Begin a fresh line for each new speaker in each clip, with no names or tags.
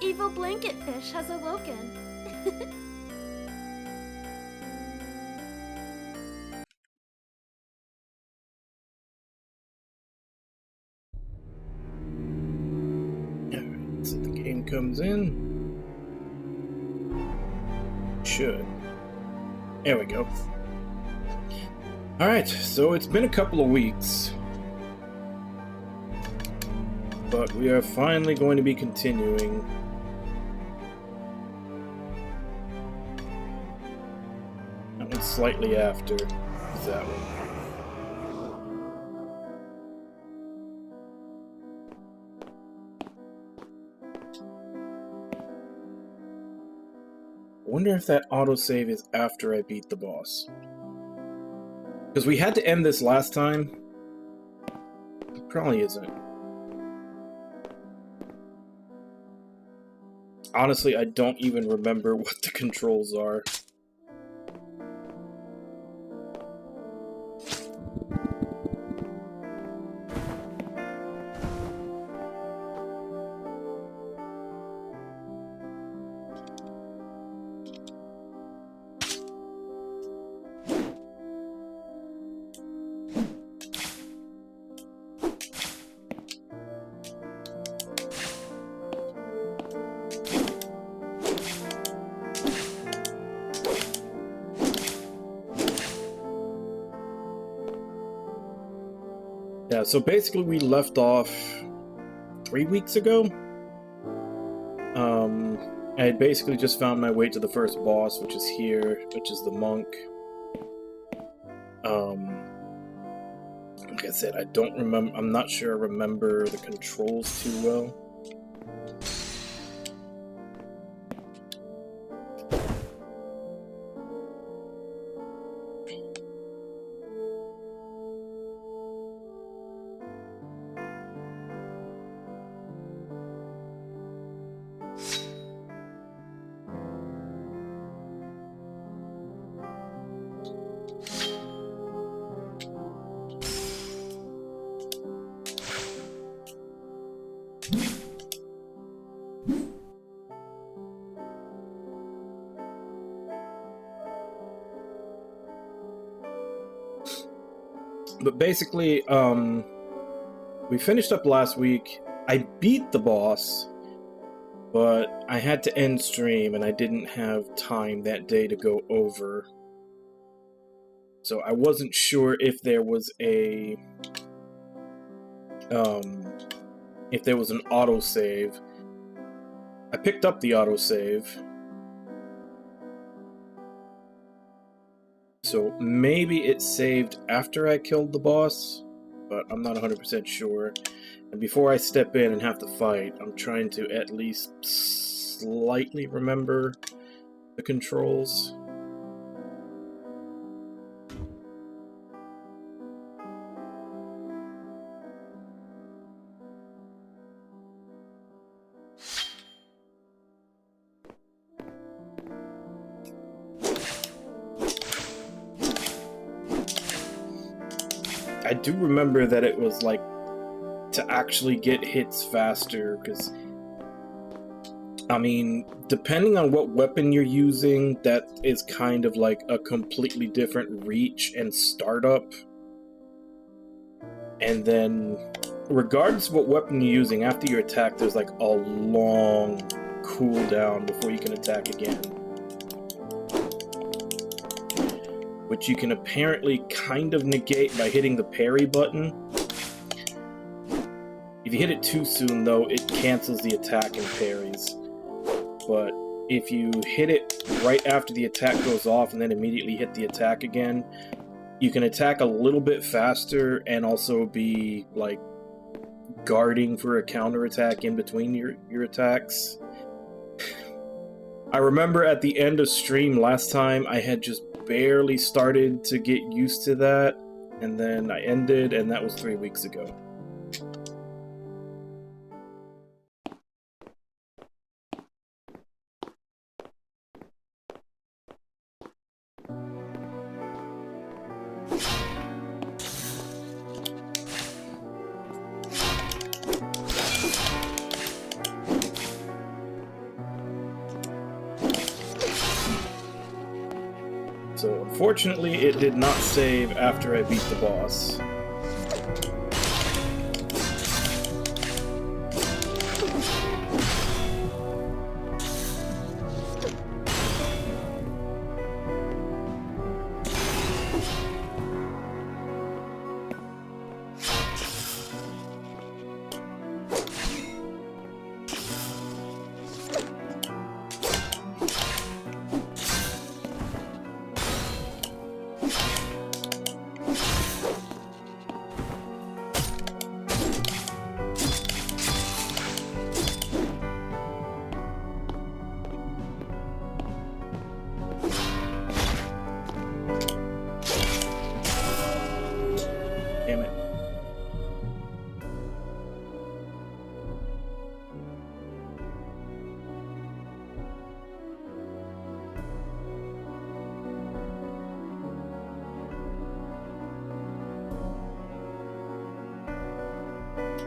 evil blanket fish has awoken.
So the game comes in. Should. There we go. Alright, so it's been a couple of weeks. But we are finally going to be continuing. That one's slightly after that one. I wonder if that autosave is after I beat the boss. Because we had to end this last time. It probably isn't. Honestly, I don't even remember what the controls are. Yeah, so basically we left off 3 weeks ago. I had basically just found my way to the first boss, which is here, which is the monk. Like I said, I don't remember, I'm not sure I remember the controls too well. But basically, we finished up last week. I beat the boss, but I had to end stream and I didn't have time that day to go over. So I wasn't sure if there was a if there was an autosave. I picked up the autosave. So maybe it saved after I killed the boss, but I'm not 100% sure. And before I step in and have to fight, I'm trying to at least slightly remember the controls. I do remember that it was like to actually get hits faster, because I mean, depending on what weapon you're using, that is kind of like a completely different reach and startup. And then, regardless of what weapon you're using, after you attack, there's like a long cooldown before you can attack again. Which you can apparently kind of negate by hitting the parry button. If you hit it too soon, though, it cancels the attack and parries. But if you hit it right after the attack goes off and then immediately hit the attack again, you can attack a little bit faster and also be, like, guarding for a counterattack in between your attacks. I remember at the end of stream last time, I had just barely started to get used to that, and then I ended, and that was 3 weeks ago. Fortunately, it did not save after I beat the boss. Damn it.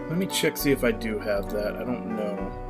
Let me check, see if I do have that. I don't know.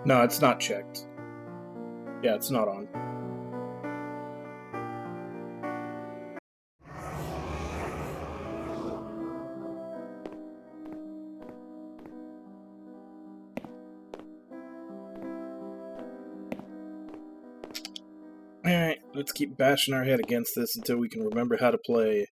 No, it's not checked. Yeah, it's not on. Alright, let's keep bashing our head against this until we can remember how to play.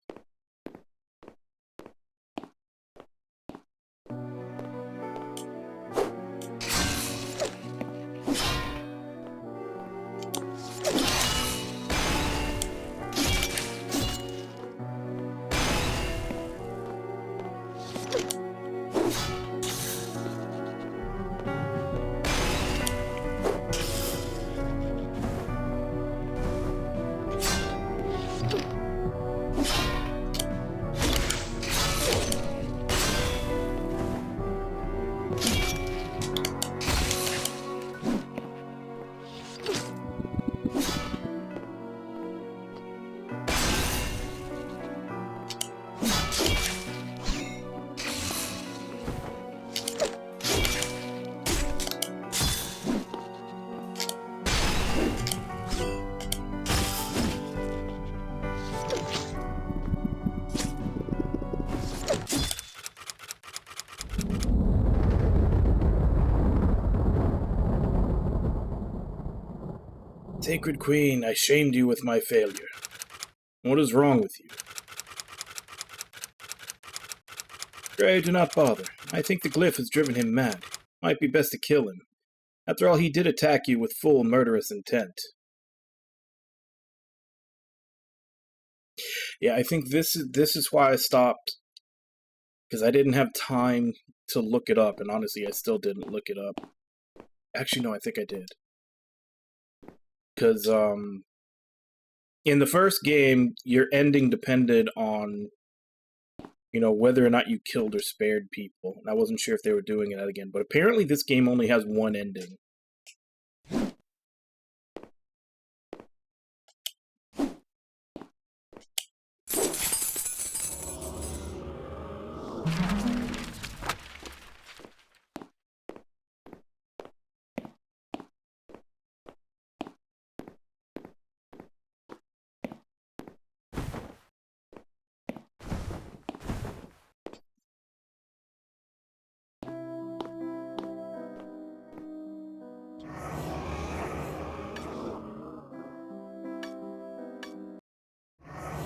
Sacred Queen, I shamed you with my failure. What is wrong with you? Pray, do not bother. I think the glyph has driven him mad. Might be best to kill him. After all, he did attack you with full murderous intent. Yeah, I think this is why I stopped. Because I didn't have time to look it up, and honestly, I still didn't look it up. Actually, no, I think I did. Because, in the first game, your ending depended on, whether or not you killed or spared people. And I wasn't sure if they were doing that again. But apparently this game only has one ending.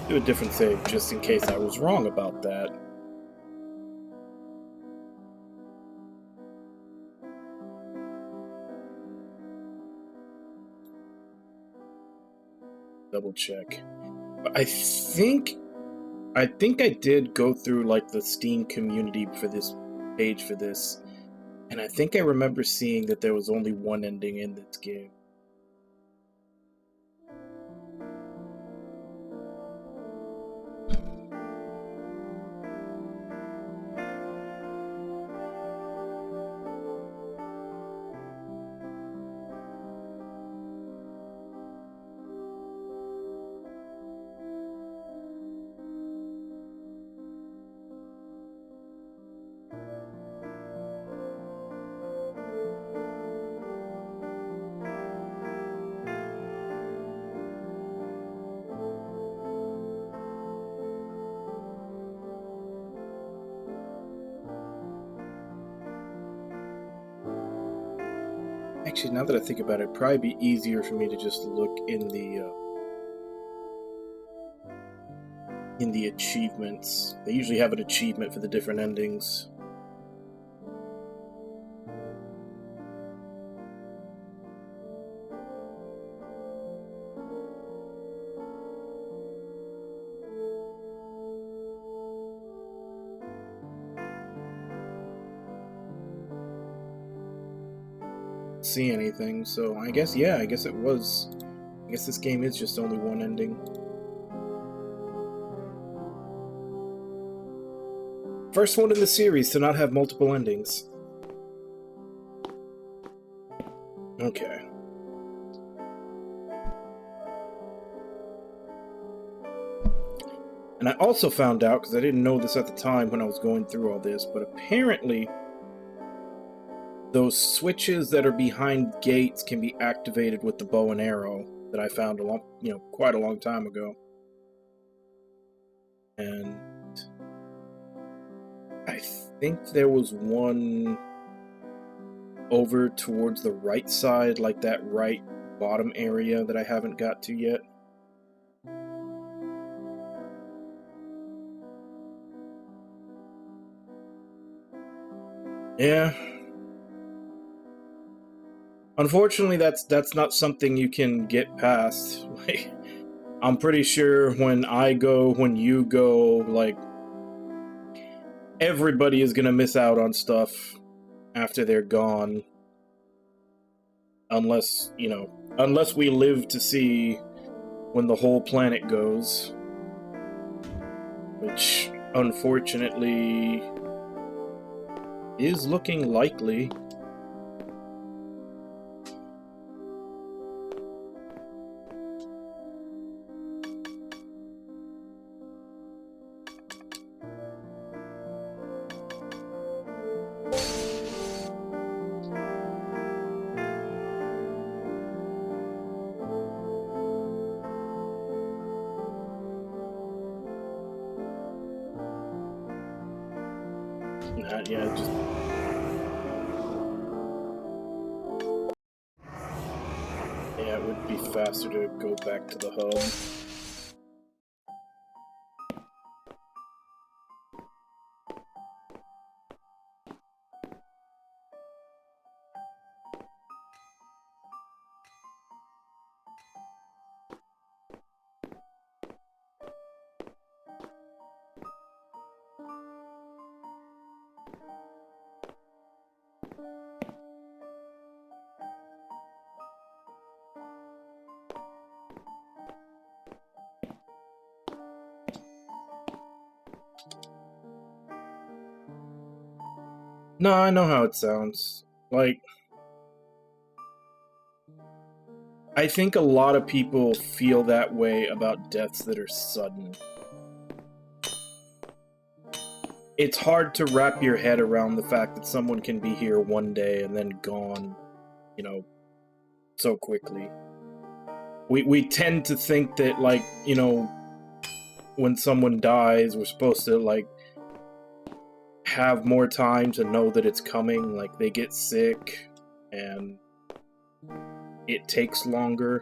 do a different save just in case I was wrong about that. Double check. But I think I did go through like the Steam community for this page for this, and I think I remember seeing that there was only one ending in this game. Actually, now that I think about it, it'd probably be easier for me to just look in the achievements. They usually have an achievement for the different endings. See anything, so I guess this game is just only one ending. First one in the series to not have multiple endings. Okay. And I also found out, because I didn't know this at the time when I was going through all this, but apparently those switches that are behind gates can be activated with the bow and arrow that I found quite a long time ago. And I think there was one over towards the right side, like that right bottom area that I haven't got to yet. Yeah. Unfortunately, that's not something you can get past. Like, I'm pretty sure when you go, like, everybody is gonna miss out on stuff after they're gone. Unless we live to see when the whole planet goes. Which, unfortunately, is looking likely. It would be faster to go back to the hub. No, I know how it sounds. Like, I think a lot of people feel that way about deaths that are sudden. It's hard to wrap your head around the fact that someone can be here one day and then gone, so quickly. We tend to think that, like, when someone dies, we're supposed to, like, have more time to know that it's coming. Like, they get sick and it takes longer.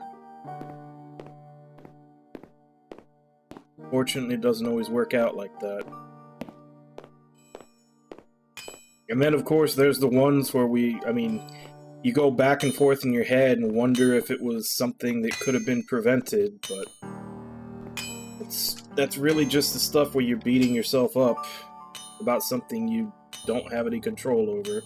Fortunately, it doesn't always work out like that. And then, of course, there's the ones where you go back and forth in your head and wonder if it was something that could have been prevented, but that's really just the stuff where you're beating yourself up about something you don't have any control over.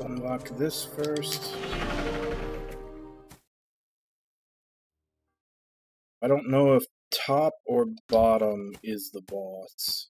Unlock this first. I don't know if top or bottom is the boss.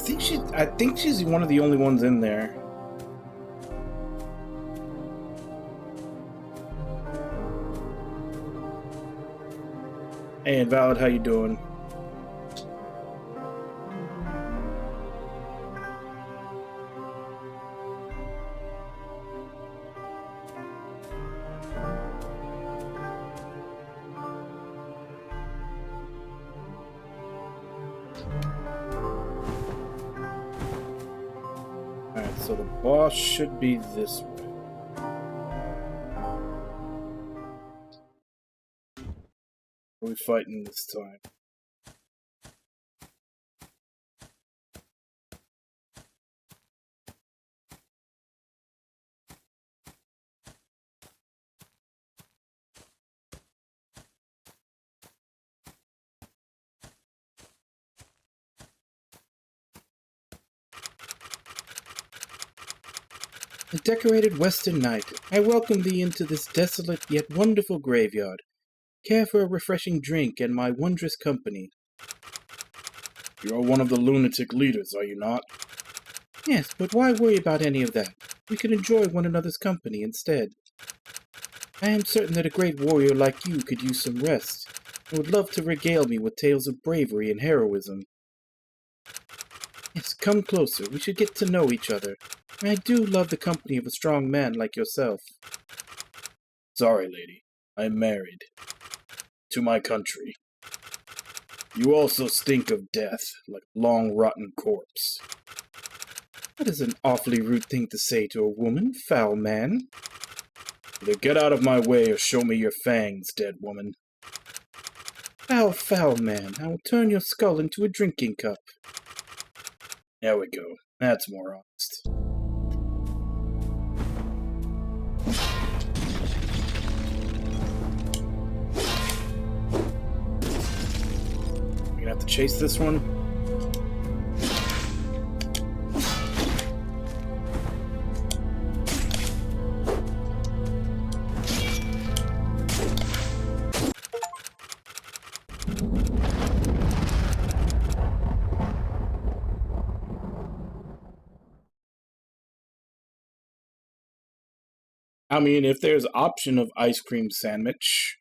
I think she's one of the only ones in there. Hey, Invalid, how you doing? Alright, so the boss should be this way. What are we fighting this time? A decorated western knight, I welcome thee into this desolate yet wonderful graveyard. Care for a refreshing drink and my wondrous company. You're one of the lunatic leaders, are you not? Yes, but why worry about any of that? We can enjoy one another's company instead. I am certain that a great warrior like you could use some rest, and would love to regale me with tales of bravery and heroism. Yes, come closer. We should get to know each other. I do love the company of a strong man like yourself. Sorry, lady. I am married. To my country. You also stink of death, like a long rotten corpse. That is an awfully rude thing to say to a woman, foul man. Either get out of my way or show me your fangs, dead woman. Foul, foul man, I will turn your skull into a drinking cup. There we go. That's more honest. We're gonna have to chase this one. I mean, if there's option of ice cream sandwich,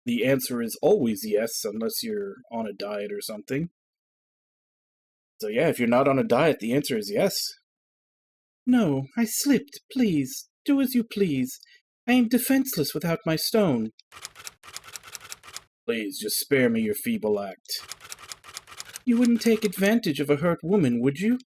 the answer is always yes, unless you're on a diet or something. So yeah, if you're not on a diet, the answer is yes. No, I slipped. Please, do as you please. I am defenseless without my stone. Please, just spare me your feeble act. You wouldn't take advantage of a hurt woman, would you?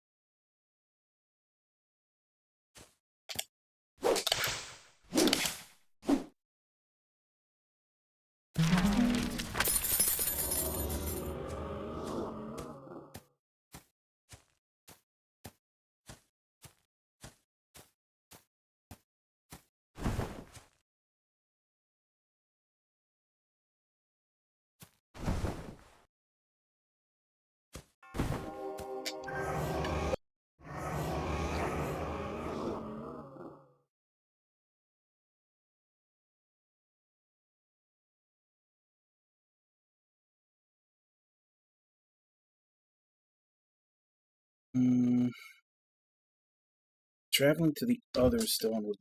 Traveling to the other stone would...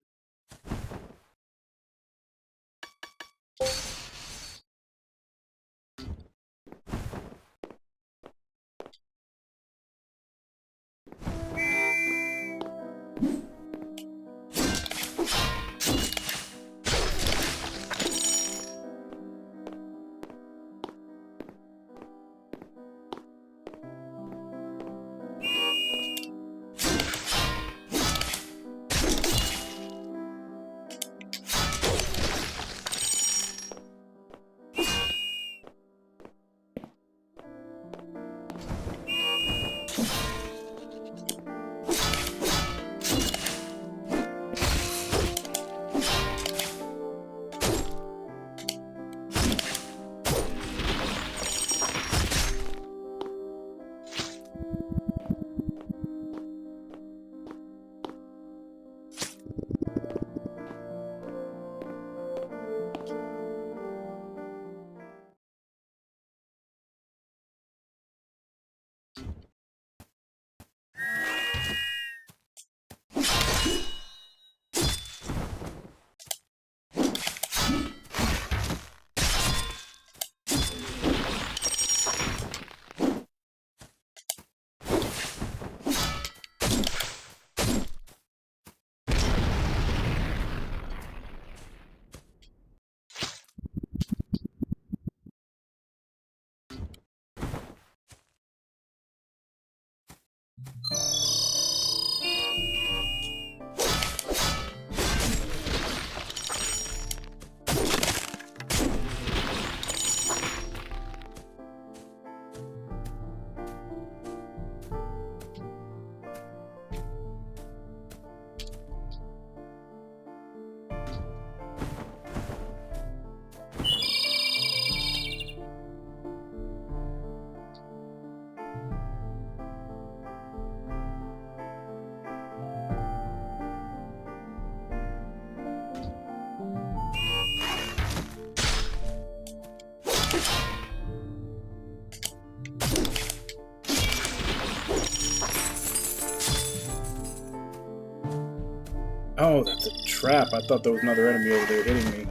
Oh, that's a trap. I thought there was another enemy over there hitting me.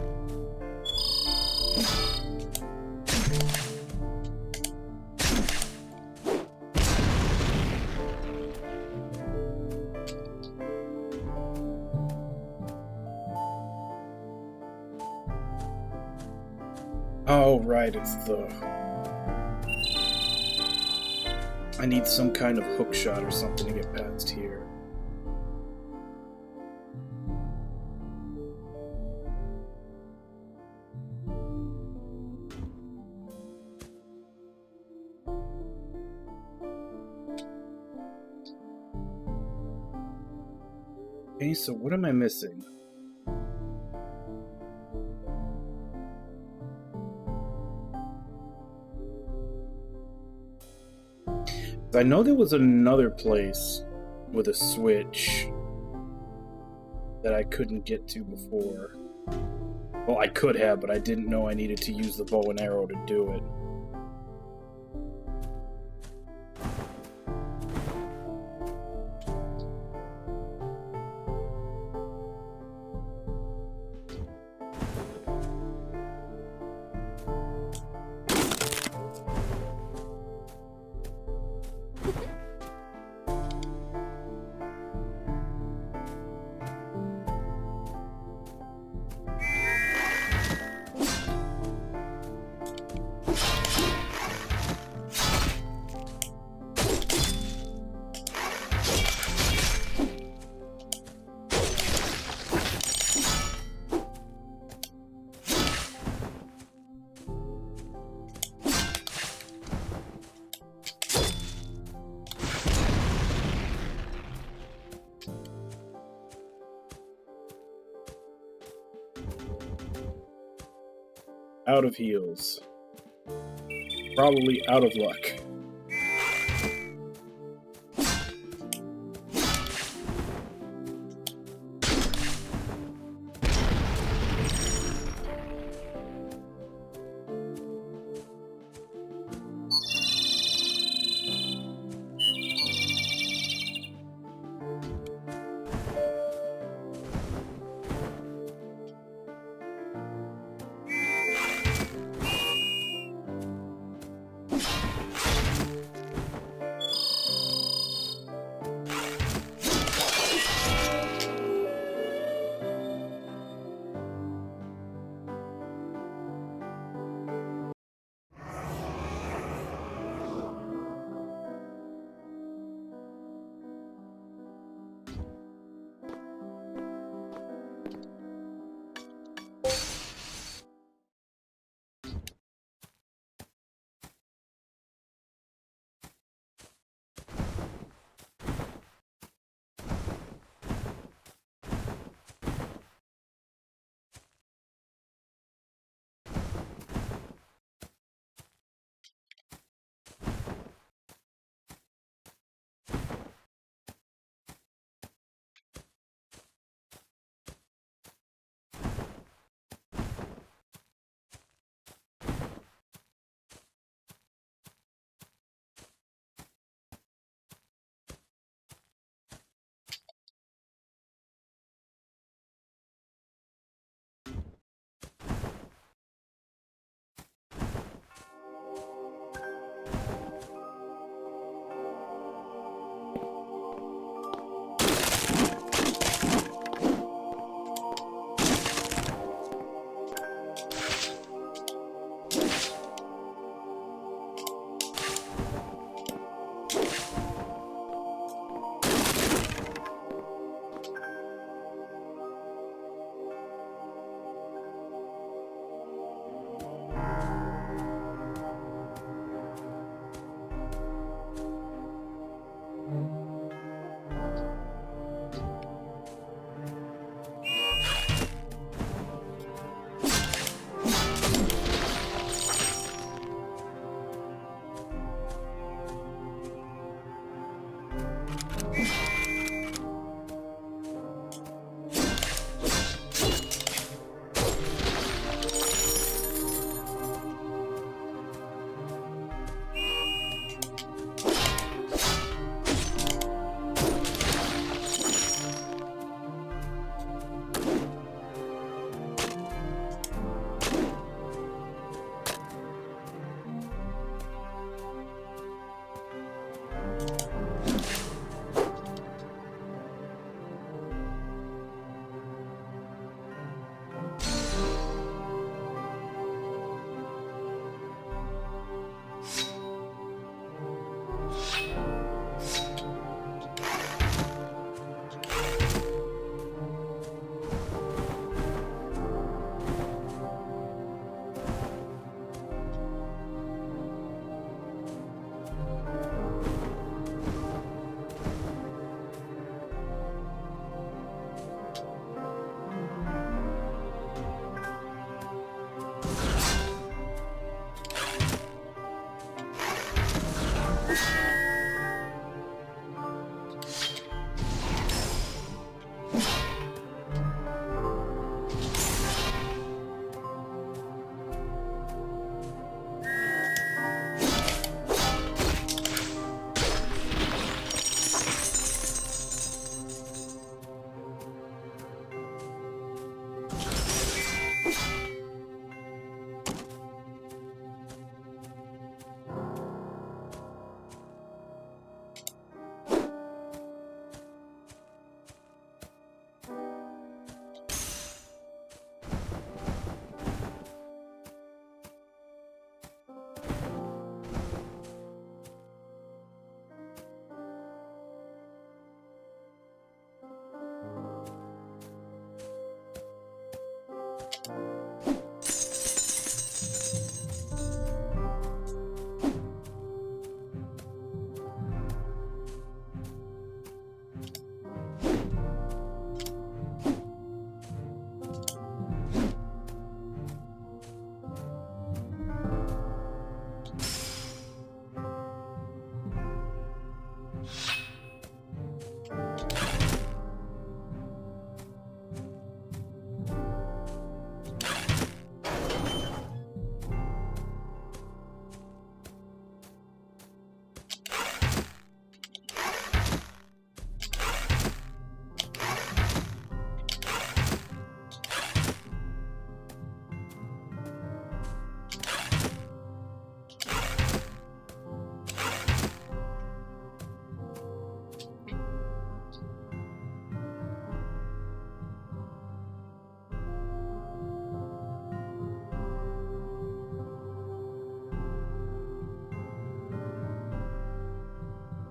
Oh, right, it's the... I need some kind of hook shot or something to get past here. Okay, so what am I missing? I know there was another place with a switch that I couldn't get to before. Well, I could have, but I didn't know I needed to use the bow and arrow to do it. Out of heals. Probably out of luck.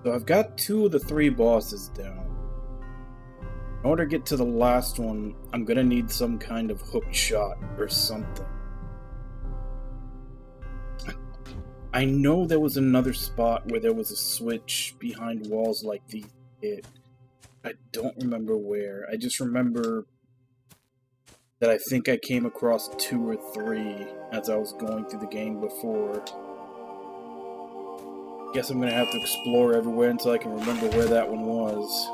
So I've got 2 of the 3 bosses down. In order to get to the last one, I'm gonna need some kind of hooked shot or something. I know there was another spot where there was a switch behind walls like these. I don't remember where. I just remember that I think I came across 2 or 3 as I was going through the game before. Guess I'm gonna have to explore everywhere until I can remember where that one was.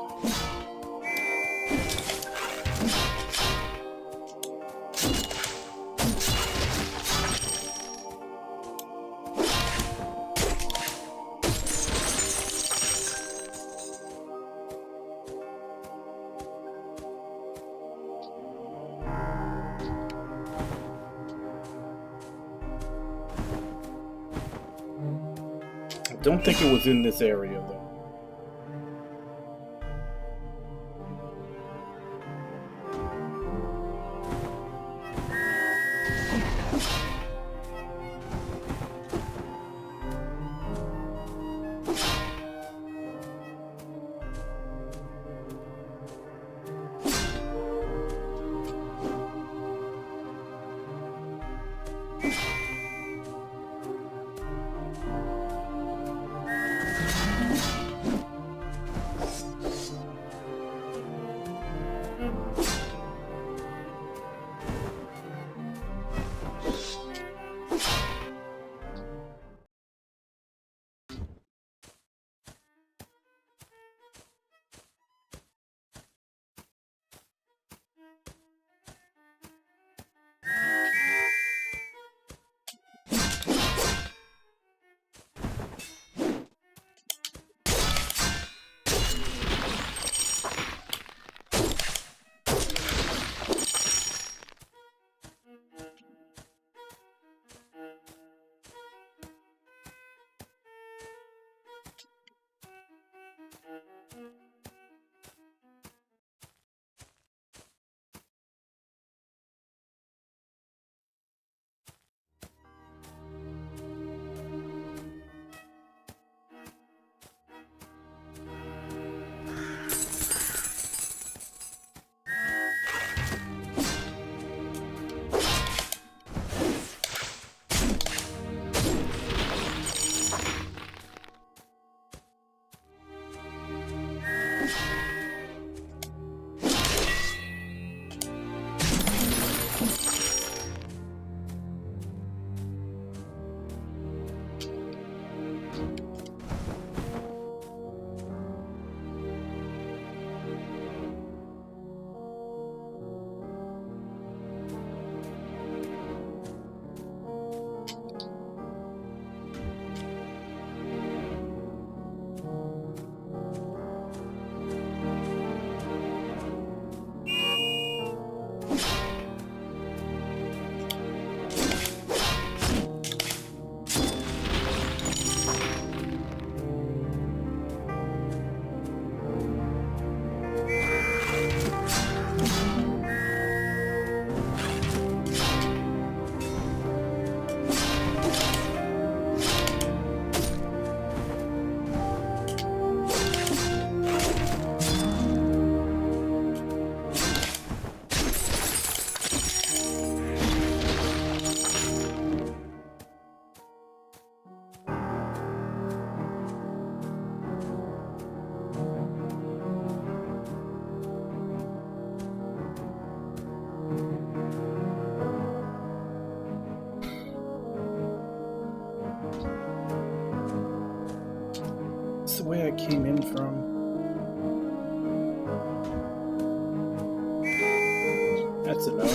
I don't think it was in this area, though. That's the way I came in from. That's a no.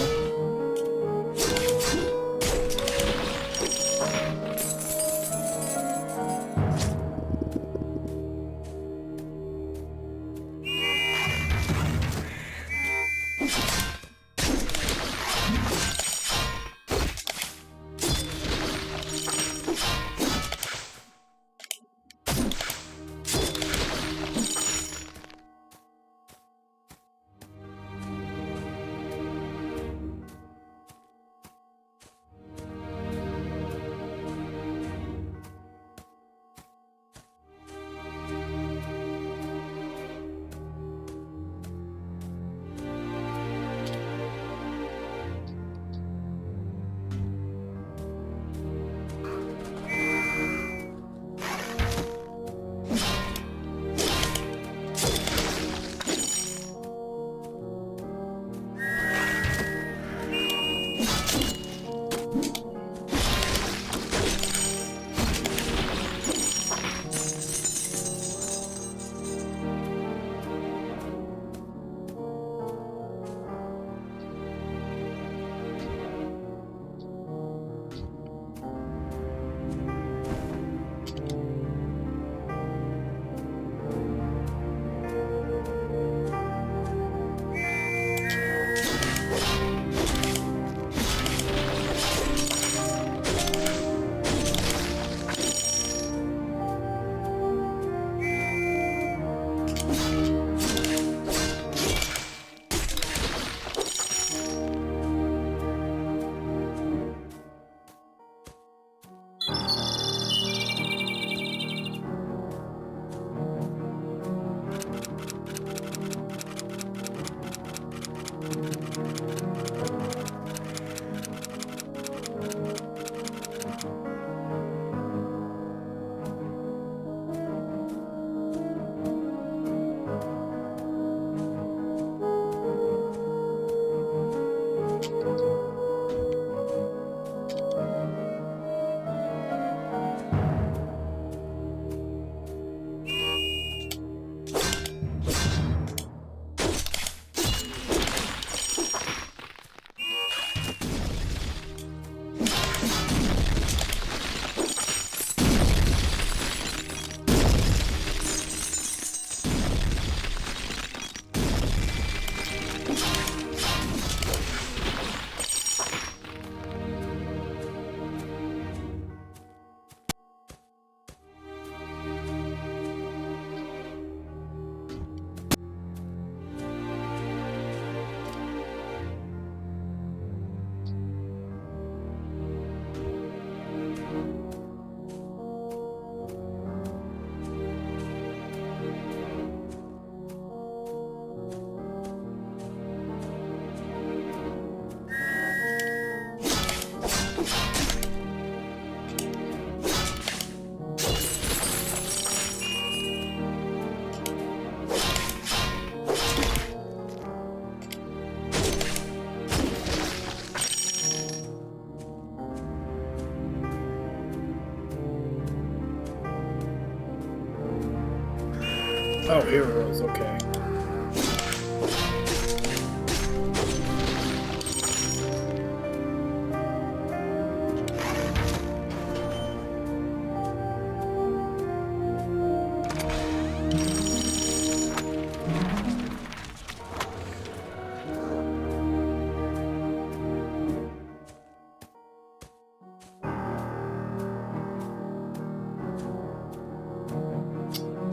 Oh, here it was, okay.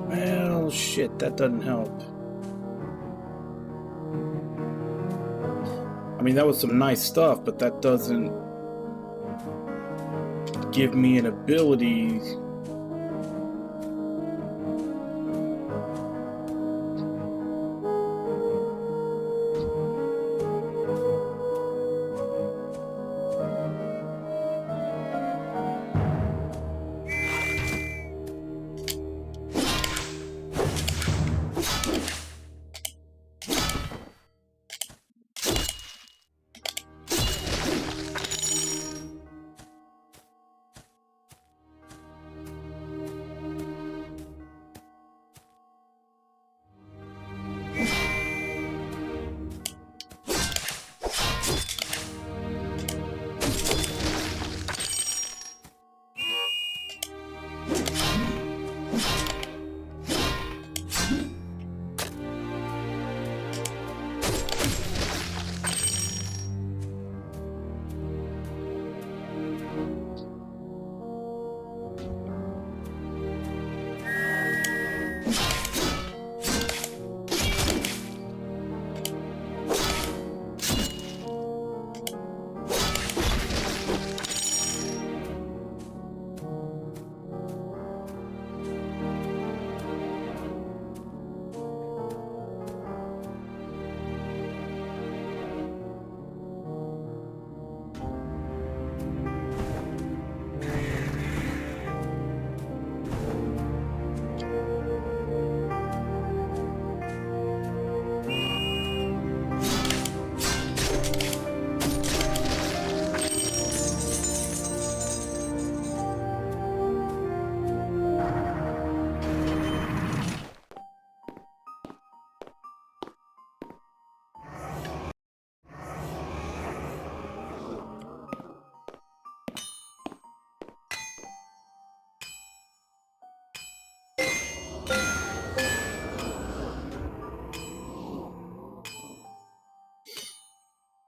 Well, shit, that doesn't help. I mean, that was some nice stuff, but that doesn't give me an ability.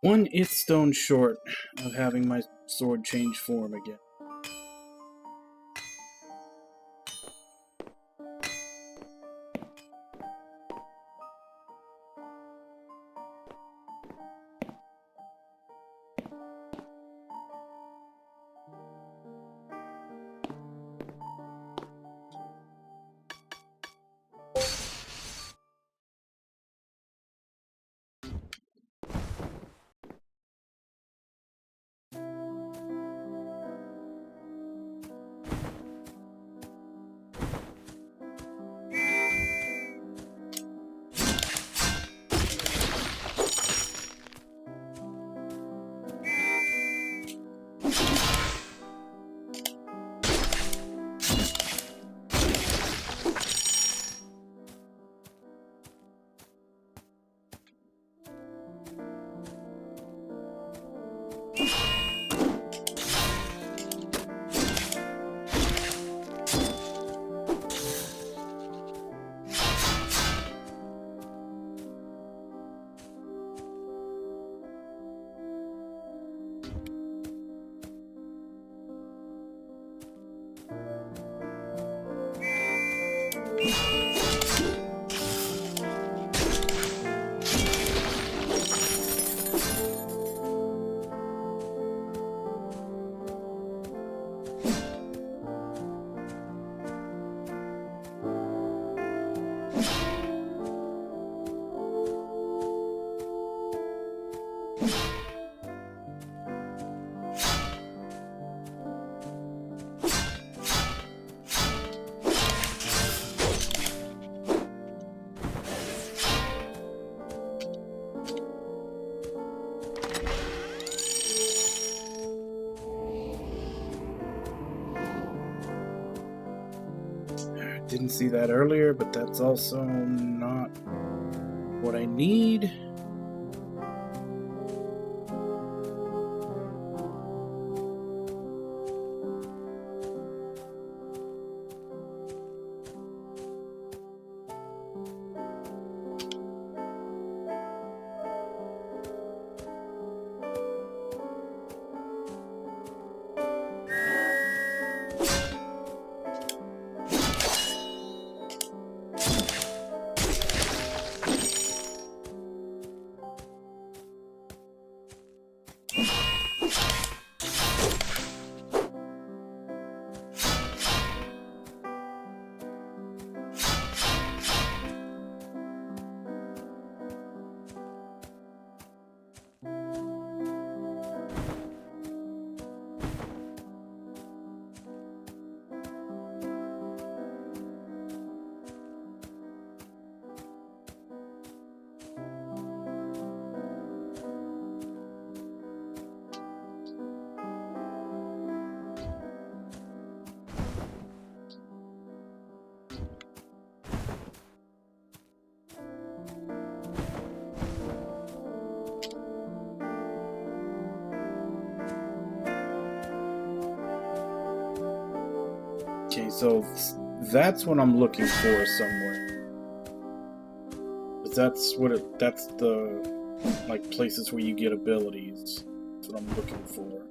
One stone short of having my sword change form again. Didn't see that earlier, but that's also not what I need. Okay, so that's what I'm looking for somewhere. That's the, like, places where you get abilities. That's what I'm looking for.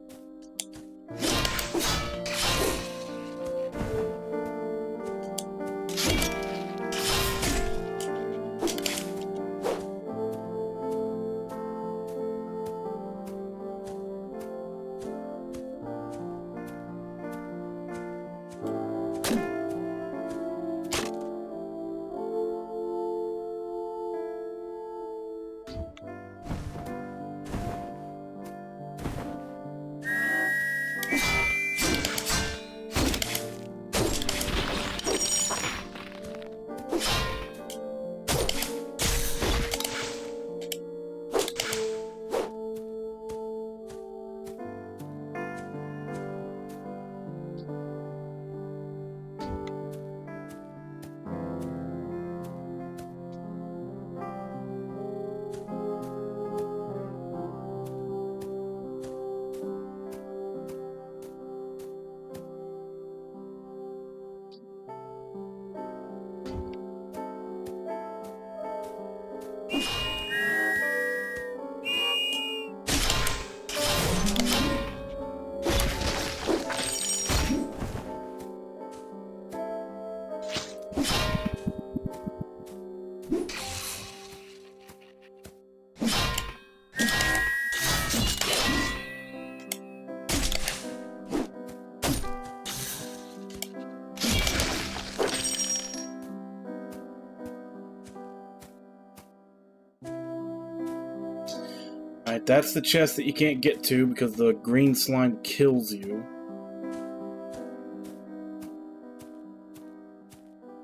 Alright, that's the chest that you can't get to because the green slime kills you.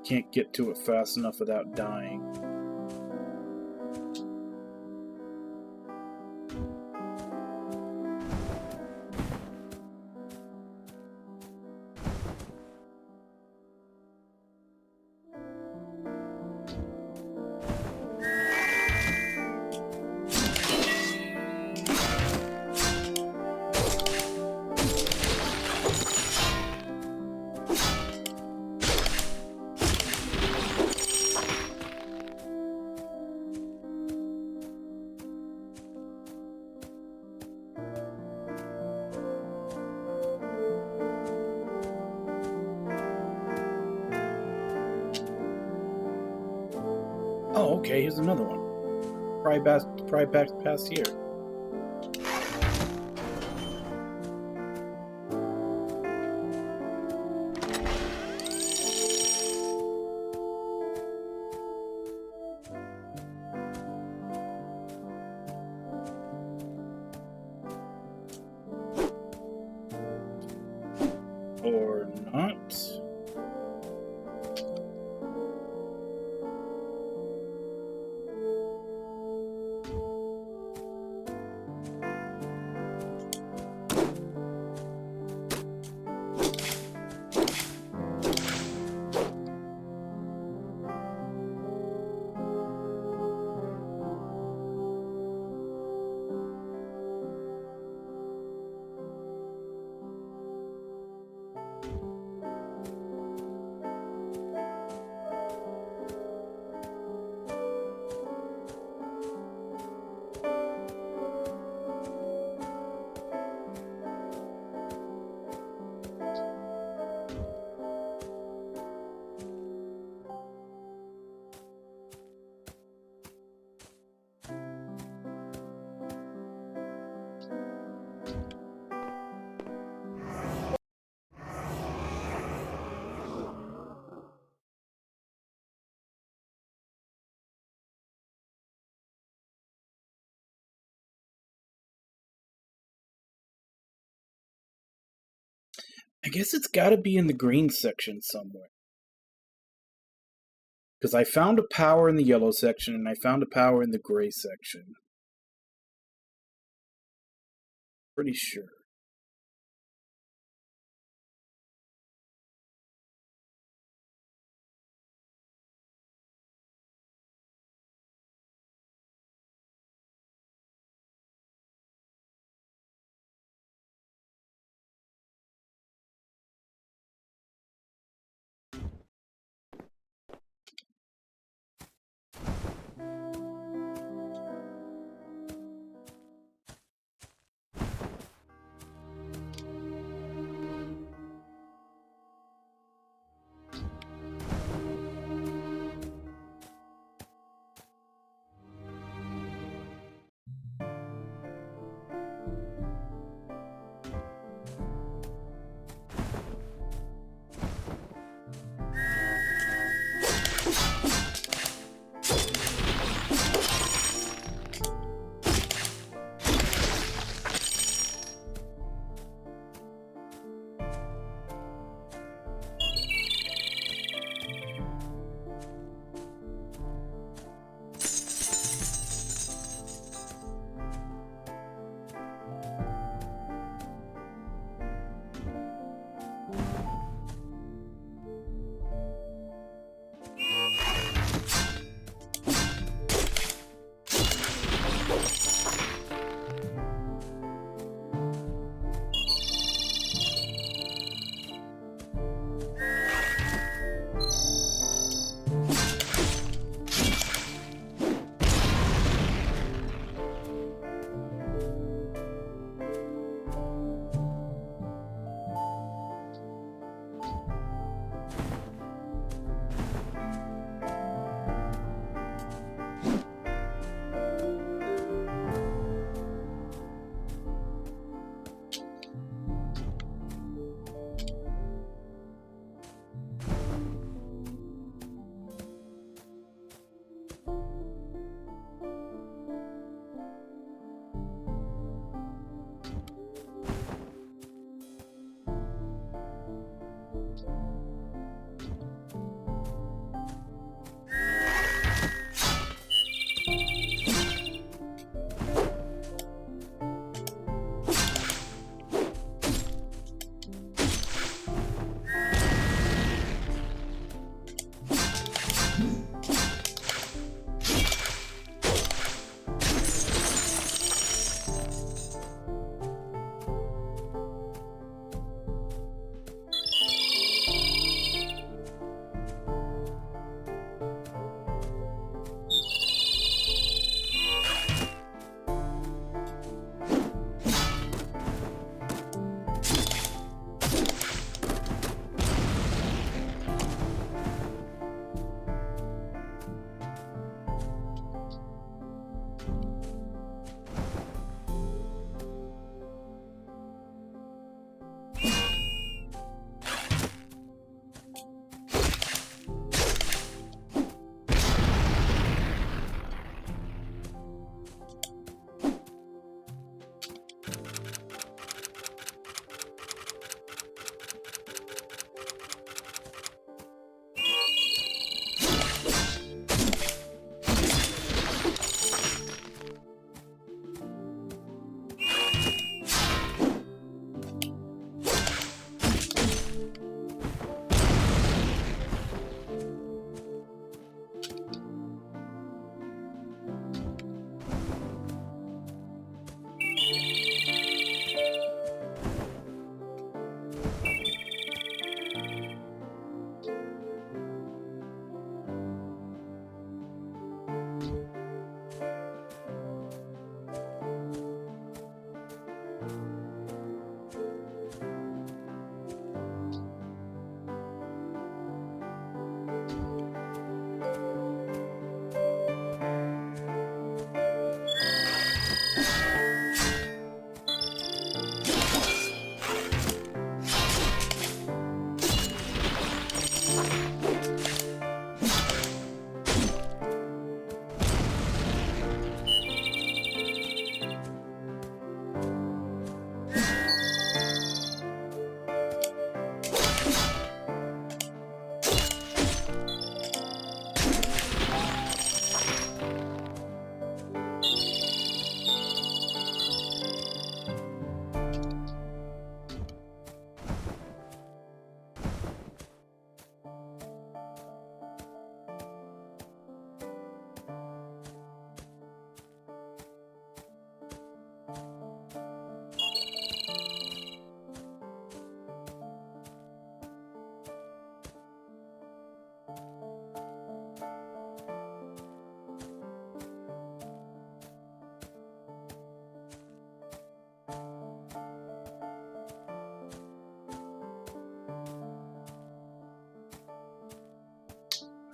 Can't get to it fast enough without dying. Oh, okay, here's another one. Probably back past here. Or not. I guess it's gotta be in the green section somewhere. Because I found a power in the yellow section, and I found a power in the gray section. Pretty sure.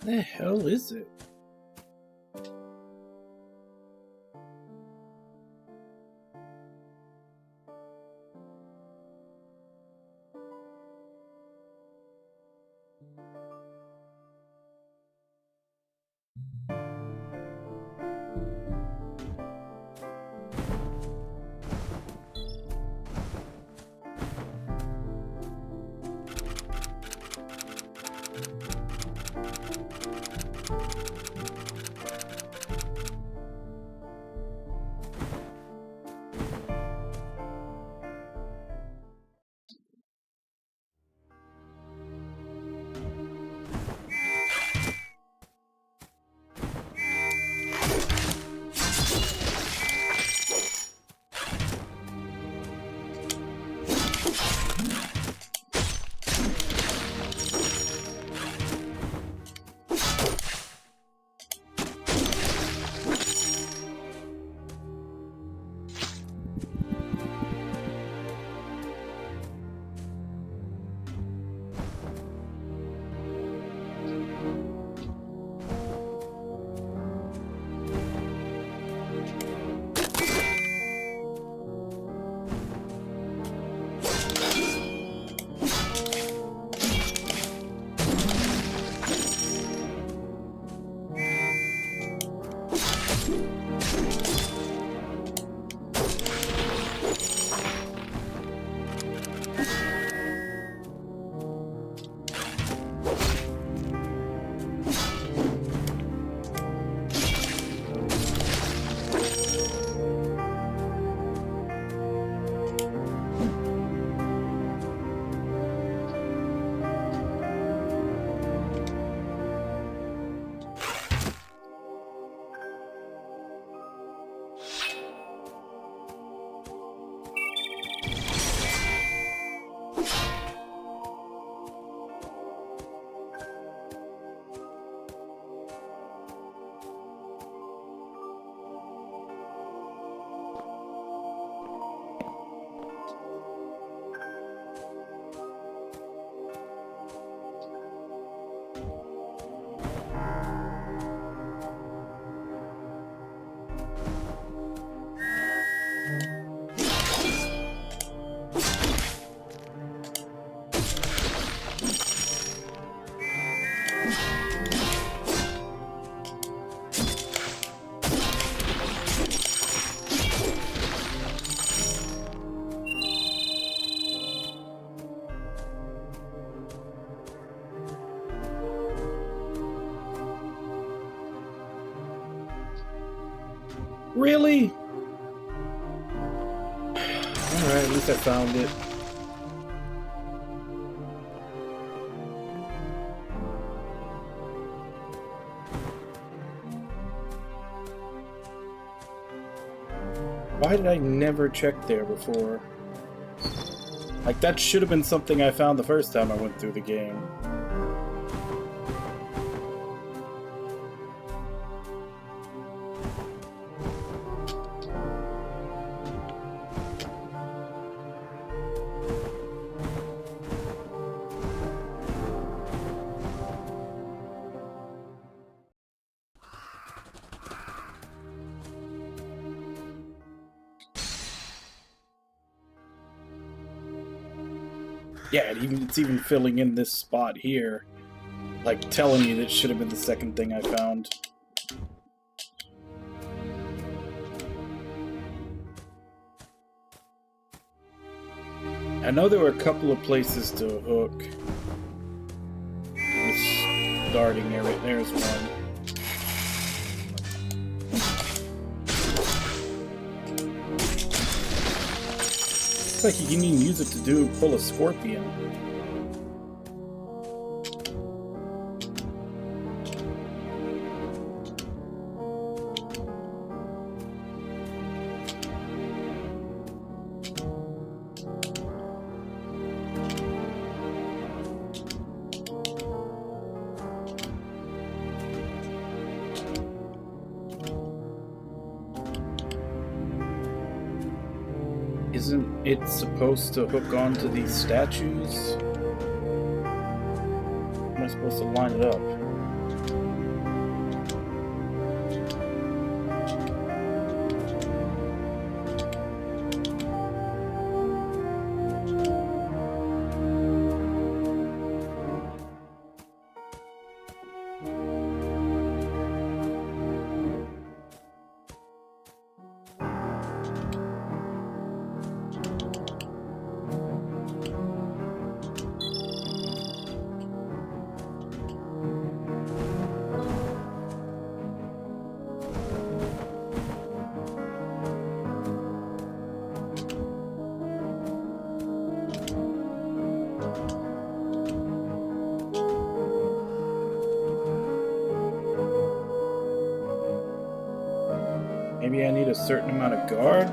The hell is it? Really? Alright, at least I found it. Why did I never check there before? Like, that should have been something I found the first time I went through the game. Yeah, it's even filling in this spot here. Like, telling me that should have been the second thing I found. I know there were a couple of places to hook. This starting area, there's one. It's like you can use it to pull a scorpion. Isn't it supposed to hook onto these statues? How am I supposed to line it up? Maybe I need a certain amount of guard?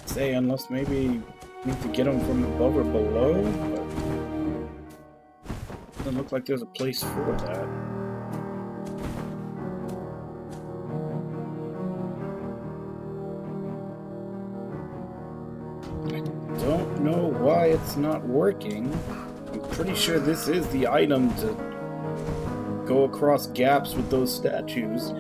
Say, unless maybe need to get them from above or below, but doesn't look like there's a place for that. I don't know why it's not working. I'm pretty sure this is the item to go across gaps with those statues.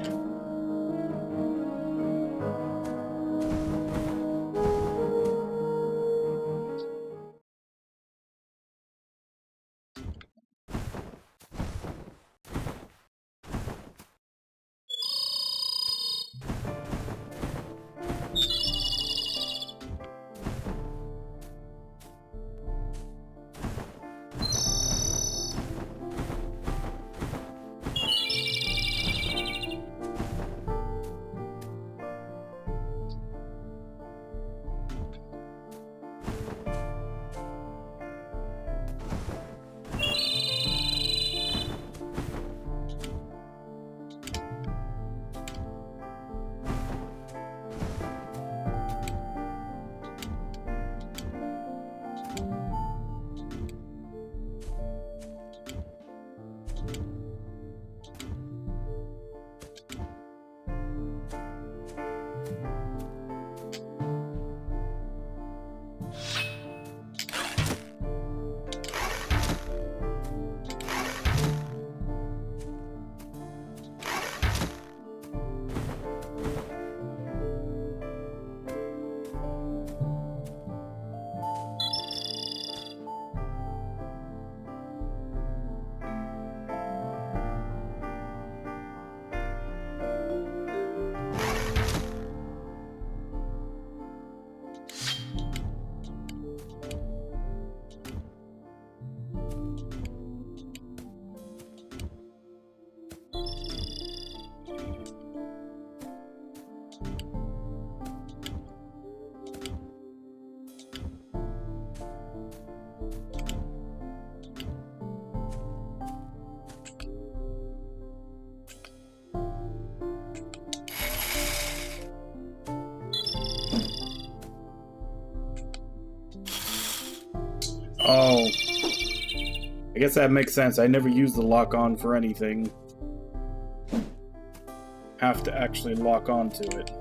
Oh. I guess that makes sense. I never use the lock on for anything. Have to actually lock on to it.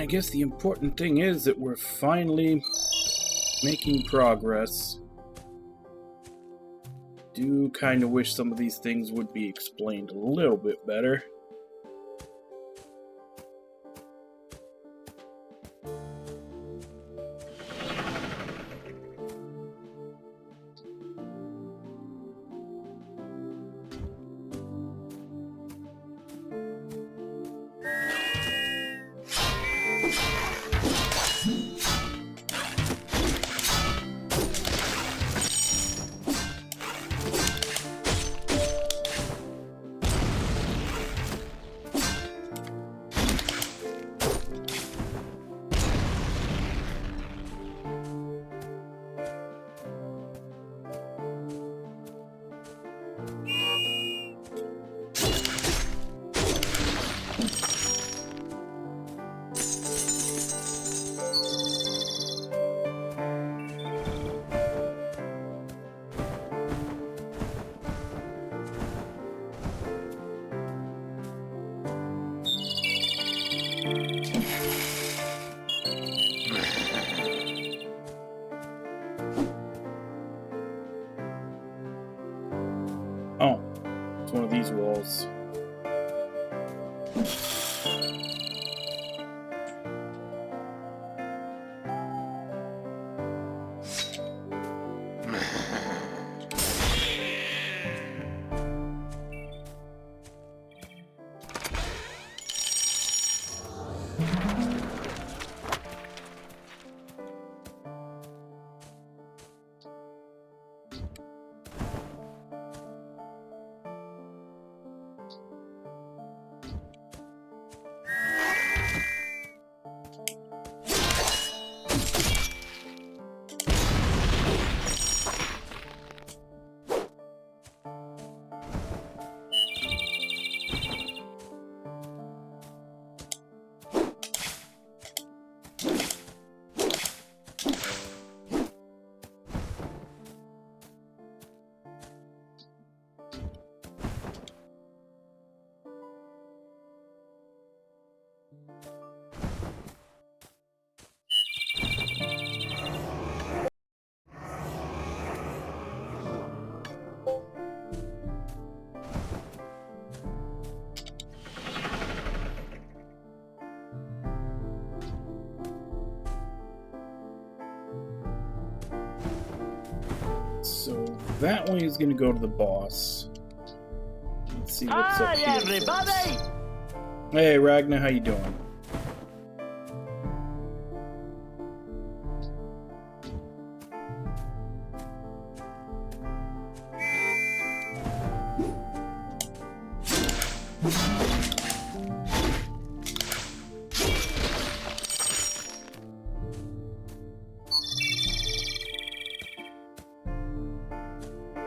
I guess the important thing is that we're finally making progress. Do kind of wish some of these things would be explained a little bit better. Oh, it's one of these walls. So that way is going to go to the boss. Let's see what's up here.
Everybody!
Hey Ragnar, how you doing?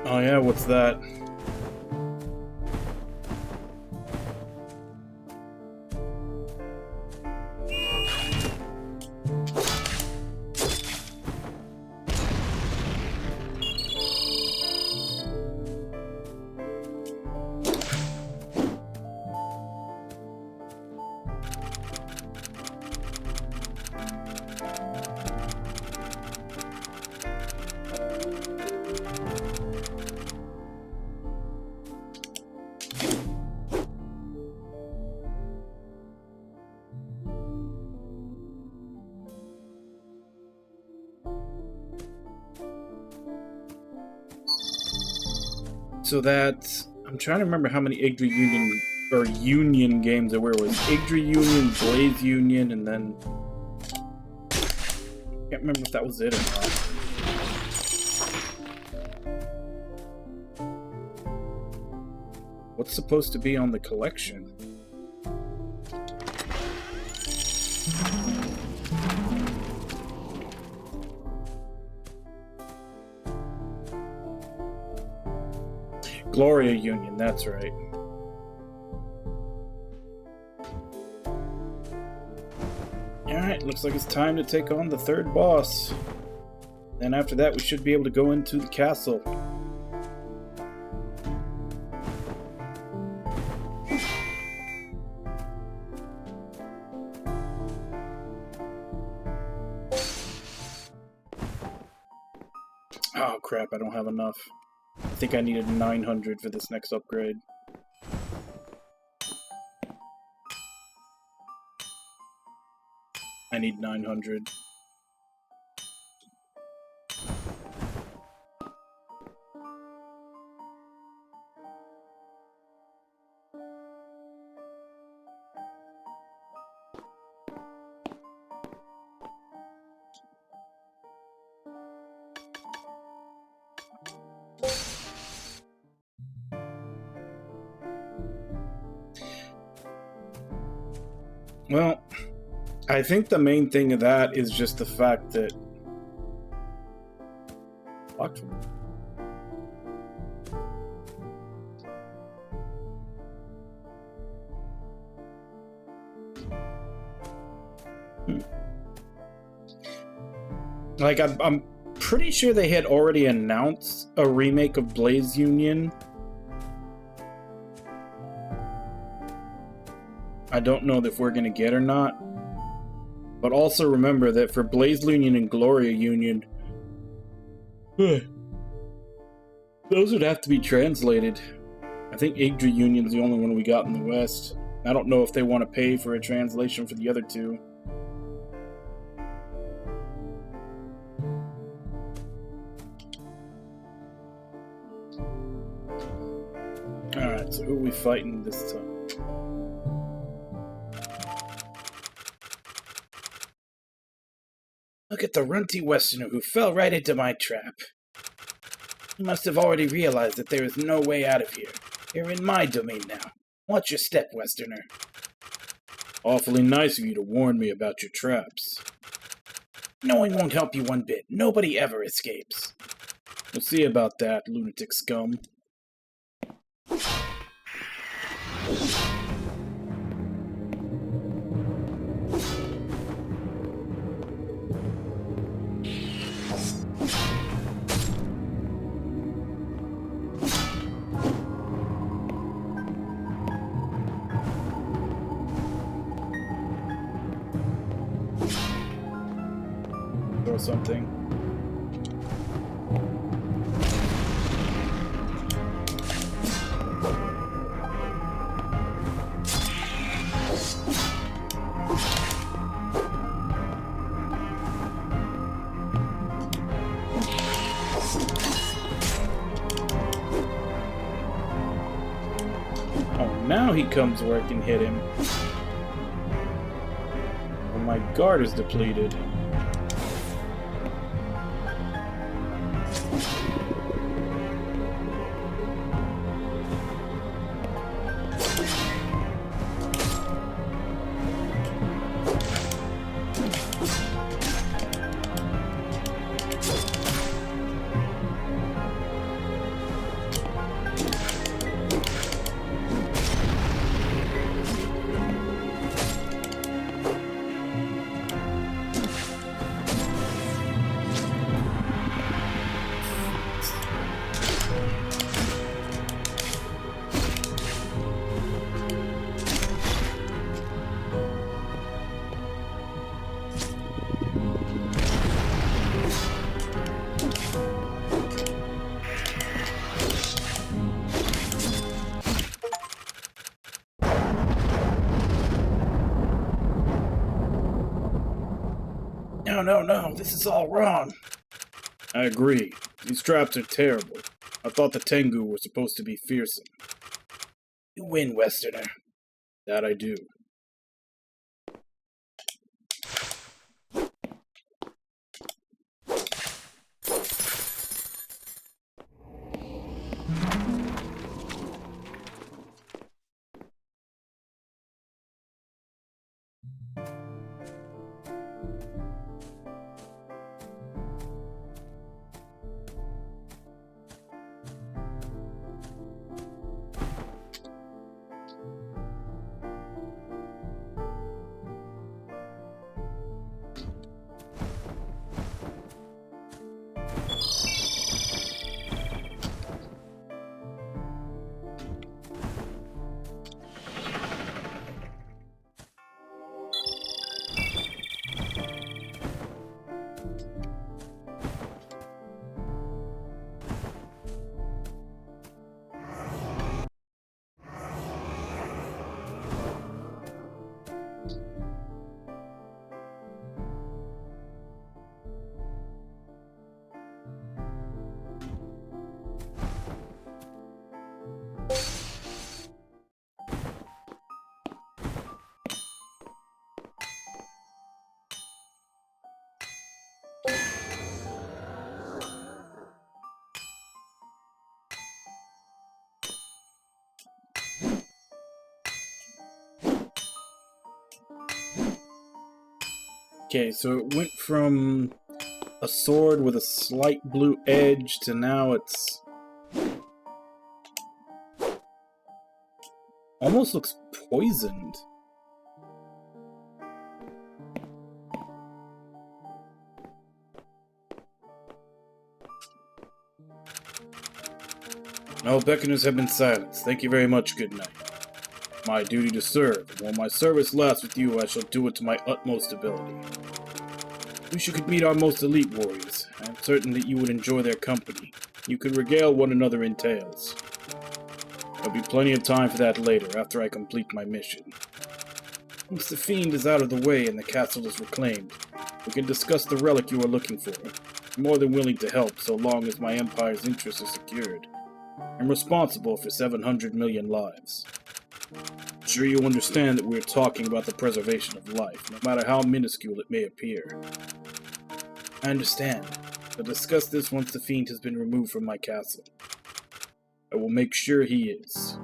Oh yeah, what's that? So that's... I'm trying to remember how many Yggdra Union or Union games there were. It was Yggdra Union, Blaze Union, and then... I can't remember if that was it or not. What's supposed to be on the collection? Gloria Union, that's right. Alright, looks like it's time to take on the third boss. Then after that we should be able to go into the castle. Oh crap, I don't have enough. I think I needed 900 for this next upgrade. I need 900. Well, I think the main thing of that is just the fact that... What? Like, I'm pretty sure they had already announced a remake of Blaze Union. I don't know if we're gonna get or not. But also remember that for Blaze Union and Gloria Union, those would have to be translated. I think Yggdra Union is the only one we got in the West. I don't know if they want to pay for a translation for the other two. Alright, so who are we fighting this time? Look at the runty Westerner who fell right into my trap. You must have already realized that there is no way out of here. You're in my domain now. Watch your step, Westerner. Awfully nice of you to warn me about your traps. Knowing won't help you one bit. Nobody ever escapes. We'll see about that, lunatic scum. Or something. Oh, now he comes where I can hit him. Well, my guard is depleted. No, this is all wrong. I agree. These traps are terrible. I thought the Tengu were supposed to be fearsome. You win, Westerner. That I do. Okay, so it went from a sword with a slight blue edge to now it's... almost looks poisoned. No beckoners have been silenced. Thank you very much, good knight. My duty to serve, and while my service lasts with you, I shall do it to my utmost ability. Wish you could meet our most elite warriors. I am certain that you would enjoy their company. You could regale one another in tales. There'll be plenty of time for that later, after I complete my mission. Once the fiend is out of the way and the castle is reclaimed, we can discuss the relic you are looking for. I'm more than willing to help, so long as my empire's interests are secured. I'm responsible for 700 million lives. I'm sure you understand that we're talking about the preservation of life, no matter how minuscule it may appear. I understand. I'll discuss this once the fiend has been removed from my castle. I will make sure he is.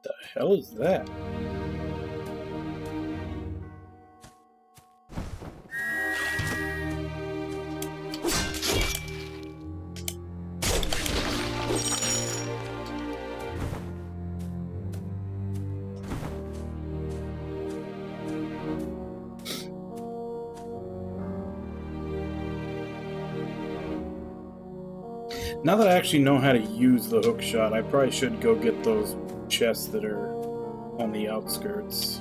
The hell is that? Now that I actually know how to use the hook shot, I probably should go get those chests that are on the outskirts.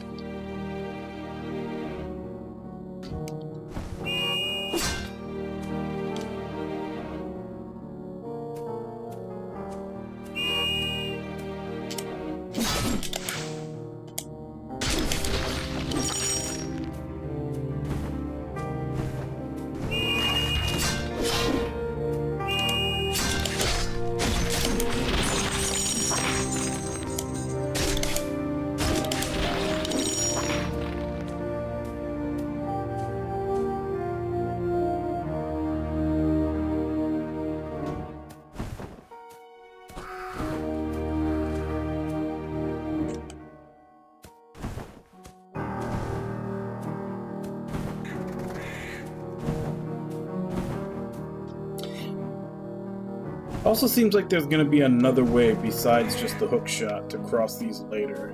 Also seems like there's gonna be another way besides just the hook shot to cross these later.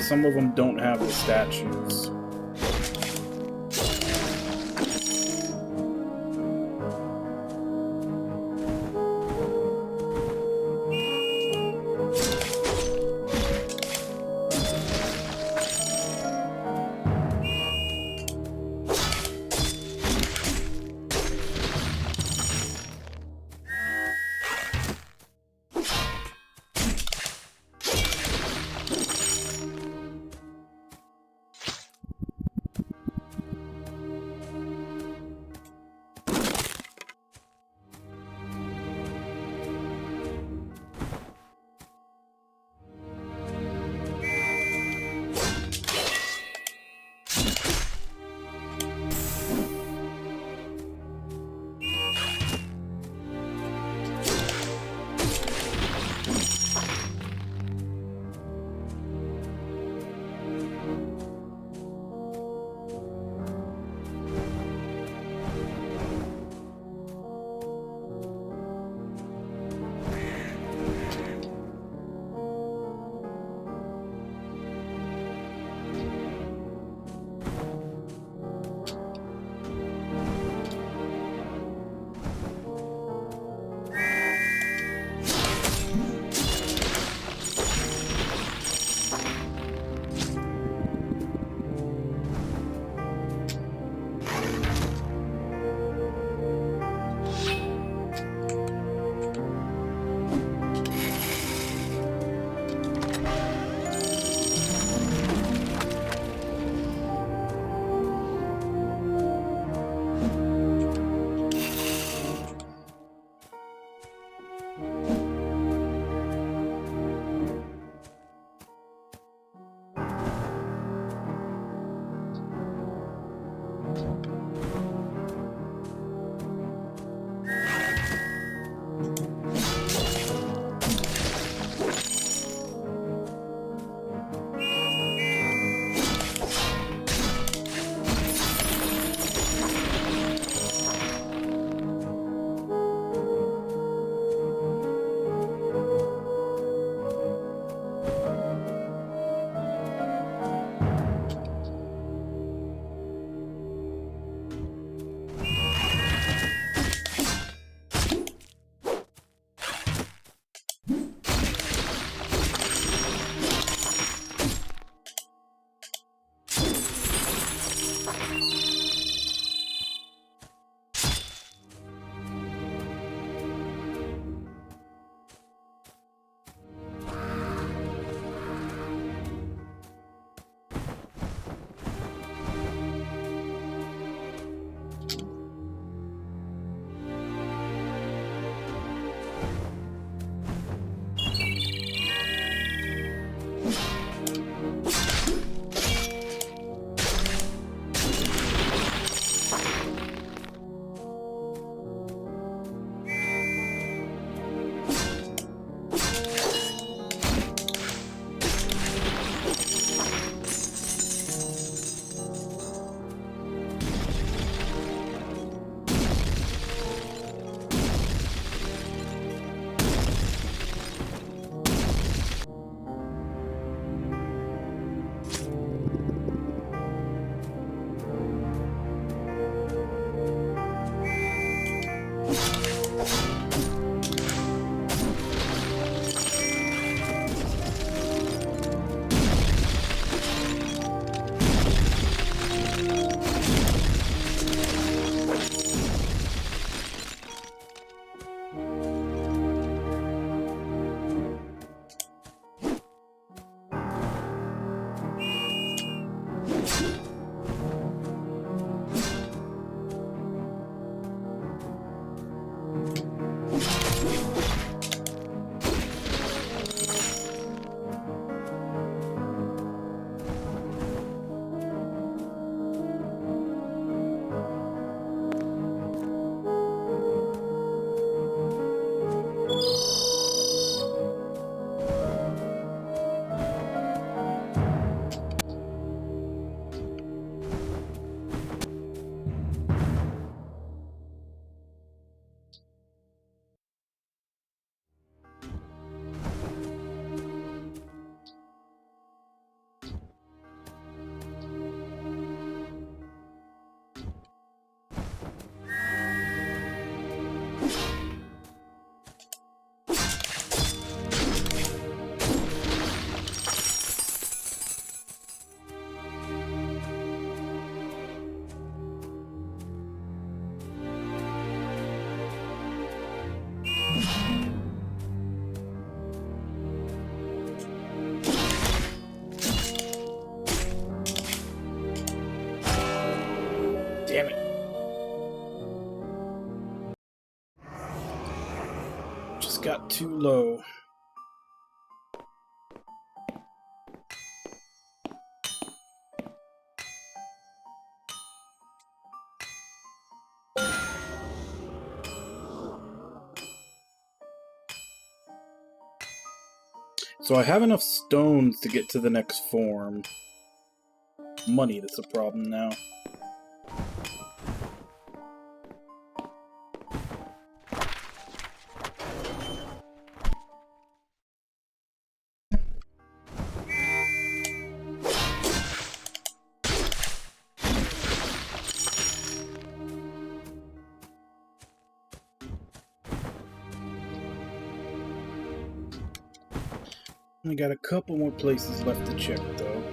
Some of them don't have the statues. just got too low. So I have enough stones to get to the next form. Money that's a problem now. We got a couple more places left to check, though.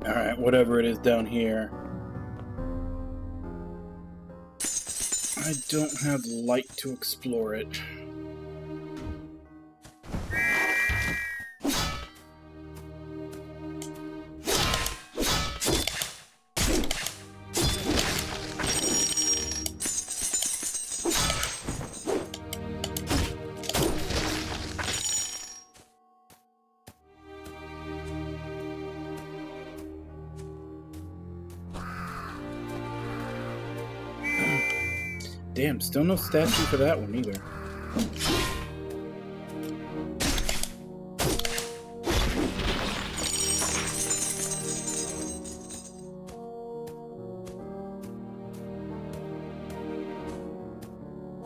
Alright, whatever it is down here. I don't have light to explore it. Damn, still no statue for that one either.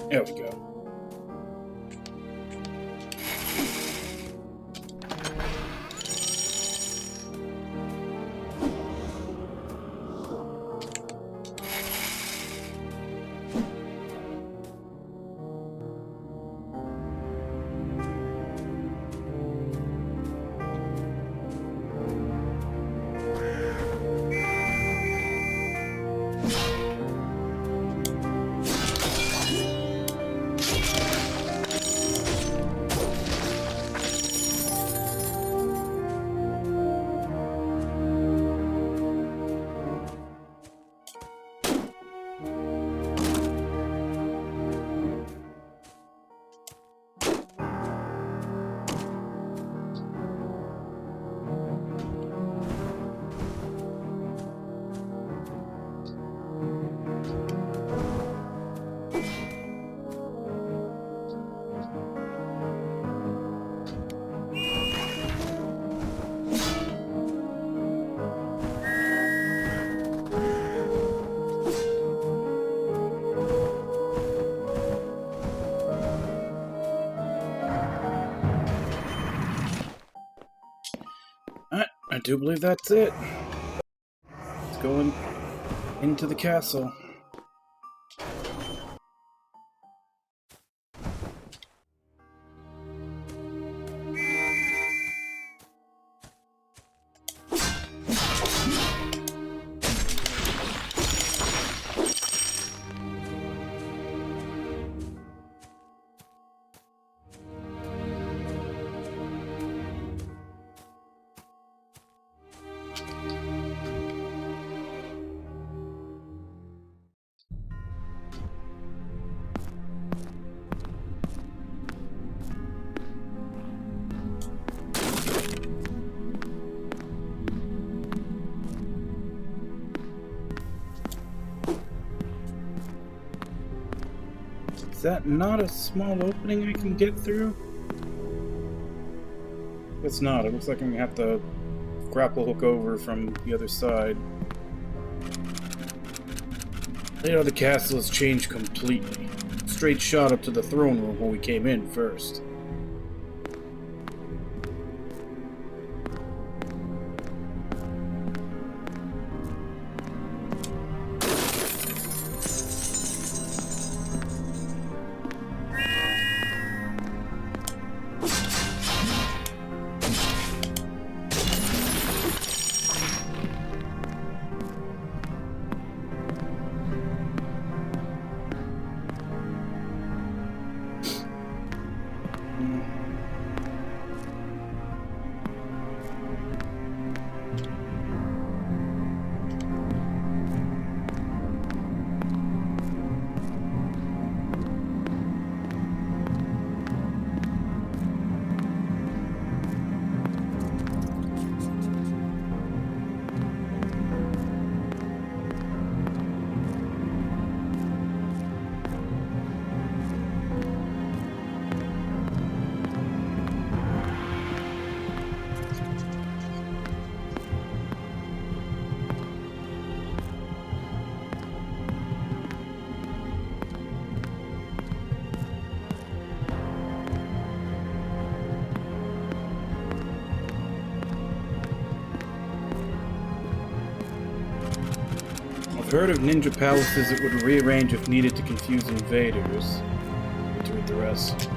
There we go. I do believe that's it. Let's go into the castle. Is that not a small opening I can get through? It's not. It looks like I'm gonna have to grapple hook over from the other side. Layout of the castle has changed completely. Straight shot up to the throne room when we came in first. I've heard of ninja palaces that would rearrange if needed to confuse invaders. Need to read the rest.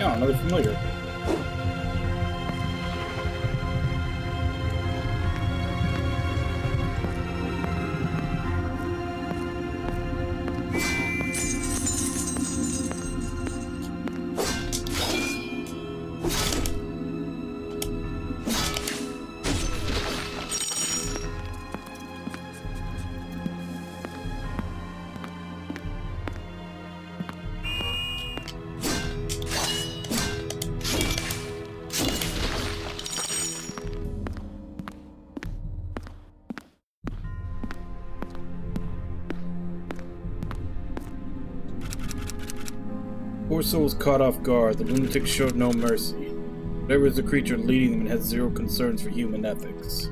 Oh, another familiar. Poor souls caught off guard, the lunatics showed no mercy. Whatever is the creature leading them and has zero concerns for human ethics.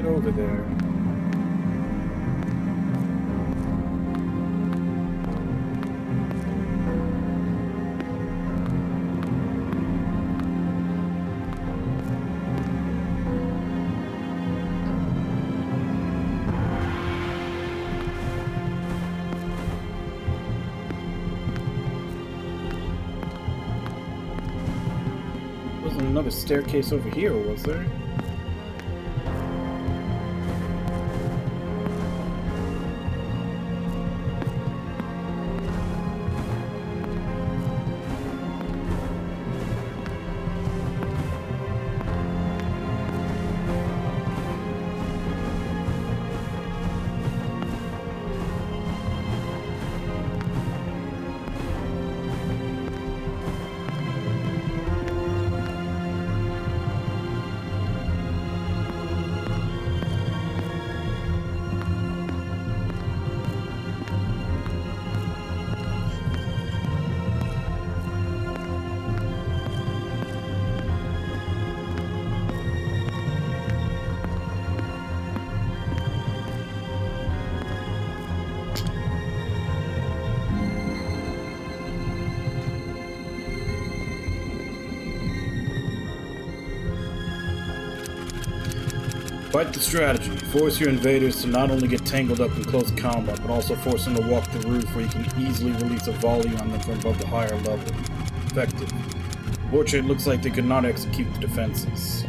get over there? Wasn't another staircase over here, was there? Quite the strategy. Force your invaders to not only get tangled up in close combat, but also force them to walk the roof where you can easily release a volley on them from above the higher level. Effective. Fortunately, it looks like they could not execute the defenses.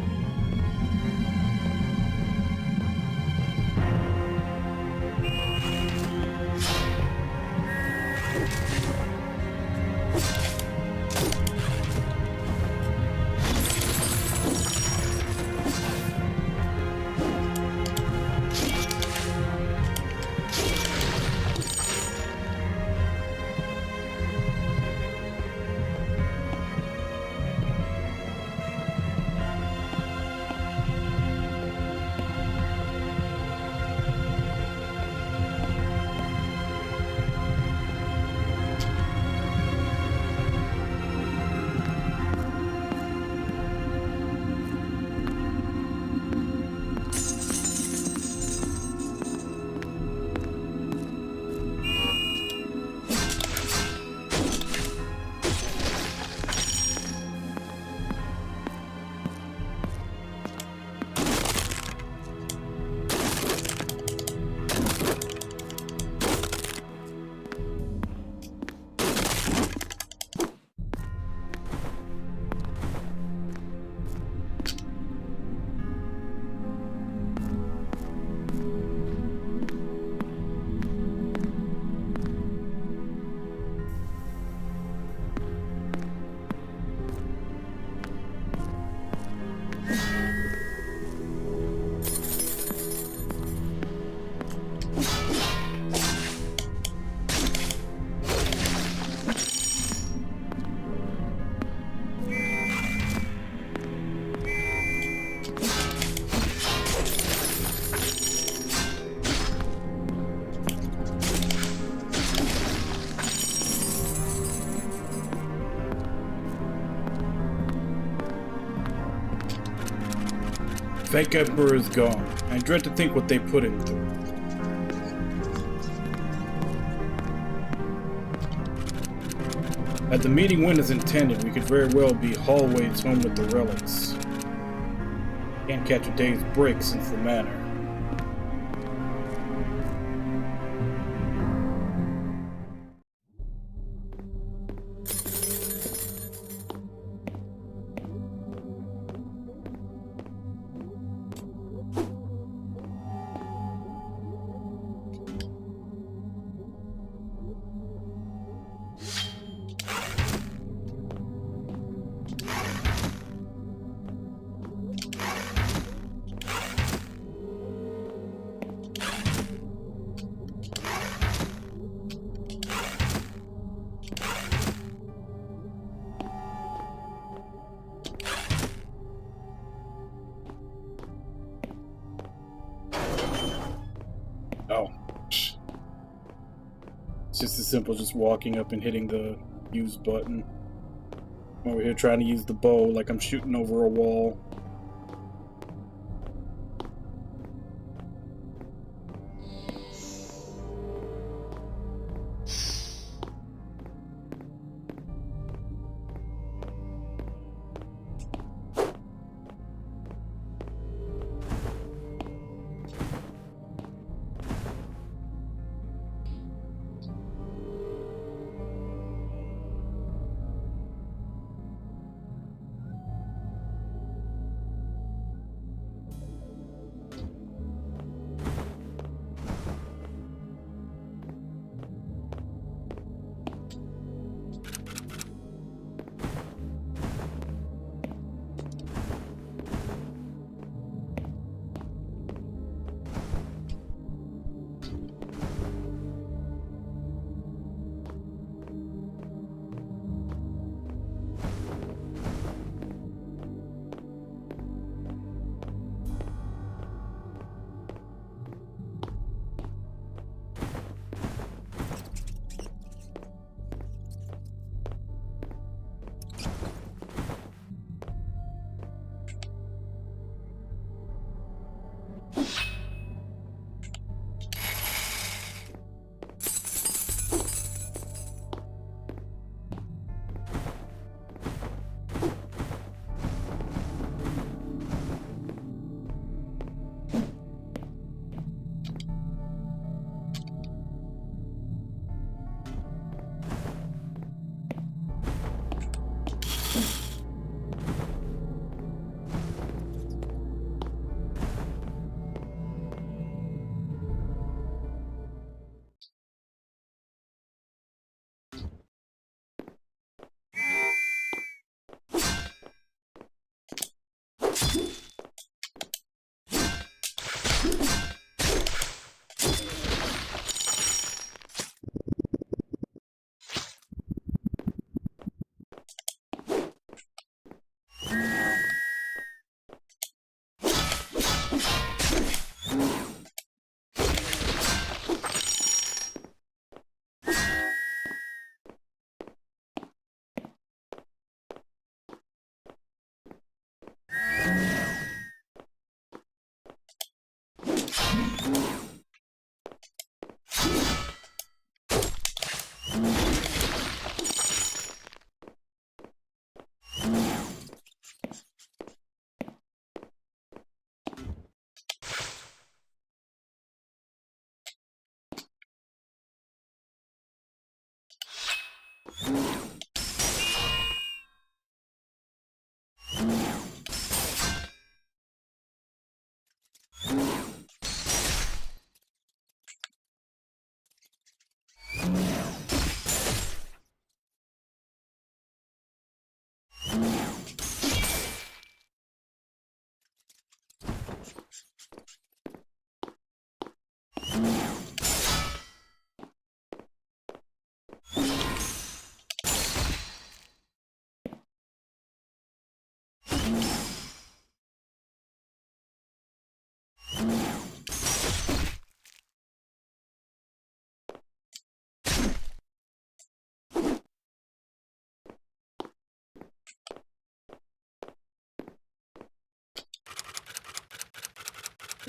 Fake Emperor is gone. I dread to think what they put him through. Had the meeting went as intended, we could very well be hallways home with the relics. Can't catch a day's break since the manor. Oh. It's just as simple as just walking up and hitting the use button. I'm over here trying to use the bow like I'm shooting over a wall.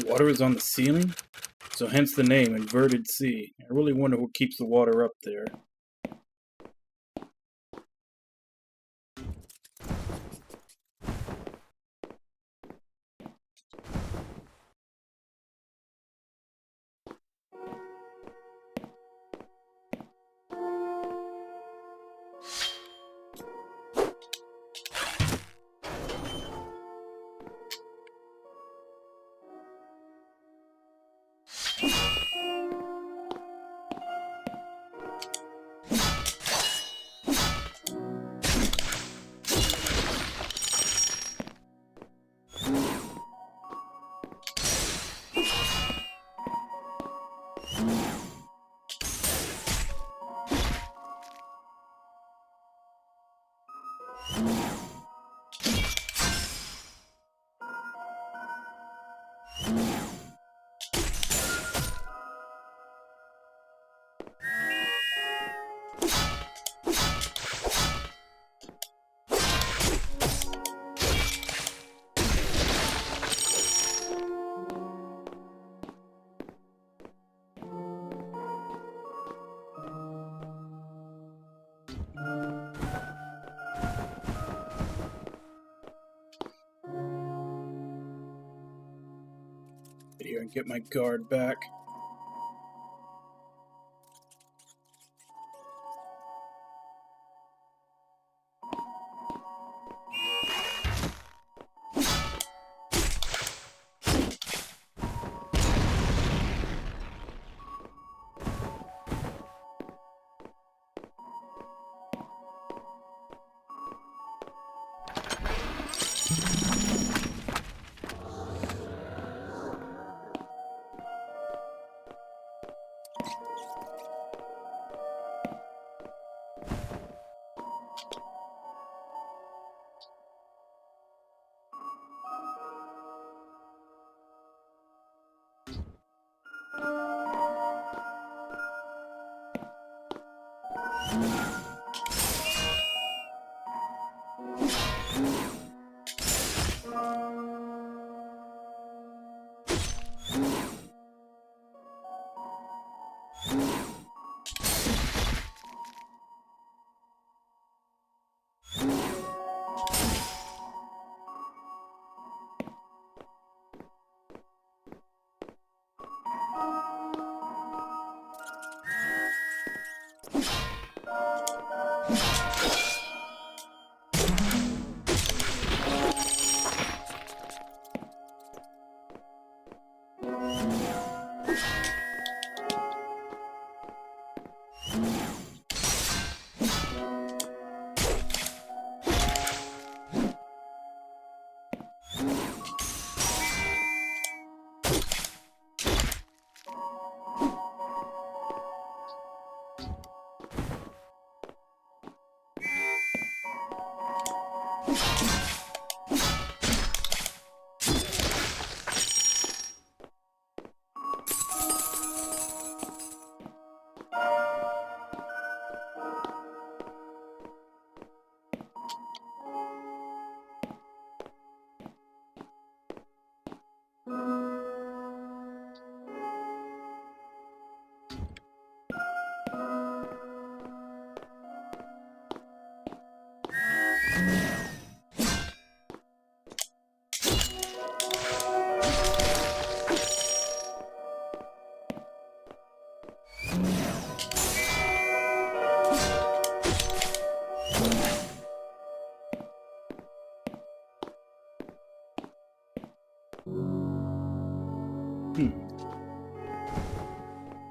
Water is on the ceiling? So hence the name, Inverted Sea. I really wonder what keeps the water up there. Get here and get my guard back.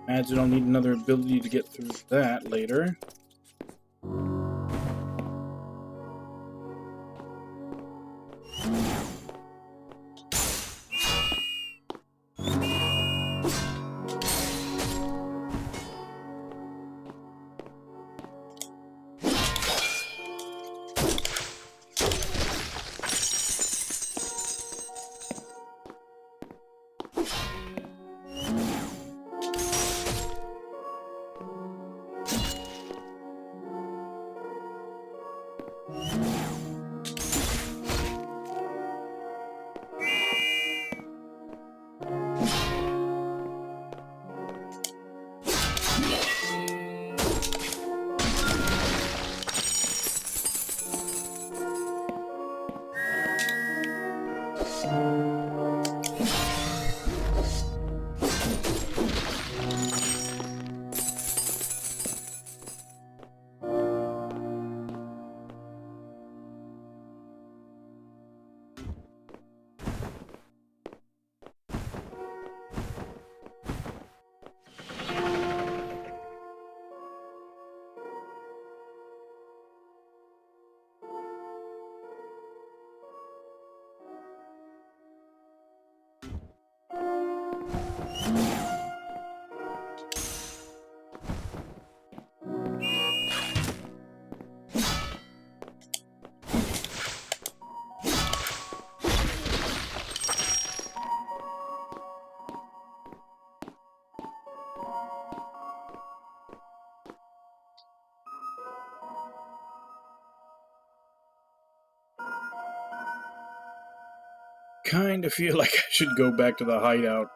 Imagine I'll need another ability to get through that later. Kinda feel like I should go back to the hideout.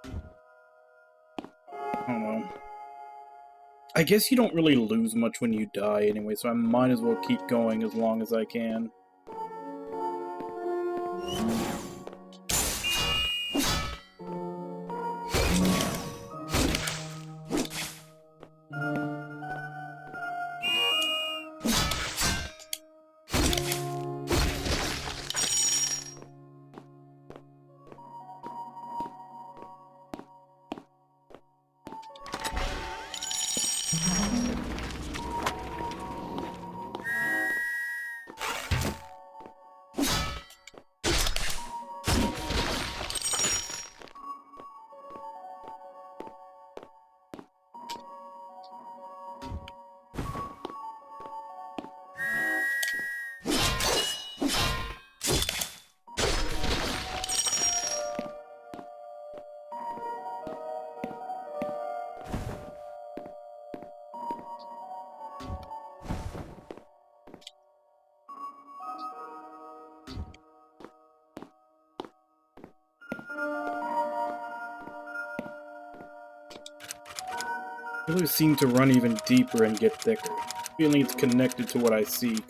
I don't know. I guess you don't really lose much when you die anyway, so I might as well keep going as long as I can. Pillars seem to run even deeper and get thicker. Feeling it's connected to what I seek,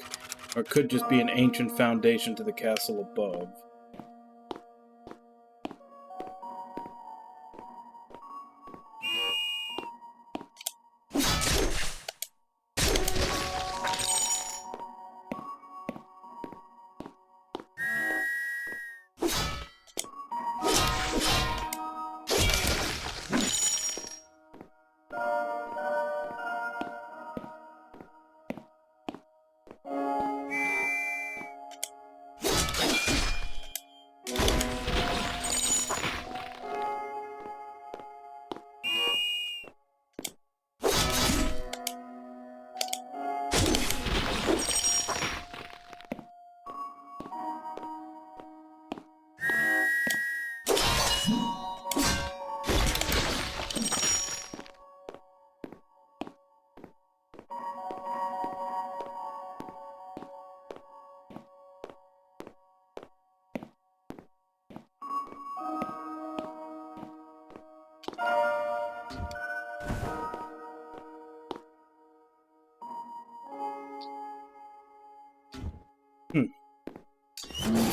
or could just be an ancient foundation to the castle above.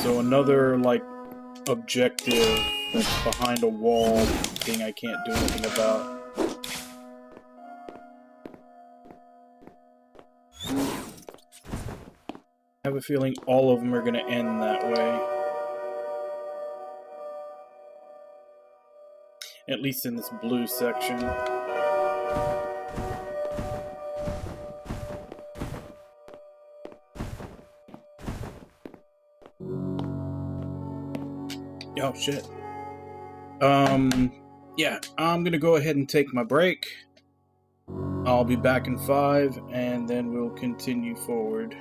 So another, like, objective that's behind a wall thing I can't do anything about. I have a feeling all of them are going to end that way. At least in this blue section. Oh, shit. Yeah, I'm gonna go ahead and take my break. I'll be back in 5, and then we'll continue forward.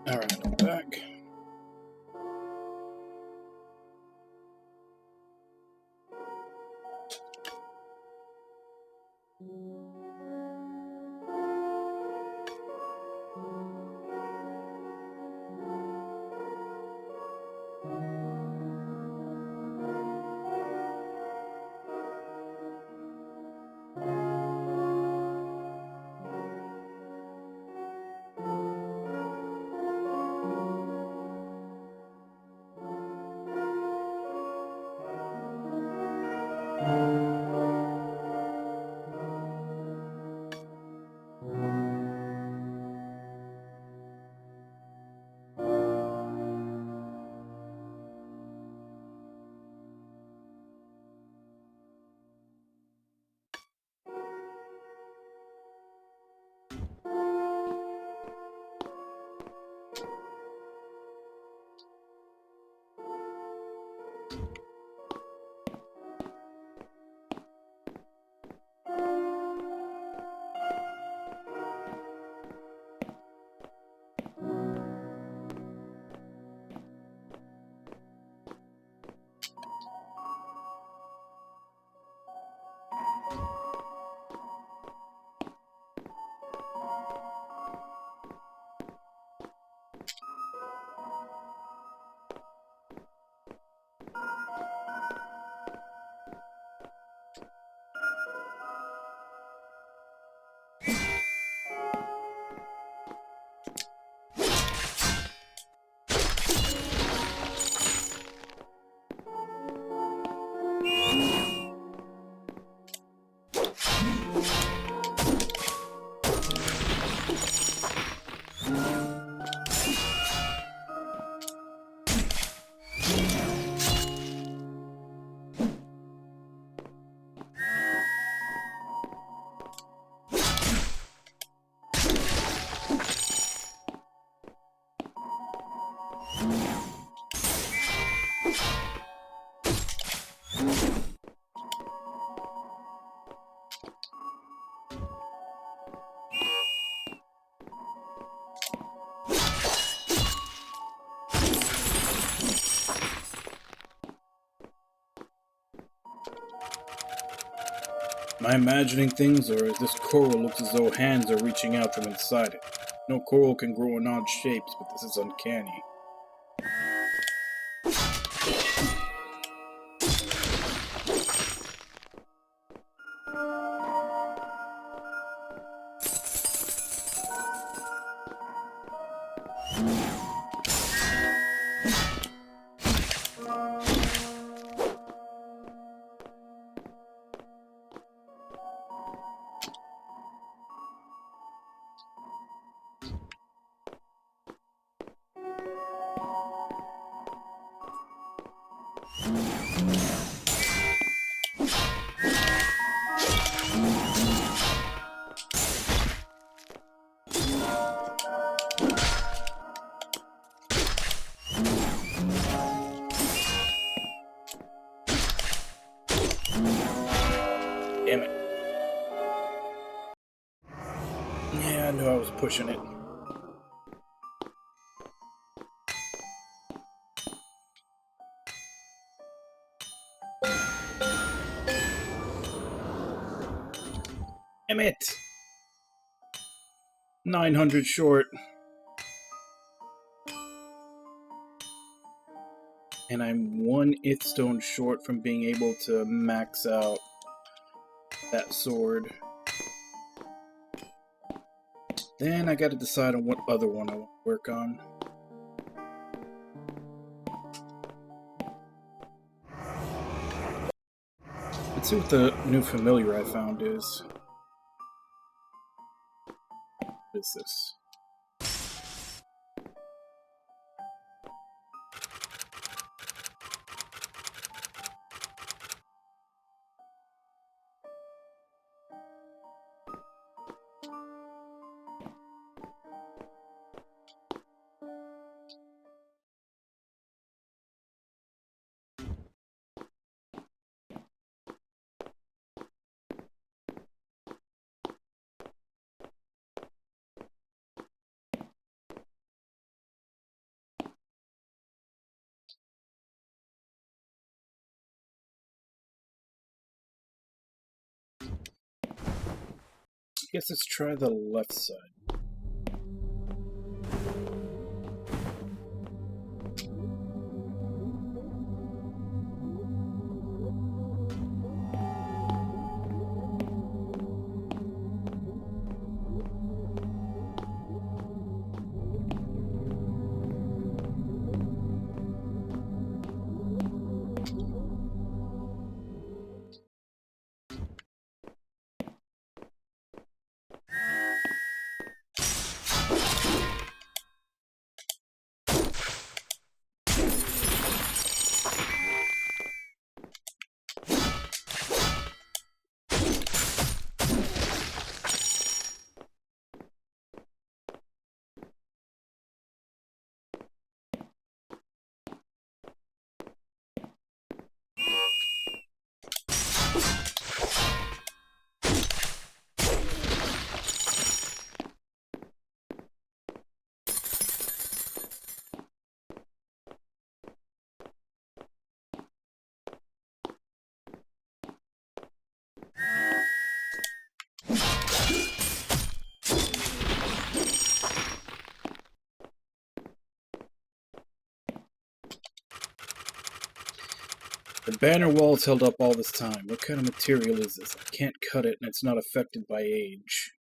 Alright, I'm back. Am I imagining things, or is this coral looks as though hands are reaching out from inside it? No coral can grow in odd shapes, but this is uncanny. Damn it. Yeah, I knew I was pushing it. Damn it! 900 short. And I'm one ith stone short from being able to max out that sword. Then I gotta decide on what other one I want to work on. Let's see what the new familiar I found is. What is this? guess let's try the left side. The banner wall's held up all this time. What kind of material is this? I can't cut it, and it's not affected by age.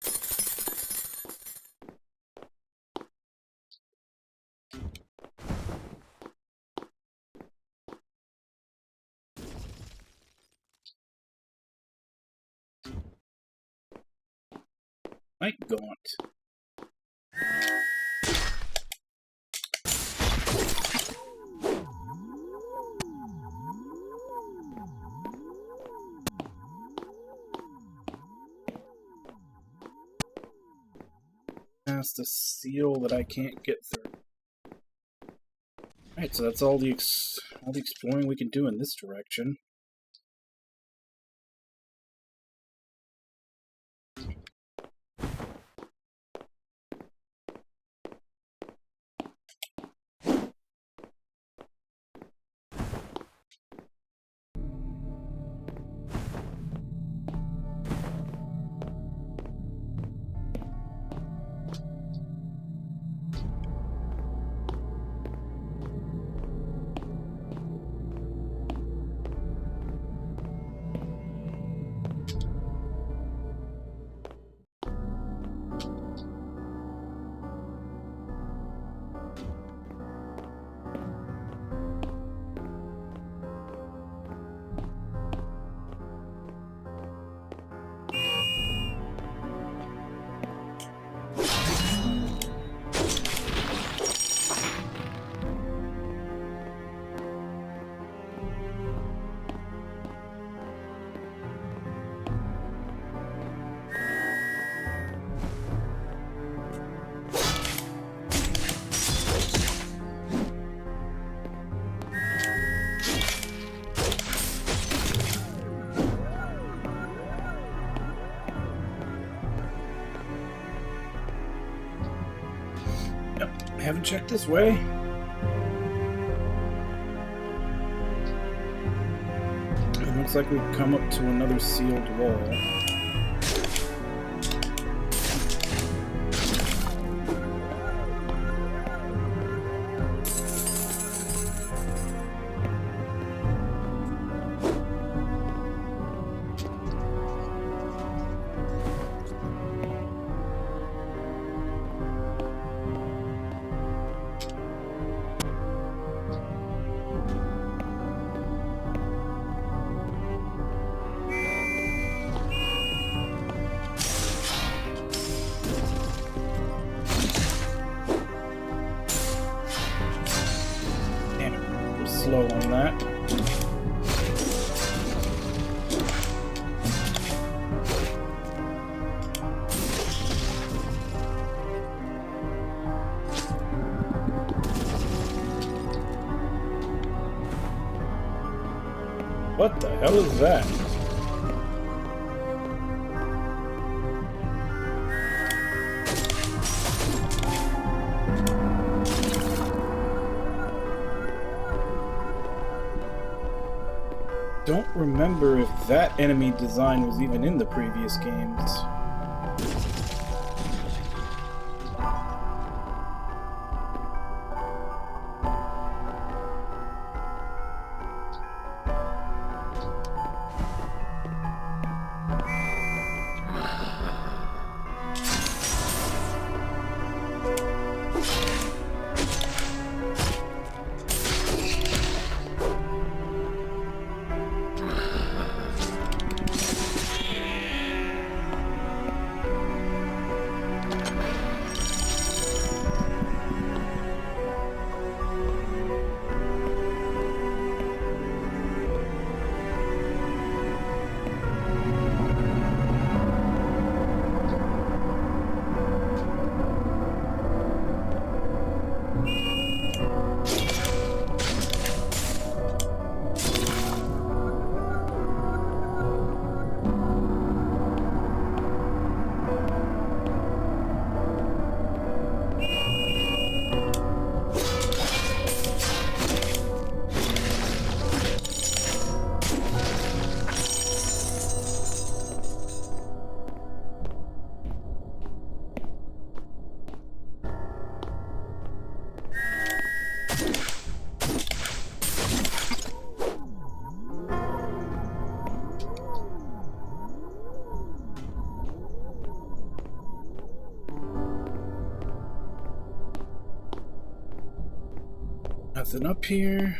Night Gaunt. Past a seal that I can't get through. Alright, so that's all the exploring we can do in this direction. Haven't checked this way. It looks like we've come up to another sealed wall. Slow on that. What the hell is that? Don't remember if that enemy design was even in the previous games. Nothing up here.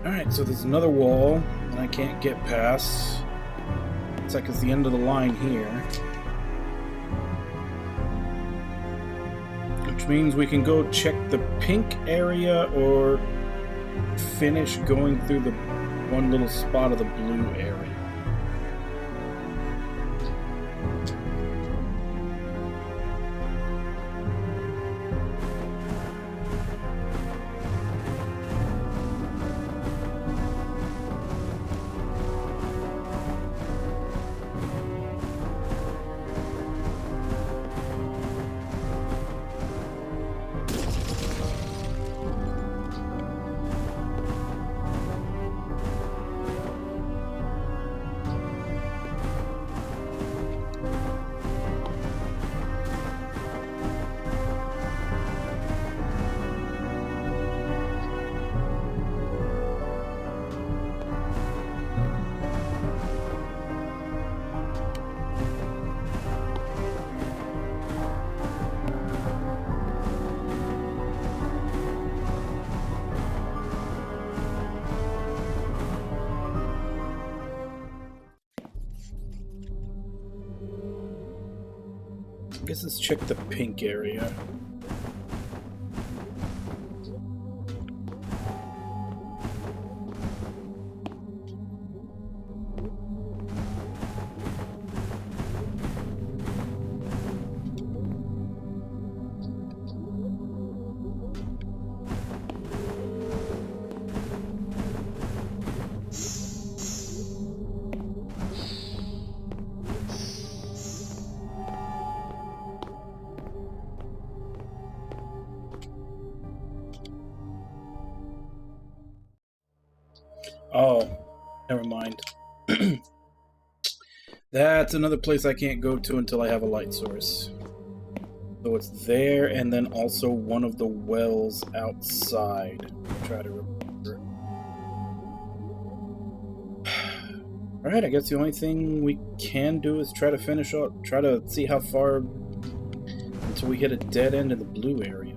Alright, so there's another wall that I can't get past. It's like it's the end of the line here. Which means we can go check the pink area or finish going through the one little spot of the blue area. I guess let's check the pink area. Oh, never mind. That's another place I can't go to until I have a light source. So it's there, and then also one of the wells outside. Try to remember. Alright, I guess the only thing we can do is try to finish up, try to see how far until we hit a dead end in the blue area.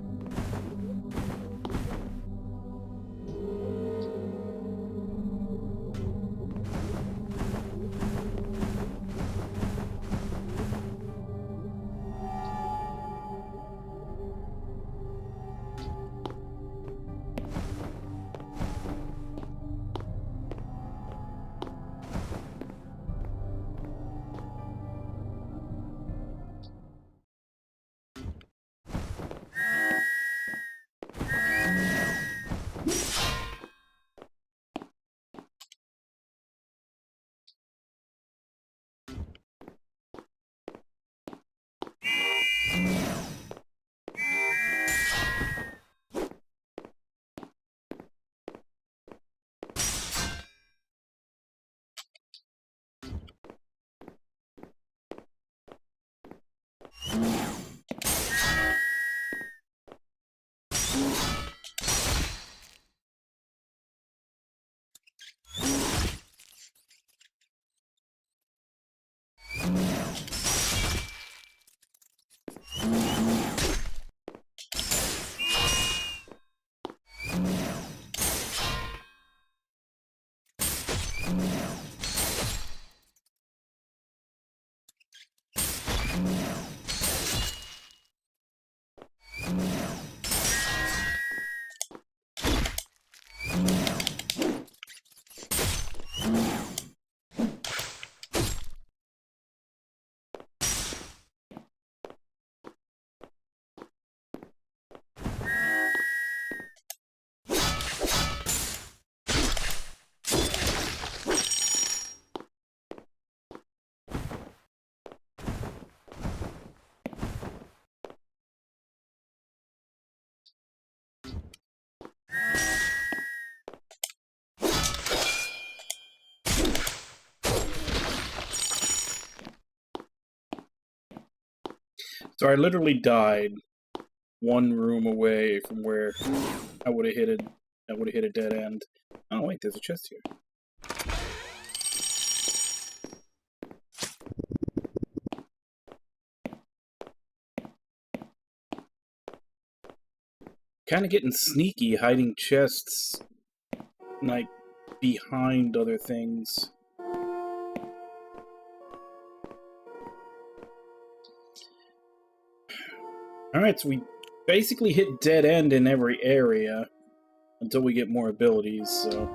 So I literally died one room away from where I would have hit a dead end. Oh wait, there's a chest here. Kind of getting sneaky, hiding chests, like, behind other things. Alright, so we basically hit dead end in every area until we get more abilities, so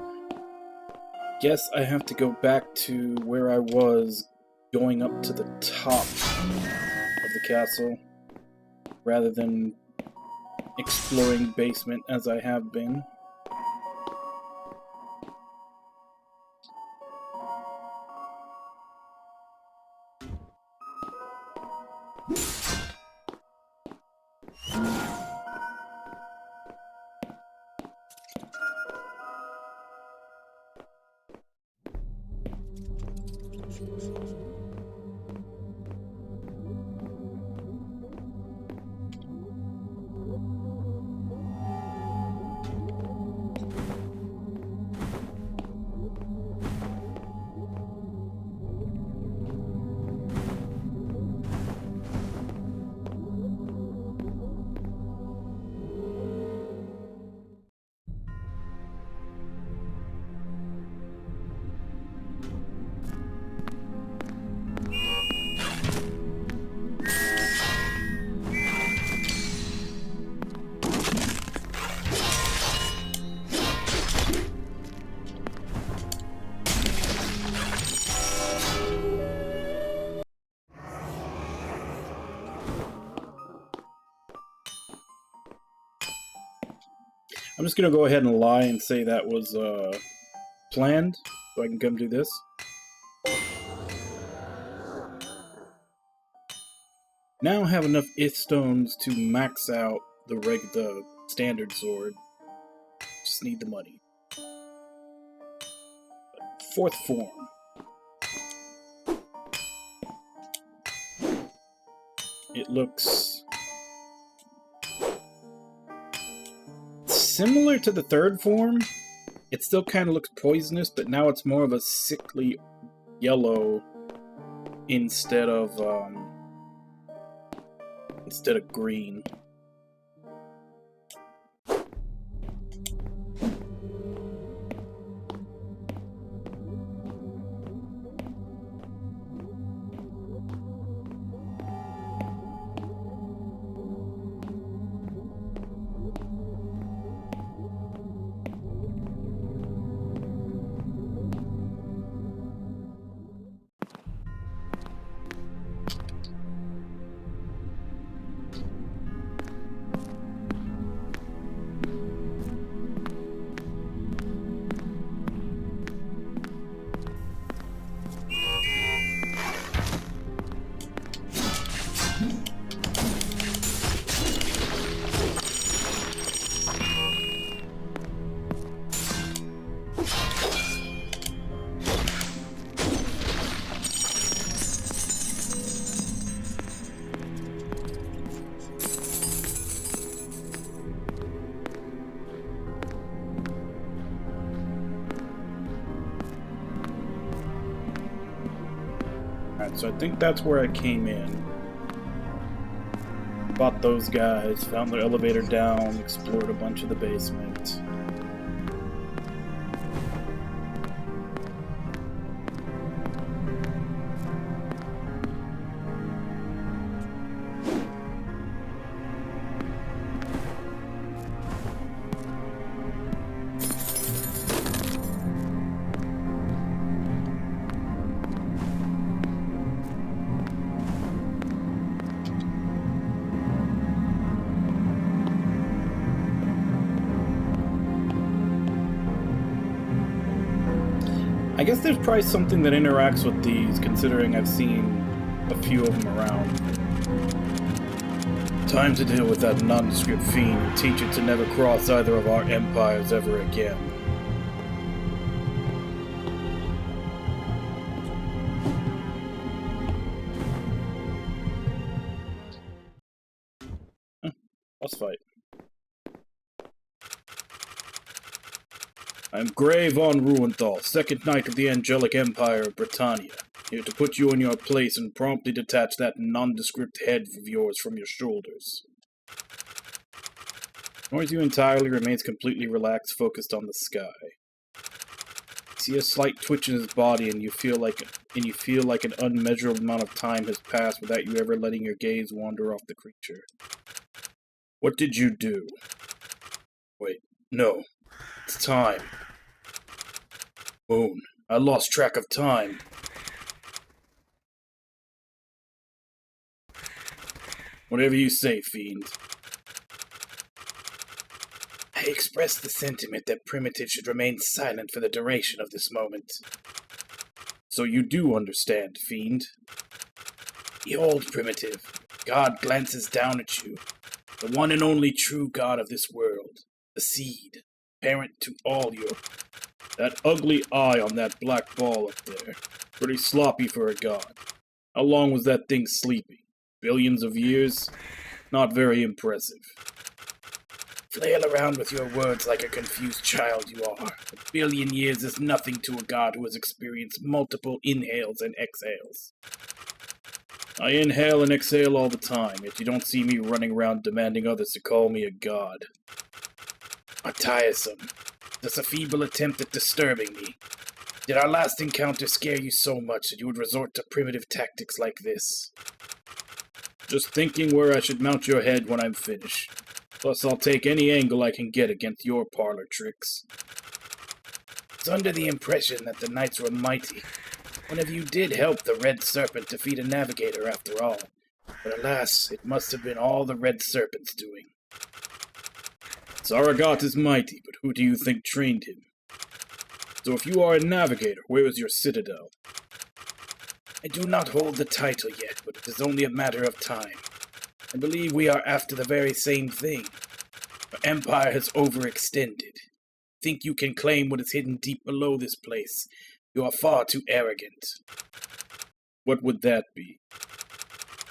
guess I have to go back to where I was going up to the top of the castle rather than exploring basement as I have been. I'm just gonna go ahead and lie and say that was planned, so I can come do this. Now I have enough ith stones to max out the standard sword. Just need the money. Fourth form. It looks similar to the third form. It still kind of looks poisonous, but now it's more of a sickly yellow instead of green. Alright, so I think that's where I came in. Fought those guys, found the elevator down, explored a bunch of the basement. I guess there's probably something that interacts with these, considering I've seen a few of them around. Time to deal with that nondescript fiend and teach it to never cross either of our empires ever again. boss fight. I am Grey von Ruhenthal, second knight of the Angelic Empire of Britannia, here to put you in your place and promptly detach that nondescript head of yours from your shoulders. Noisy entirely remains completely relaxed, focused on the sky. See a slight twitch in his body, and you feel like an unmeasurable amount of time has passed without you ever letting your gaze wander off the creature. What did you do? Wait, no. It's time. Moon, I lost track of time. Whatever you say, fiend. I express the sentiment that Primitive should remain silent for the duration of this moment. So you do understand, fiend? Behold, Primitive. God glances down at you. The one and only true God of this world. The seed. Parent to all your... That ugly eye on that black ball up there. Pretty sloppy for a god. How long was that thing sleeping? Billions of years? Not very impressive. Flail around with your words like a confused child you are. A billion years is nothing to a god who has experienced multiple inhales and exhales. I inhale and exhale all the time, yet you don't see me running around demanding others to call me a god. Are tiresome. That's a feeble attempt at disturbing me. Did our last encounter scare you so much that you would resort to primitive tactics like this? Just thinking where I should mount your head when I'm finished. Plus, I'll take any angle I can get against your parlor tricks. I was under the impression that the knights were mighty. One of you did help the Red Serpent defeat a navigator after all. But alas, it must have been all the Red Serpent's doing. Saragat is mighty, but who do you think trained him? So if you are a navigator, where is your citadel? I do not hold the title yet, but it is only a matter of time. I believe we are after the very same thing. Our empire has overextended. Think you can claim what is hidden deep below this place. You are far too arrogant. What would that be?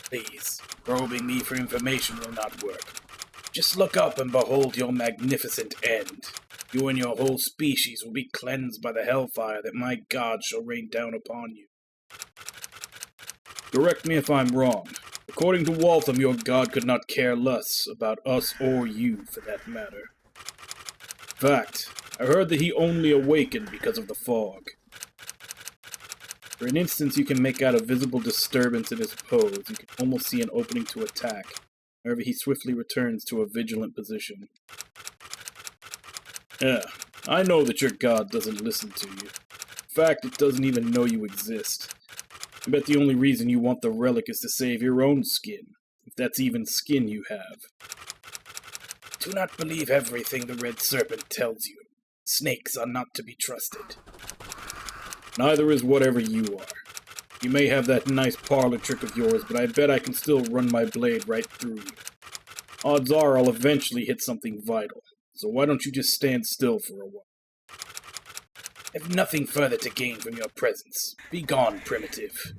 Please, probing me for information will not work. Just look up and behold your magnificent end. You and your whole species will be cleansed by the hellfire that my god shall rain down upon you. Correct me if I'm wrong. According to Waltham, your god could not care less about us or you, for that matter. In fact, I heard that he only awakened because of the fog. For an instant, you can make out a visible disturbance in his pose. You can almost see an opening to attack. However, he swiftly returns to a vigilant position. Yeah, I know that your god doesn't listen to you. In fact, it doesn't even know you exist. I bet the only reason you want the relic is to save your own skin, if that's even skin you have. Do not believe everything the Red Serpent tells you. Snakes are not to be trusted. Neither is whatever you are. You may have that nice parlor trick of yours, but I bet I can still run my blade right through you. Odds are I'll eventually hit something vital, so why don't you just stand still for a while? I have nothing further to gain from your presence. Be gone, Primitive.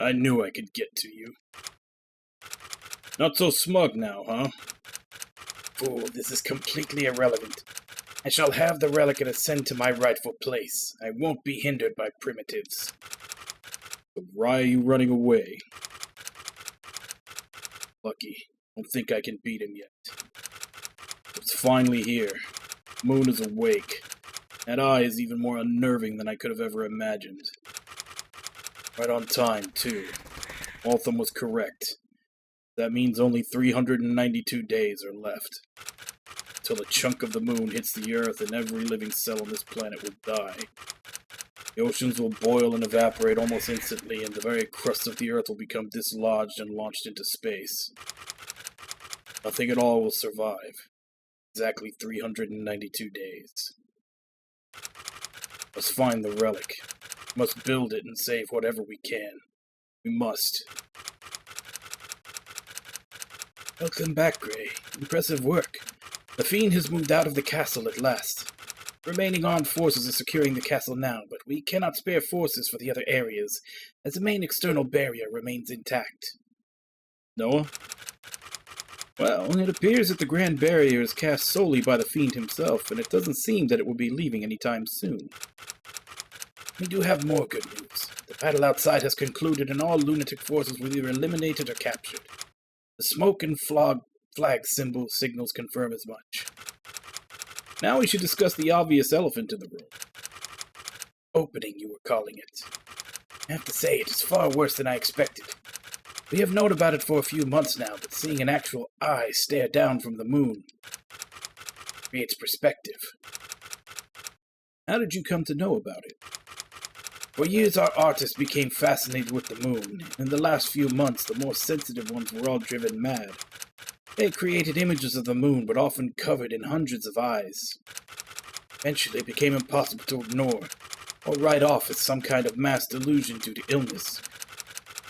I knew I could get to you. Not so smug now, huh? Fool, this is completely irrelevant. I shall have the relic and ascend to my rightful place. I won't be hindered by primitives. But why are you running away? Lucky. Don't think I can beat him yet. It's finally here. Moon is awake. That eye is even more unnerving than I could have ever imagined. Right on time, too. Waltham was correct. That means only 392 days are left. Till a chunk of the moon hits the Earth and every living cell on this planet will die. The oceans will boil and evaporate almost instantly, and the very crust of the Earth will become dislodged and launched into space. Nothing at all will survive. Exactly 392 days. Must find the relic. Must build it and save whatever we can. We must. Welcome back, Gray. Impressive work. The Fiend has moved out of the castle at last. Remaining armed forces are securing the castle now, but we cannot spare forces for the other areas, as the main external barrier remains intact. Noah? Well, it appears that the Grand Barrier is cast solely by the Fiend himself, and it doesn't seem that it will be leaving anytime soon. We do have more good news. The battle outside has concluded, and all lunatic forces were either eliminated or captured. The smoke and flag signals confirm as much. Now we should discuss the obvious elephant in the room. Opening, you were calling it. I have to say, it is far worse than I expected. We have known about it for a few months now, but seeing an actual eye stare down from the moon creates perspective. How did you come to know about it? For years our artists became fascinated with the moon. In the last few months, the more sensitive ones were all driven mad. They created images of the moon, but often covered in hundreds of eyes. Eventually, it became impossible to ignore, or write off as some kind of mass delusion due to illness.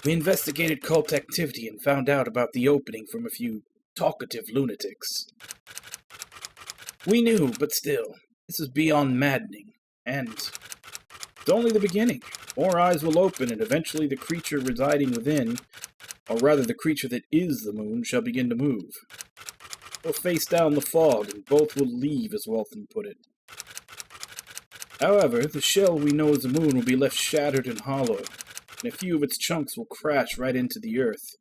We investigated cult activity and found out about the opening from a few talkative lunatics. We knew, but still, this is beyond maddening, and it's only the beginning. More eyes will open, and eventually the creature residing within, or rather the creature that is the moon, shall begin to move. We'll face down the fog, and both will leave, as Waltham put it. However, the shell we know as the moon will be left shattered and hollow, and a few of its chunks will crash right into the Earth.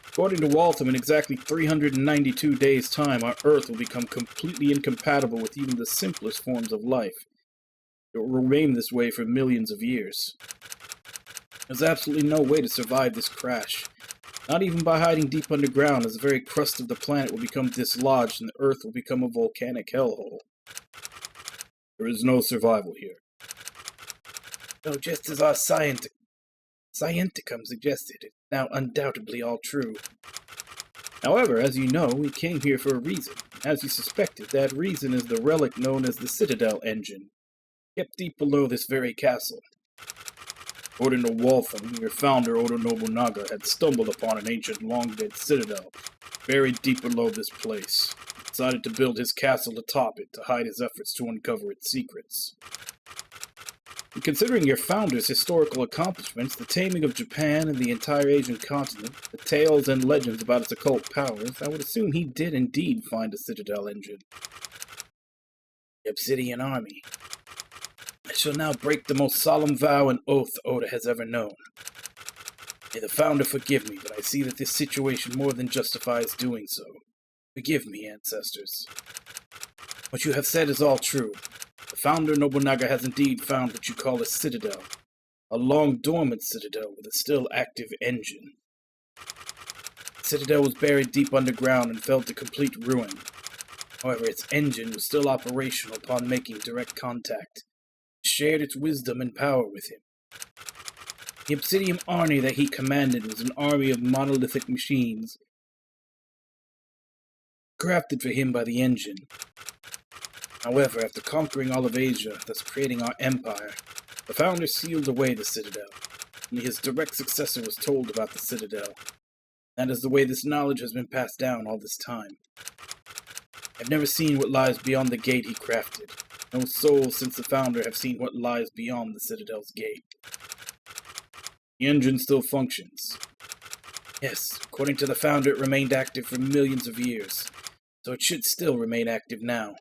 According to Waltham, in exactly 392 days' time, our Earth will become completely incompatible with even the simplest forms of life. It will remain this way for millions of years. There's absolutely no way to survive this crash, not even by hiding deep underground, as the very crust of the planet will become dislodged and the Earth will become a volcanic hellhole. There is no survival here. So just as our Scienticum suggested, it's now undoubtedly all true. However, as you know, we came here for a reason. As you suspected, that reason is the relic known as the Citadel Engine, kept deep below this very castle. According to Waltham, your founder Oda Nobunaga had stumbled upon an ancient long-dead citadel buried deep below this place. He decided to build his castle atop it to hide his efforts to uncover its secrets. And considering your founder's historical accomplishments, the taming of Japan and the entire Asian continent, the tales and legends about its occult powers, I would assume he did indeed find a Citadel engine. The Obsidian Army. I shall now break the most solemn vow and oath Oda has ever known. May the founder forgive me, but I see that this situation more than justifies doing so. Forgive me, ancestors. What you have said is all true. The founder Nobunaga has indeed found what you call a citadel, a long-dormant citadel with a still active engine. The citadel was buried deep underground and fell to complete ruin. However, its engine was still operational upon making direct contact. It shared its wisdom and power with him. The Obsidian army that he commanded was an army of monolithic machines, crafted for him by the engine. However, after conquering all of Asia, thus creating our empire, the founder sealed away the citadel. Only his direct successor was told about the citadel. That is the way this knowledge has been passed down all this time. I've never seen what lies beyond the gate he crafted. No soul since the founder have seen what lies beyond the citadel's gate. The engine still functions. Yes, according to the founder, it remained active for millions of years, so it should still remain active now.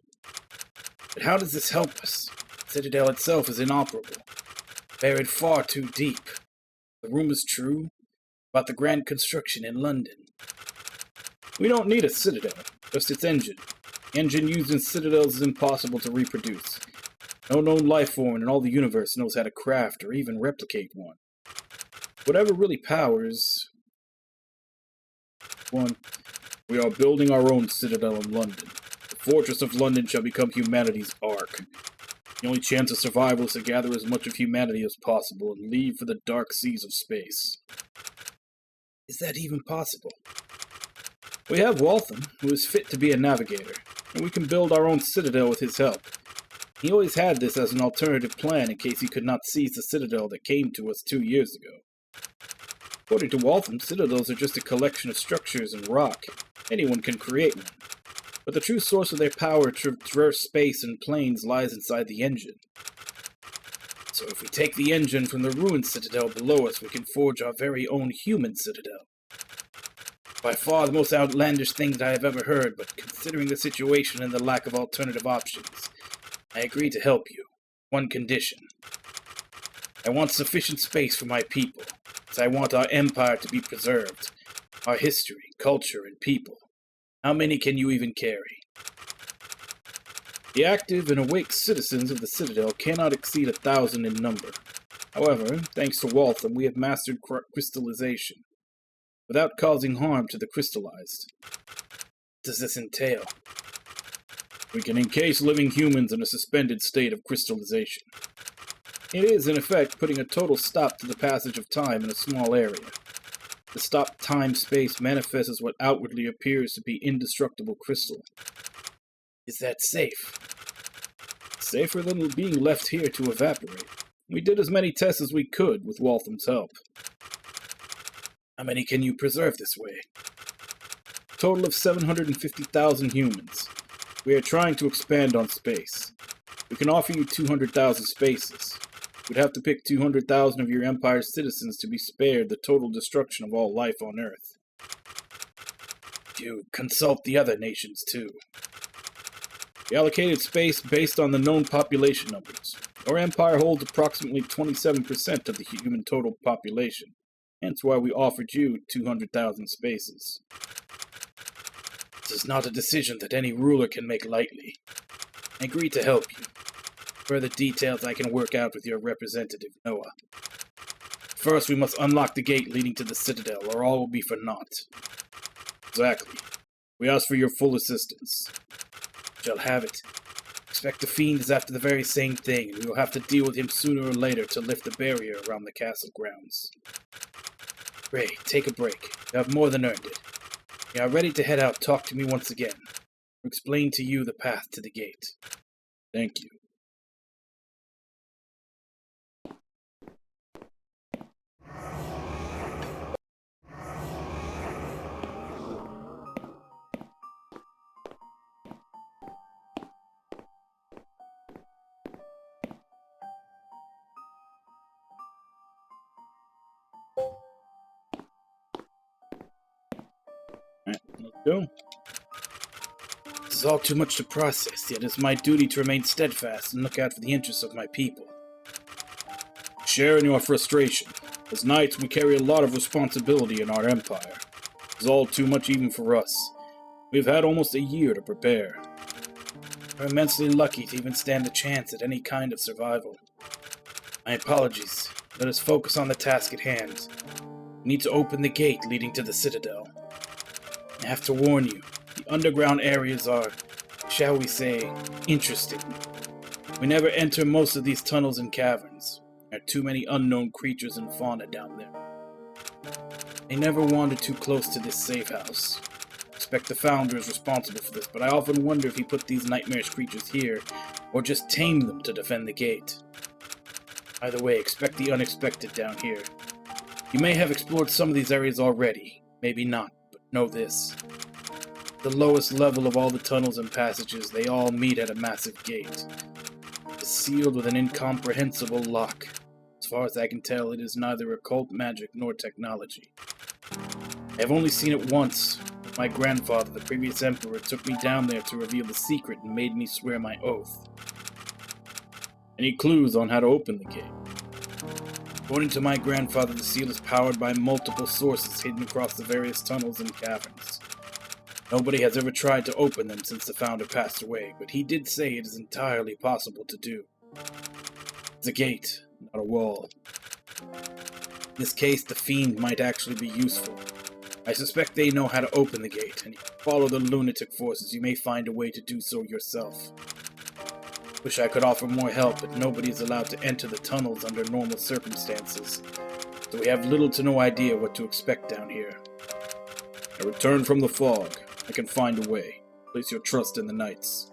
But how does this help us? The citadel itself is inoperable, buried far too deep. The rumors true about the grand construction in London. We don't need a citadel, just its engine. The engine used in citadels is impossible to reproduce. No known life form in all the universe knows how to craft or even replicate one. Whatever really powers 1. We are building our own citadel in London. The fortress of London shall become humanity's ark. The only chance of survival is to gather as much of humanity as possible and leave for the dark seas of space. Is that even possible? We have Waltham, who is fit to be a navigator, and we can build our own citadel with his help. He always had this as an alternative plan in case he could not seize the citadel that came to us 2 years ago. According to Waltham, citadels are just a collection of structures and rock. Anyone can create one. But the true source of their power to traverse space and planes lies inside the engine. So if we take the engine from the ruined citadel below us, we can forge our very own human citadel. By far the most outlandish thing that I have ever heard, but considering the situation and the lack of alternative options, I agree to help you. One condition. I want sufficient space for my people, as I want our empire to be preserved, our history, culture, and people. How many can you even carry? The active and awake citizens of the Citadel cannot exceed 1,000 in number. However, thanks to Waltham, we have mastered crystallization, without causing harm to the crystallized. What does this entail? We can encase living humans in a suspended state of crystallization. It is, in effect, putting a total stop to the passage of time in a small area. The stopped time-space manifests as what outwardly appears to be indestructible crystal. Is that safe? Safer than being left here to evaporate. We did as many tests as we could with Waltham's help. How many can you preserve this way? A total of 750,000 humans. We are trying to expand on space. We can offer you 200,000 spaces. We'd have to pick 200,000 of your Empire's citizens to be spared the total destruction of all life on Earth. You consult the other nations, too. We allocated space based on the known population numbers. Our Empire holds approximately 27% of the human total population, hence why we offered you 200,000 spaces. This is not a decision that any ruler can make lightly. I agree to help you. Further details I can work out with your representative, Noah. First, we must unlock the gate leading to the Citadel, or all will be for naught. Exactly. We ask for your full assistance. Shall have it. Expect the Fiend is after the very same thing, and we will have to deal with him sooner or later to lift the barrier around the castle grounds. Ray, take a break. You have more than earned it. You are ready to head out. Talk to me once again. I'll explain to you the path to the gate. Thank you. Alright, let's go. This is all too much to process, yet it's my duty to remain steadfast and look out for the interests of my people. Share in your frustration. As knights, we carry a lot of responsibility in our empire. It's all too much even for us. We've had almost a year to prepare. We're immensely lucky to even stand a chance at any kind of survival. My apologies. Let us focus on the task at hand. We need to open the gate leading to the Citadel. I have to warn you, the underground areas are, shall we say, interesting. We never enter most of these tunnels and caverns. There are too many unknown creatures and fauna down there. They never wander too close to this safe house. I expect the founder is responsible for this, but I often wonder if he put these nightmarish creatures here, or just tamed them to defend the gate. Either way, expect the unexpected down here. You may have explored some of these areas already, maybe not, but know this. The lowest level of all the tunnels and passages, they all meet at a massive gate. It's sealed with an incomprehensible lock. As far as I can tell, it is neither occult magic nor technology. I have only seen it once. My grandfather, the previous emperor, took me down there to reveal the secret and made me swear my oath. Any clues on how to open the gate? According to my grandfather, the seal is powered by multiple sources hidden across the various tunnels and caverns. Nobody has ever tried to open them since the founder passed away, but he did say it is entirely possible to do. It's a gate, not a wall. In this case, the Fiend might actually be useful. I suspect they know how to open the gate, and if you follow the lunatic forces, you may find a way to do so yourself. Wish I could offer more help, but nobody is allowed to enter the tunnels under normal circumstances, so we have little to no idea what to expect down here. I return from the fog. I can find a way. Place your trust in the knights.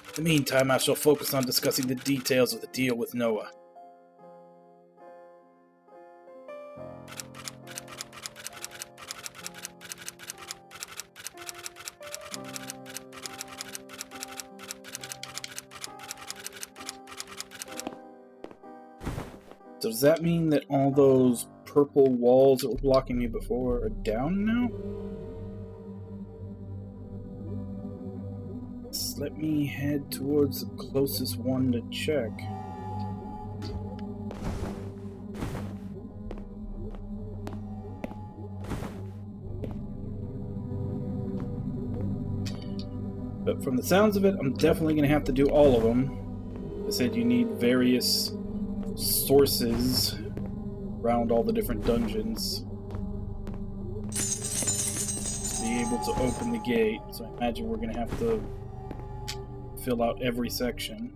In the meantime, I shall focus on discussing the details of the deal with Noah. So does that mean that all those purple walls that were blocking me before are down now? Let me head towards the closest one to check. But from the sounds of it, I'm definitely going to have to do all of them. I said you need various sources around all the different dungeons to be able to open the gate. So I imagine we're going to have to fill out every section.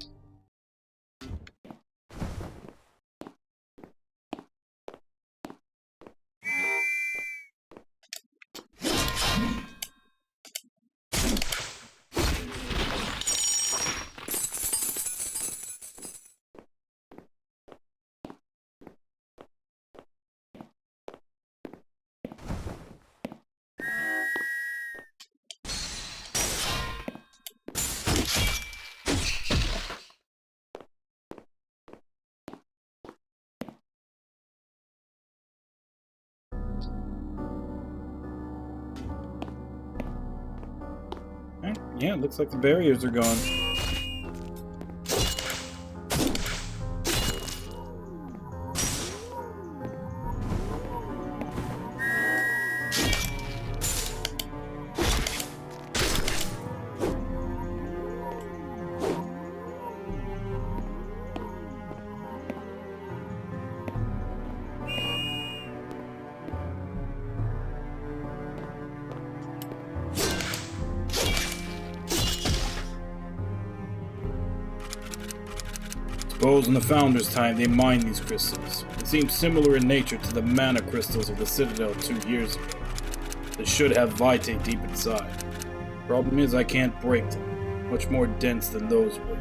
Yeah, it looks like the barriers are gone. Suppose in the Founder's time they mined these crystals. They seem similar in nature to the mana crystals of the Citadel 2 years ago. They should have vitae deep inside. Problem is I can't break them. Much more dense than those were.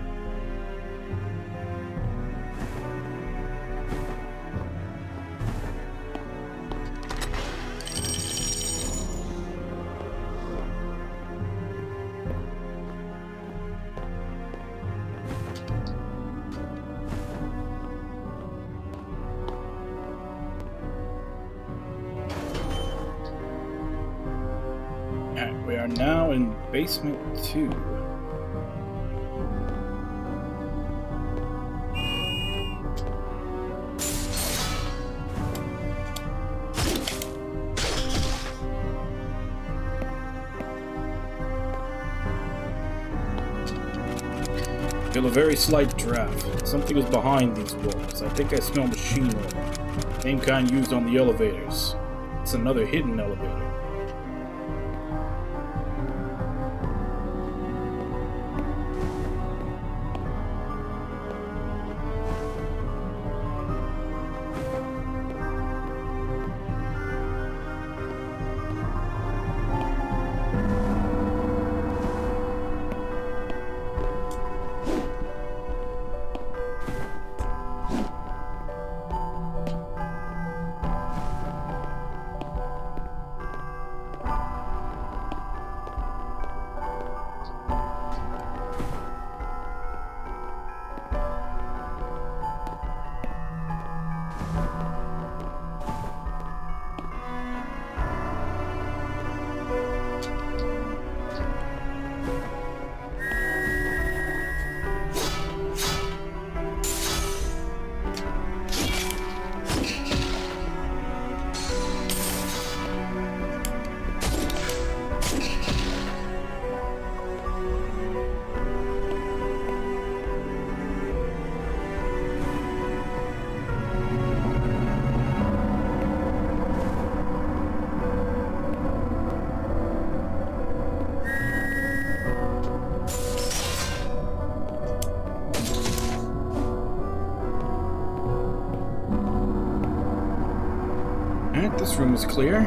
We are now in basement 2. Feel a very slight draft. Something is behind these walls. I think I smell machine oil. Same kind used on the elevators. It's another hidden elevator. Alright, this room is clear.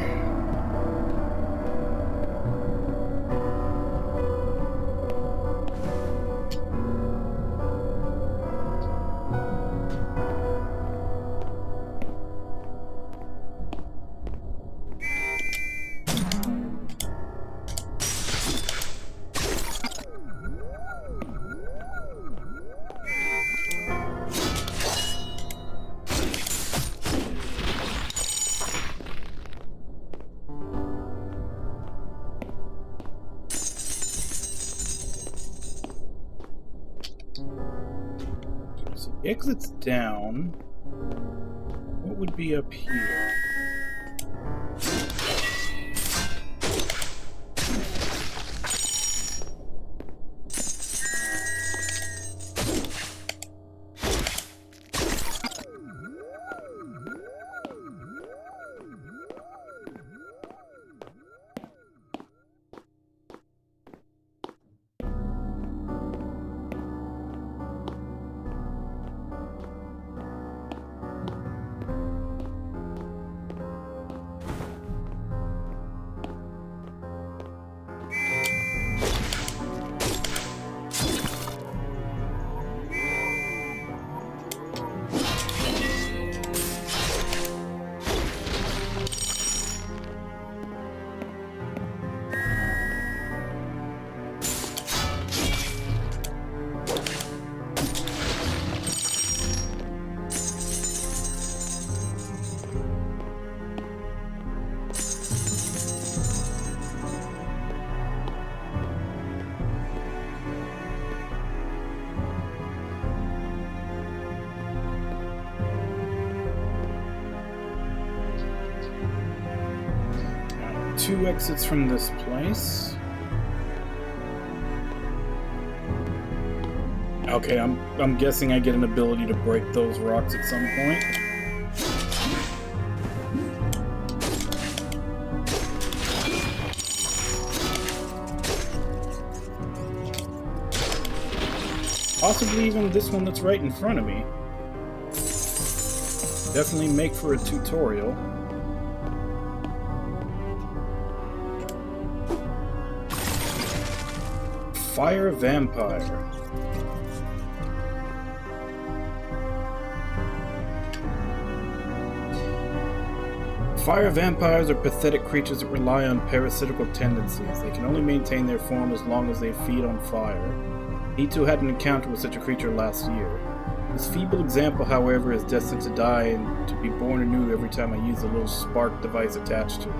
Exits down. What would be up here? Two exits from this place. Okay, I'm guessing I get an ability to break those rocks at some point. Possibly even this one that's right in front of me. Definitely make for a tutorial. Fire vampire. Fire vampires are pathetic creatures that rely on parasitical tendencies. They can only maintain their form as long as they feed on fire. E2 had an encounter with such a creature last year. This feeble example, however, is destined to die and to be born anew every time I use the little spark device attached to it.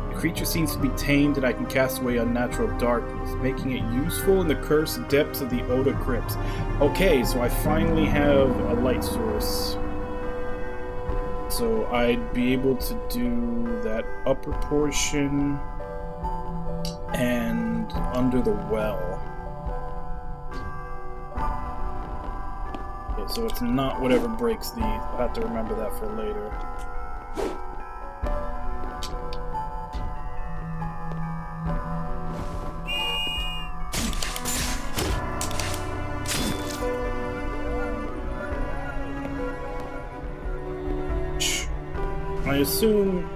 The creature seems to be tamed and I can cast away unnatural darkness, making it useful in the cursed depths of the Oda crypts. Okay, so I finally have a light source. So I'd be able to do that upper portion and under the well. Okay, so it's not whatever breaks these. I'll have to remember that for later. I assume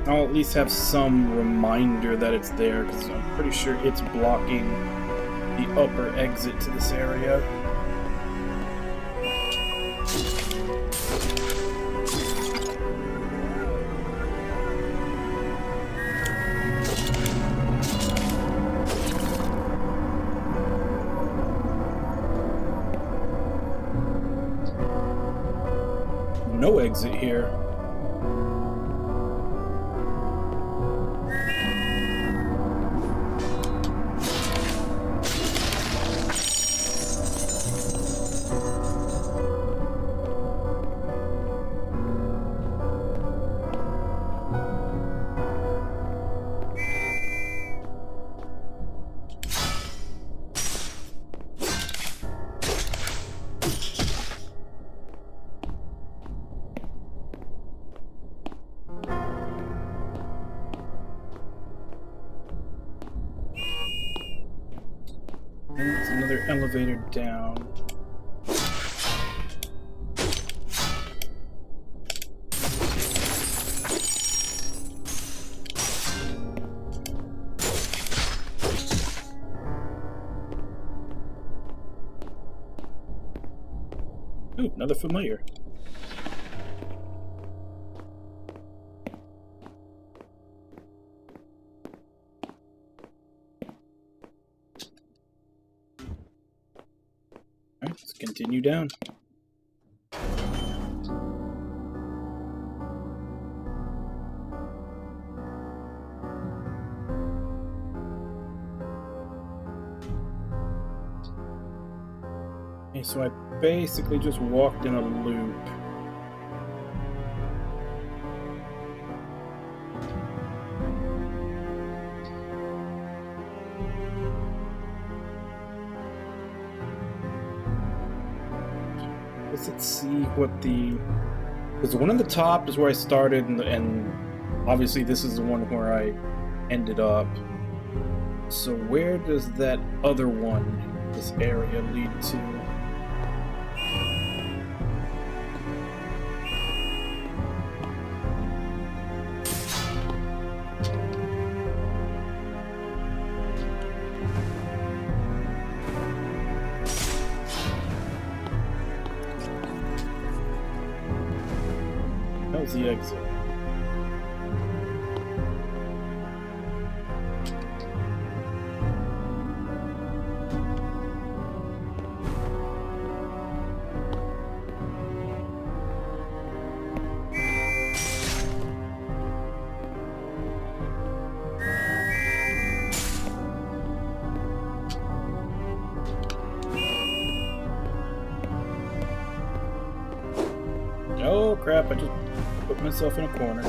I'll at least have some reminder that it's there, because I'm pretty sure it's blocking the upper exit to this area. No exit here. There's another elevator down. another familiar. Alright, let's continue down. Okay, so I basically just walked in a loop. Let's see what the... Because the one on the top is where I started, and obviously this is the one where I ended up. So where does that other one, this area, lead to? That was the exit. Oh crap, I just put myself in a corner.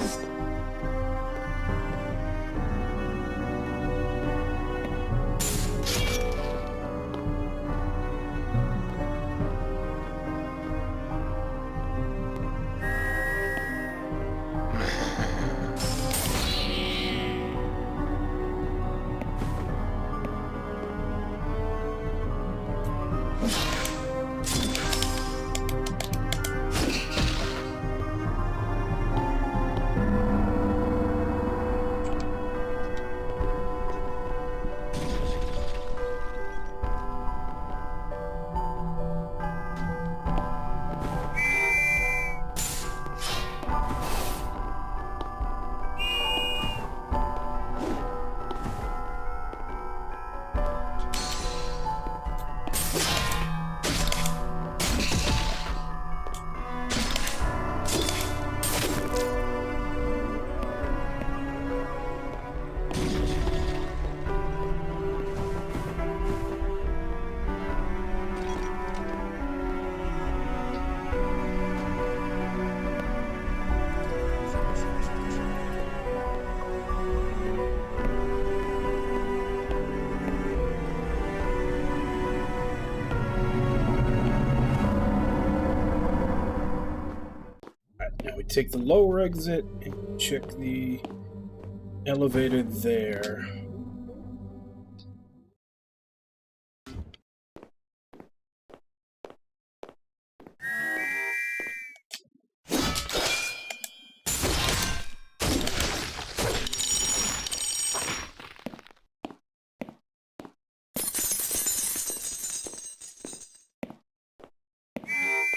Now we take the lower exit and check the elevator there.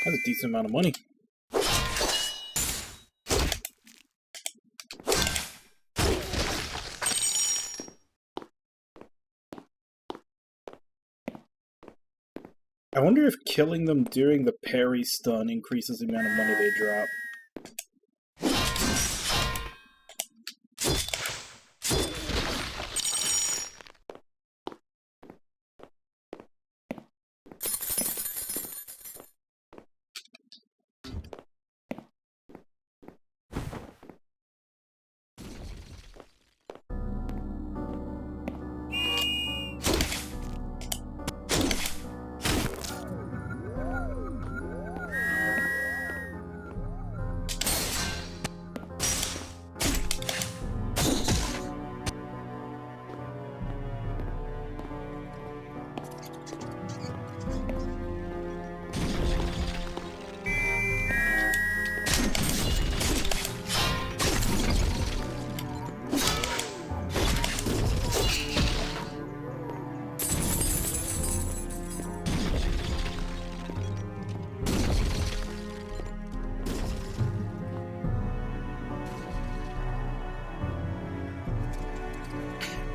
That's a decent amount of money. I wonder if killing them during the parry stun increases the amount of money they drop.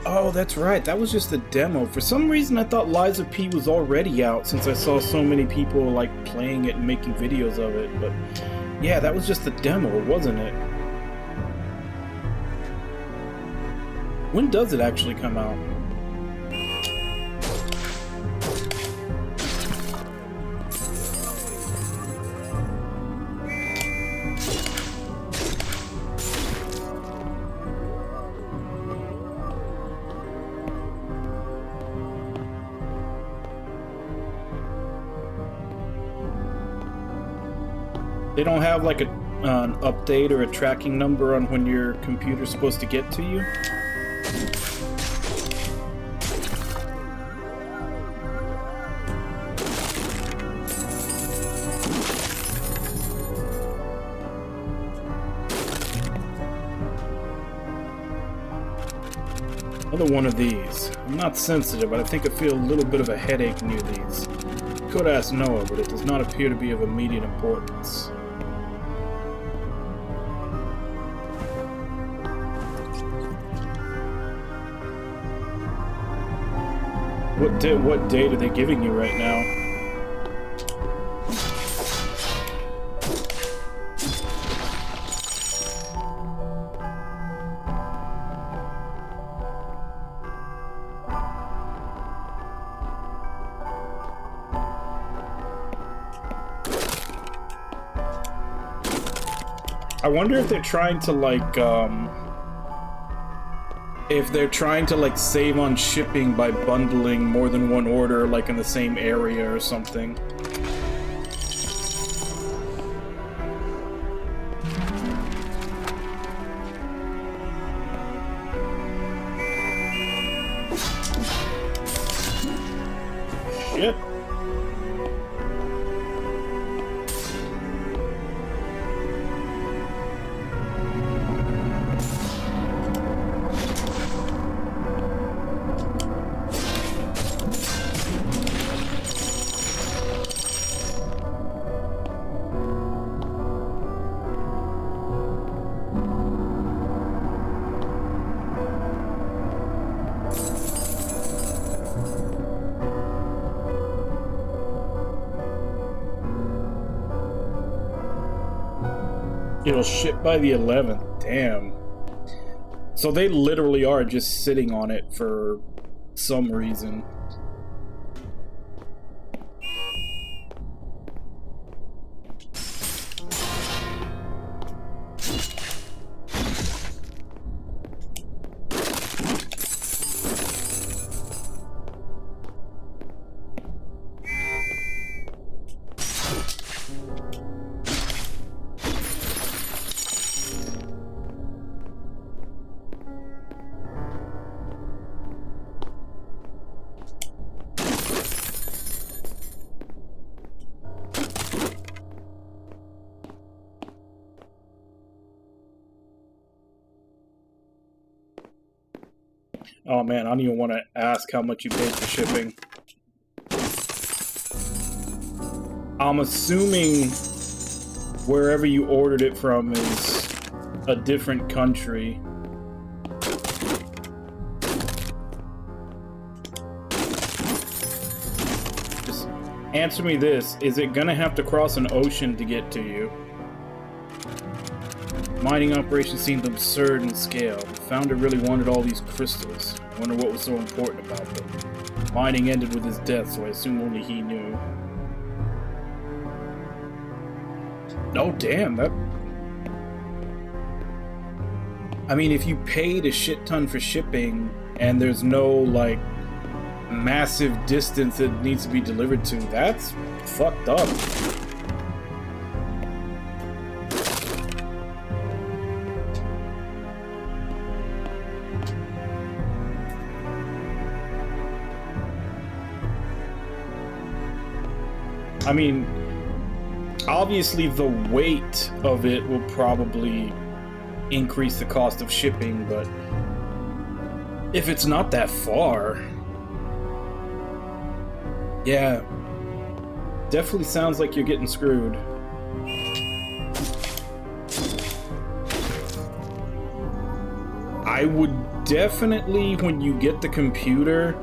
Oh, that's right. That was just a demo. For some reason, I thought Lies of P was already out since I saw so many people like playing it and making videos of it. But yeah, that was just a demo, wasn't it? When does it actually come out? They don't have like an update or a tracking number on when your computer's supposed to get to you? Another one of these. I'm not sensitive, but I think I feel a little bit of a headache near these. Could ask Noah, but it does not appear to be of immediate importance. What date are they giving you right now? I wonder if they're trying to save on shipping by bundling more than one order like in the same area or something. Shit. It'll ship by the 11th. Damn. So they literally are just sitting on it for some reason. Oh man, I don't even want to ask how much you paid for shipping. I'm assuming wherever you ordered it from is a different country. Just answer me this. Is it gonna have to cross an ocean to get to you? Mining operation seemed absurd in scale. The founder really wanted all these crystals. I wonder what was so important about them. Mining ended with his death, so I assume only he knew. Oh, damn, that... I mean, if you paid a shit ton for shipping, and there's no, like, massive distance that needs to be delivered to, that's fucked up. I mean, obviously the weight of it will probably increase the cost of shipping, but if it's not that far, yeah, definitely sounds like you're getting screwed. I would definitely, when you get the computer,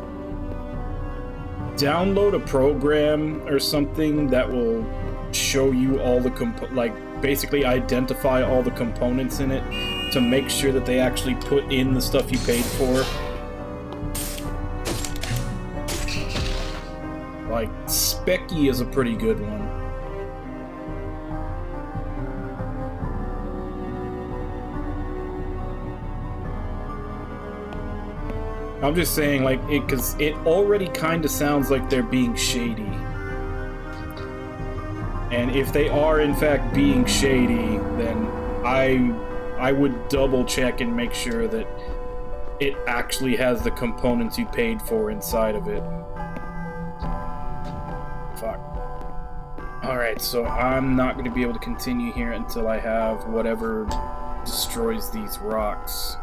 download a program or something that will show you all the basically identify all the components in it to make sure that they actually put in the stuff you paid for. Like, Specky is a pretty good one. I'm just saying, like, because it already kind of sounds like they're being shady. And if they are, in fact, being shady, then I would double check and make sure that it actually has the components you paid for inside of it. Fuck. Alright, so I'm not going to be able to continue here until I have whatever destroys these rocks.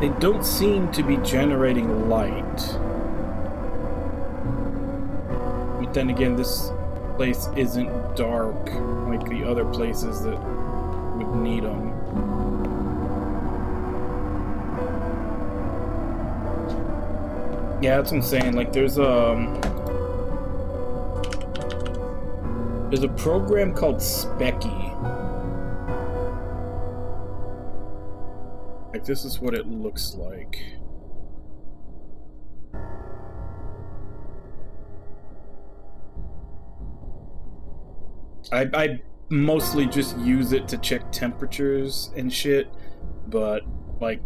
They don't seem to be generating light. But then again, this place isn't dark like the other places that would need them. Yeah, that's what I'm saying. Like, there's a program called Specky. Like, this is what it looks like. I mostly just use it to check temperatures and shit, but like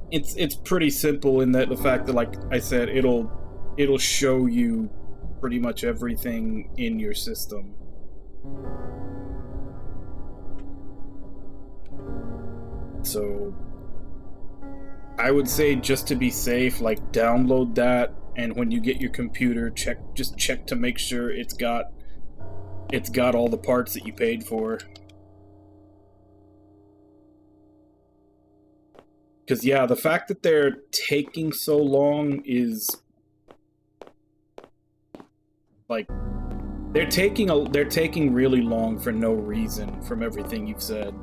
it's pretty simple in that the fact that, like I said, it'll show you pretty much everything in your system. So I would say, just to be safe, like, download that, and when you get your computer, just check to make sure it's got all the parts that you paid for. Because yeah, the fact that they're taking so long is like, they're taking really long for no reason from everything you've said.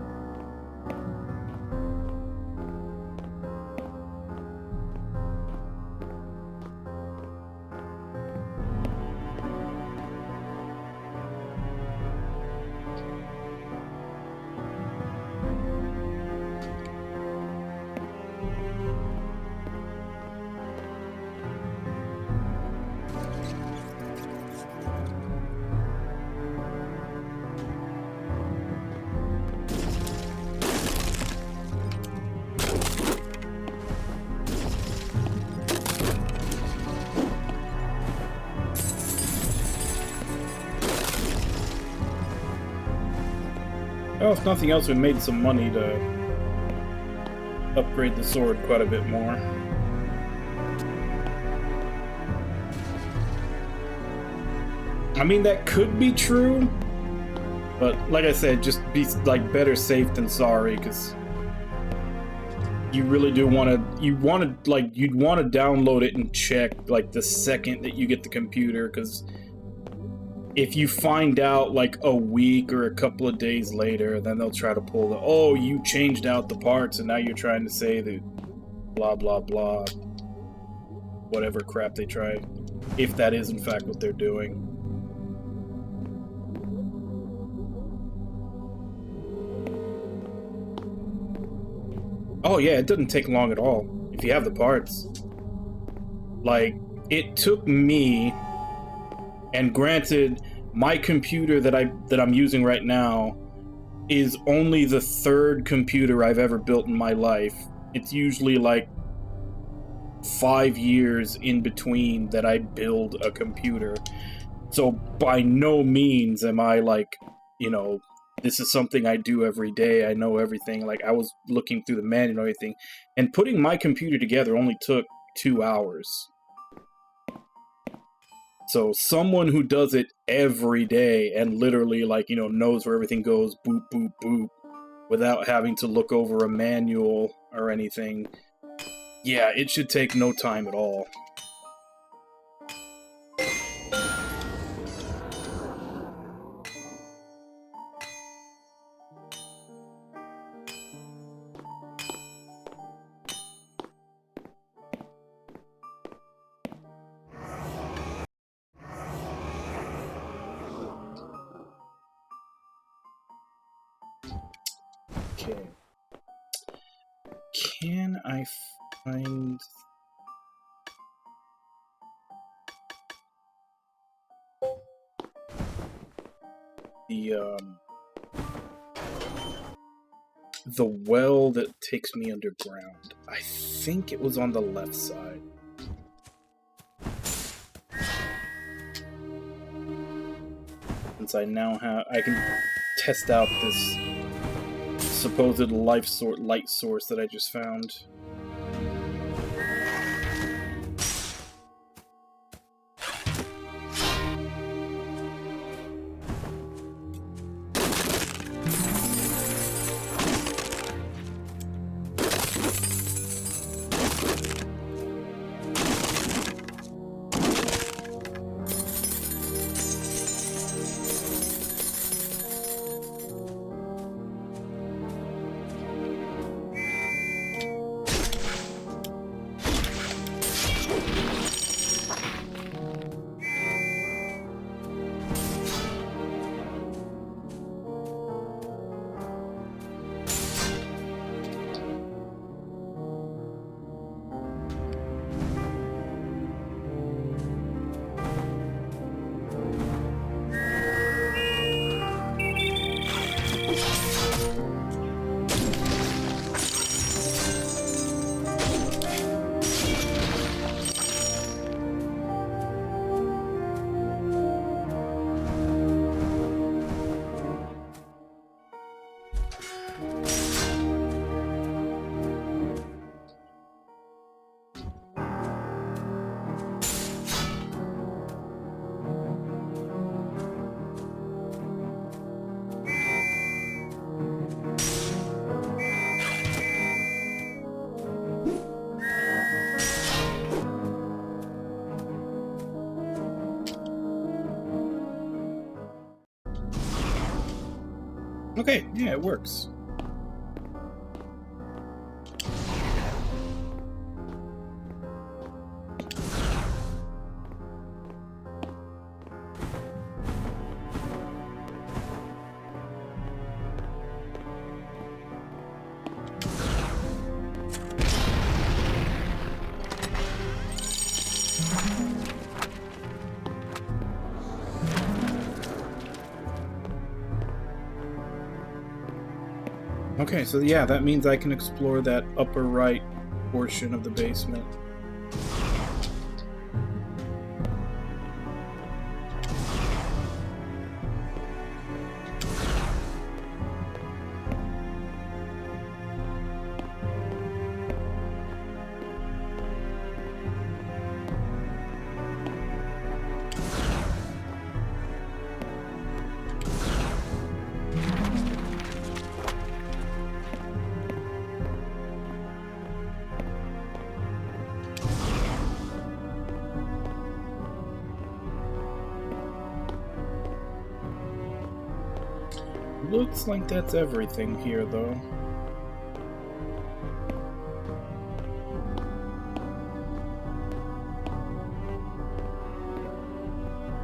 Well, if nothing else, we made some money to upgrade the sword quite a bit more. I mean, that could be true, but like I said, just be like better safe than sorry, because you really do want to. You'd want to download it and check like the second that you get the computer, because if you find out like a week or a couple of days later, then they'll try to pull the, oh, you changed out the parts and now you're trying to say that blah blah blah, whatever crap they try, if that is in fact what they're doing. Oh yeah, it doesn't take long at all if you have the parts. Like, it took me, and granted, my computer that I'm using right now is only the third computer I've ever built in my life. It's usually like 5 years in between that I build a computer. So by no means am I like you know, this is something I do every day. I know everything. Like, I was looking through the manual and everything, and putting my computer together only took 2 hours. So someone who does it every day and literally, like, you know, knows where everything goes, boop, boop, boop, without having to look over a manual or anything, yeah, it should take no time at all. Okay. Can I find... the well that takes me underground? I think it was on the left side. Since I now have... I can test out this supposed light source that I just found. Okay, yeah, it works. Okay, so yeah, that means I can explore that upper right portion of the basement. Looks like that's everything here, though.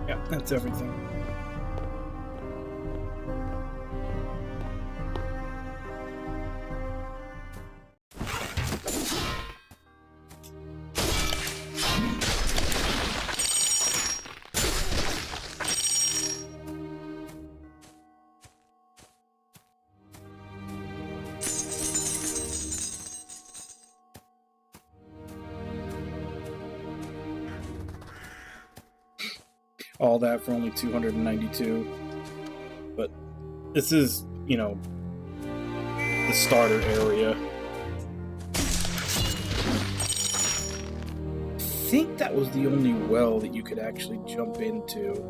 Yeah, that's everything. All that for only 292. But This is, you know, the starter area. I think that was the only well that you could actually jump into.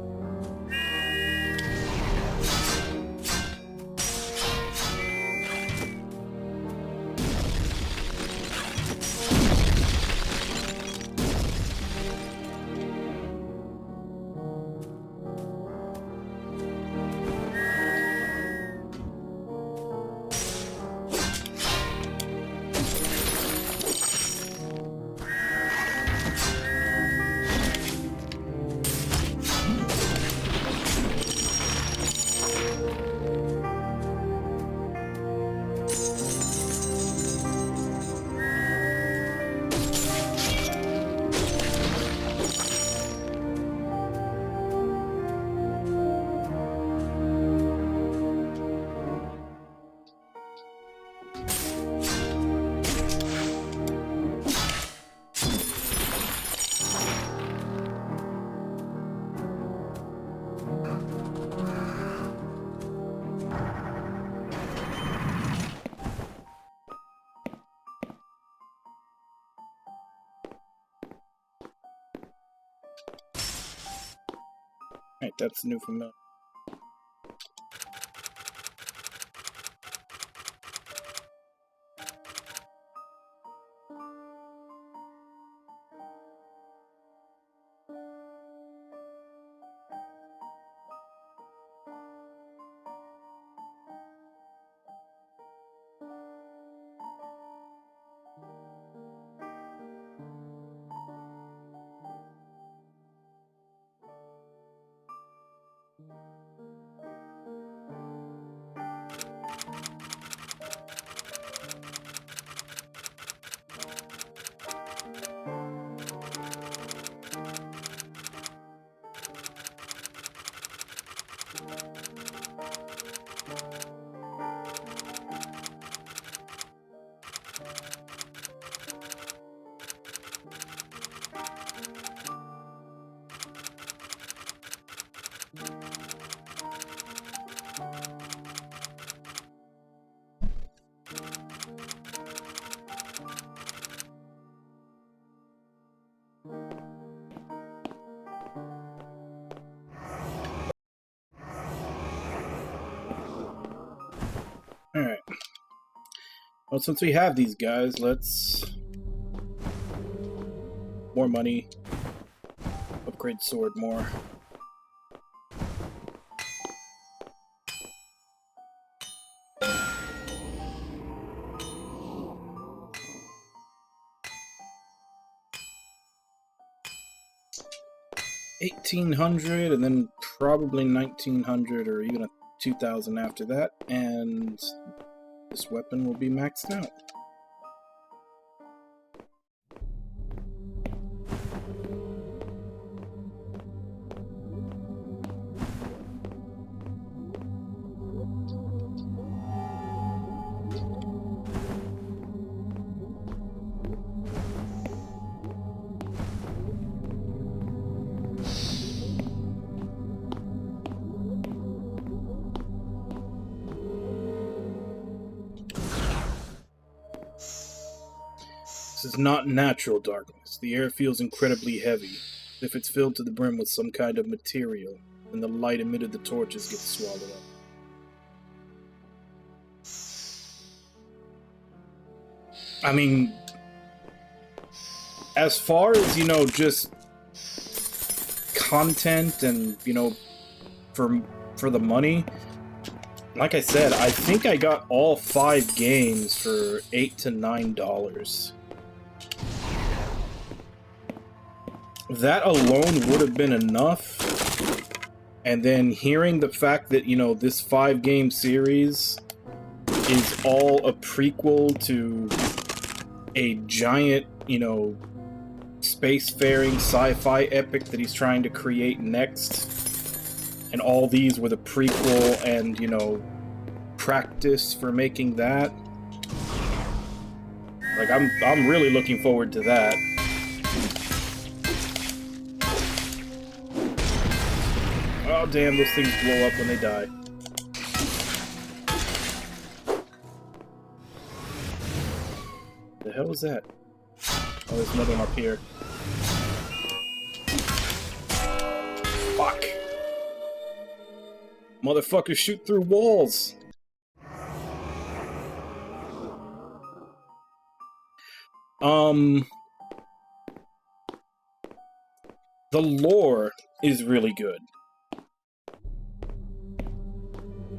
Alright, that's new from me. Alright. Well, since we have these guys, let's... More money. Upgrade sword more. $1,800 and then probably $1,900 or even a $2,000 after that, and this weapon will be maxed out. This is not natural darkness. The air feels incredibly heavy, as if it's filled to the brim with some kind of material, and the light emitted the torches gets swallowed up. I mean, as far as, you know, just content and, you know, for the money, like I said, I think I got all 5 games for $8 to $9. That alone would have been enough. And then hearing the fact that, you know, this 5-game series is all a prequel to a giant, you know, spacefaring sci-fi epic that he's trying to create next. And all these were the prequel and, you know, practice for making that. Like, I'm really looking forward to that. Oh, damn, those things blow up when they die. hell is that? Oh, there's another one up here. Fuck! Motherfuckers shoot through walls! The lore is really good.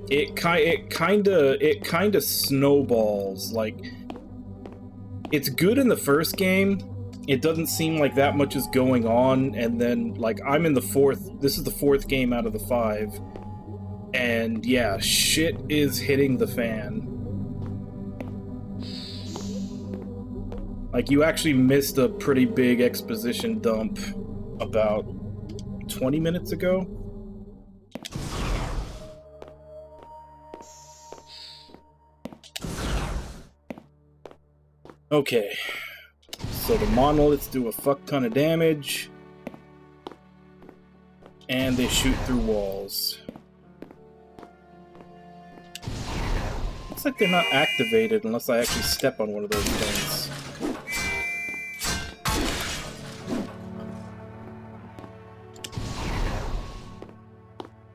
It kinda snowballs. Like, it's good in the first game. It doesn't seem like that much is going on, and then, like, I'm in the fourth. This is the fourth game out of the 5, and yeah, shit is hitting the fan. Like, you actually missed a pretty big exposition dump about 20 minutes ago. Okay, so the monoliths do a fuck ton of damage, and they shoot through walls. Looks like they're not activated unless I actually step on one of those things.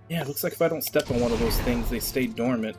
Yeah, it looks like if I don't step on one of those things, they stay dormant.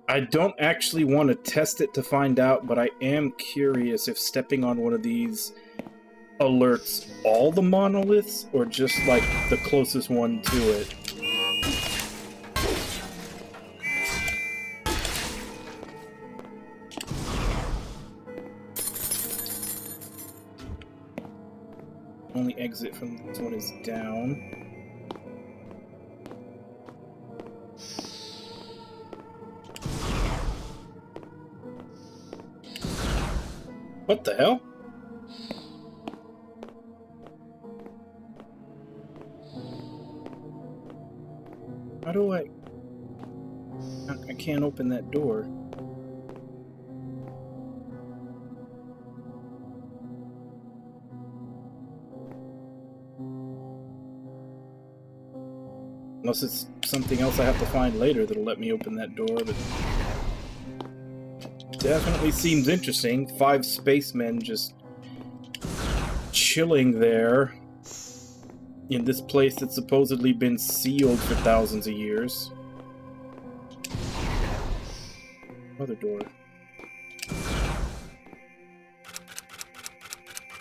I don't actually want to test it to find out, but I am curious if stepping on one of these alerts all the monoliths, or just, like, the closest one to it. Only exit from this one is down. What the hell? How do I can't open that door. Unless it's something else I have to find later that'll let me open that door, but definitely seems interesting. 5 spacemen just chilling there in this place that's supposedly been sealed for thousands of years. Other door.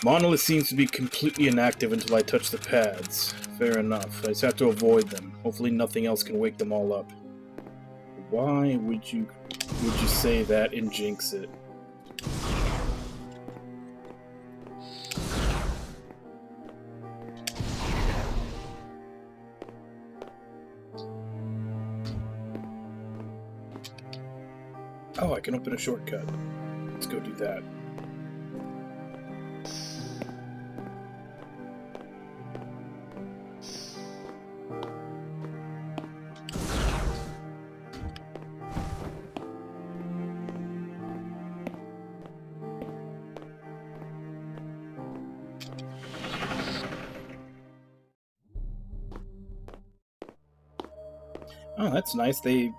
Monolith seems to be completely inactive until I touch the pads. Fair enough. I just have to avoid them. Hopefully nothing else can wake them all up. Why would you say that and jinx it? Oh, I can open a shortcut. Let's go do that. Oh, that's nice. They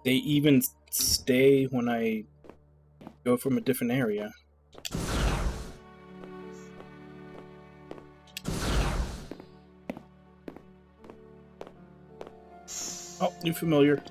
even stay when I go from a different area. Oh, new familiar.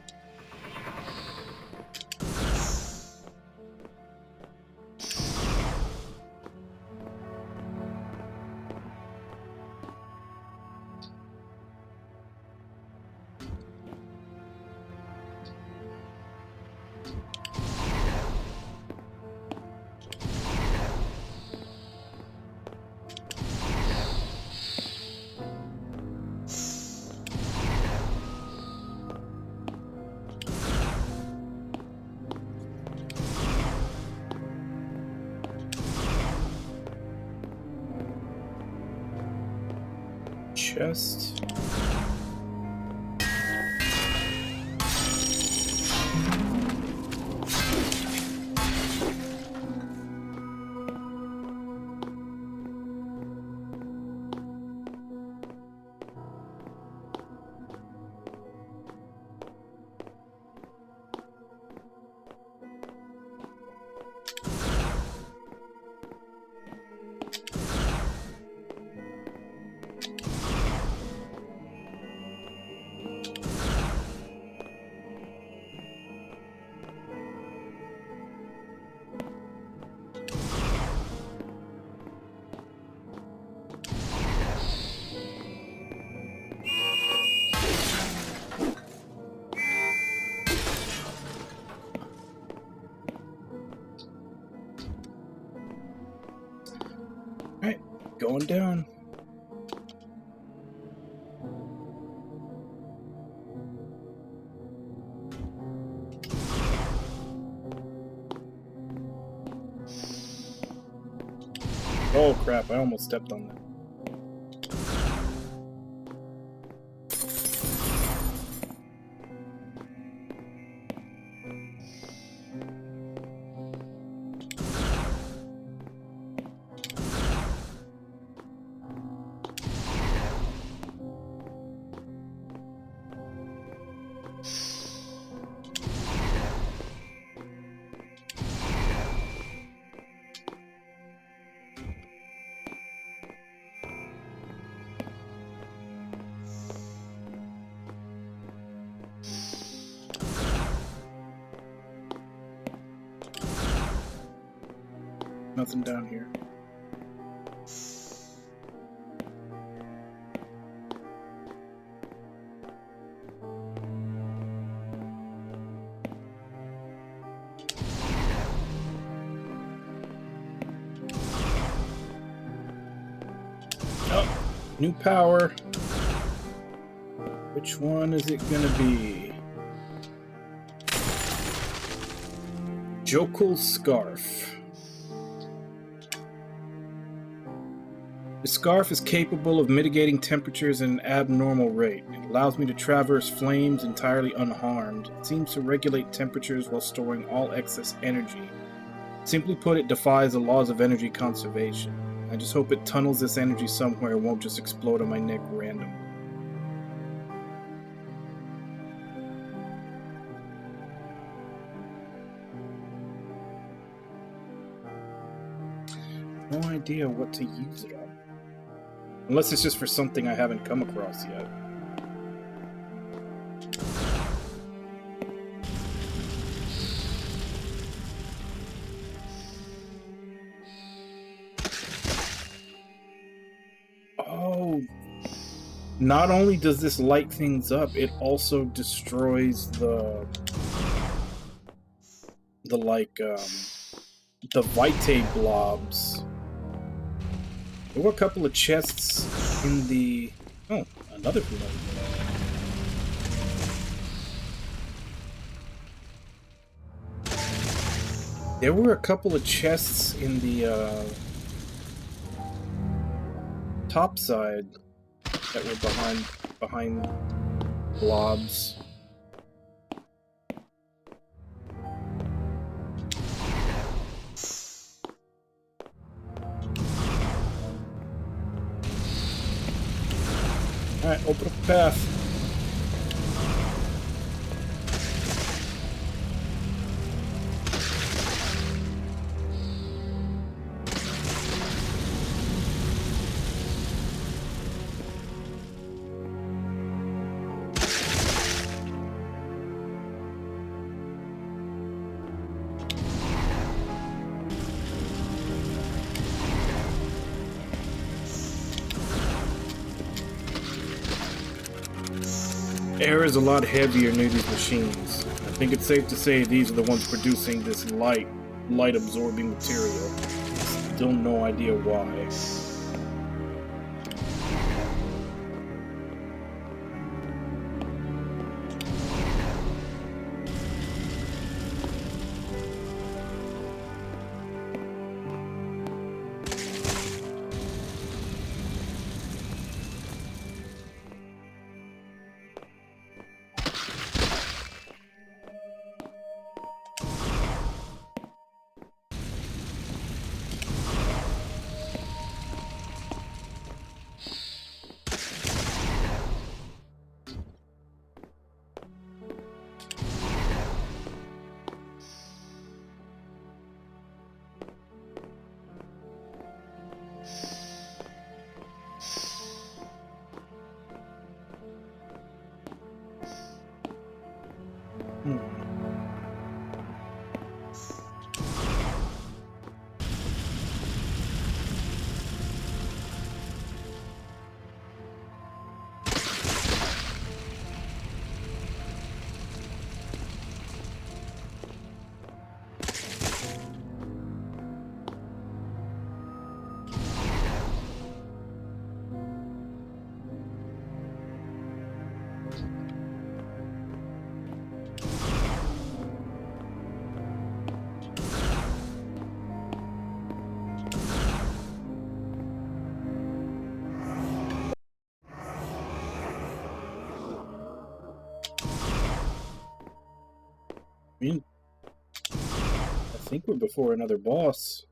chest. Alright, going down. Oh crap, I almost stepped on that. Nothing down here. Oh, new power. Which one is it gonna be? Jokul Scarf. The scarf is capable of mitigating temperatures at an abnormal rate. It allows me to traverse flames entirely unharmed. It seems to regulate temperatures while storing all excess energy. Simply put, it defies the laws of energy conservation. I just hope it tunnels this energy somewhere and won't just explode on my neck randomly. No idea what to use it on. Unless it's just for something I haven't come across yet. Oh, not only does this light things up, it also destroys the Vitae blobs. There were a couple of chests in the... Oh, another blood. There were a couple of chests in the top side that were behind blobs. Alright, open up the path. Air is a lot heavier near these machines. I think it's safe to say these are the ones producing this light-absorbing material. Still no idea why. mean, I think we're before another boss.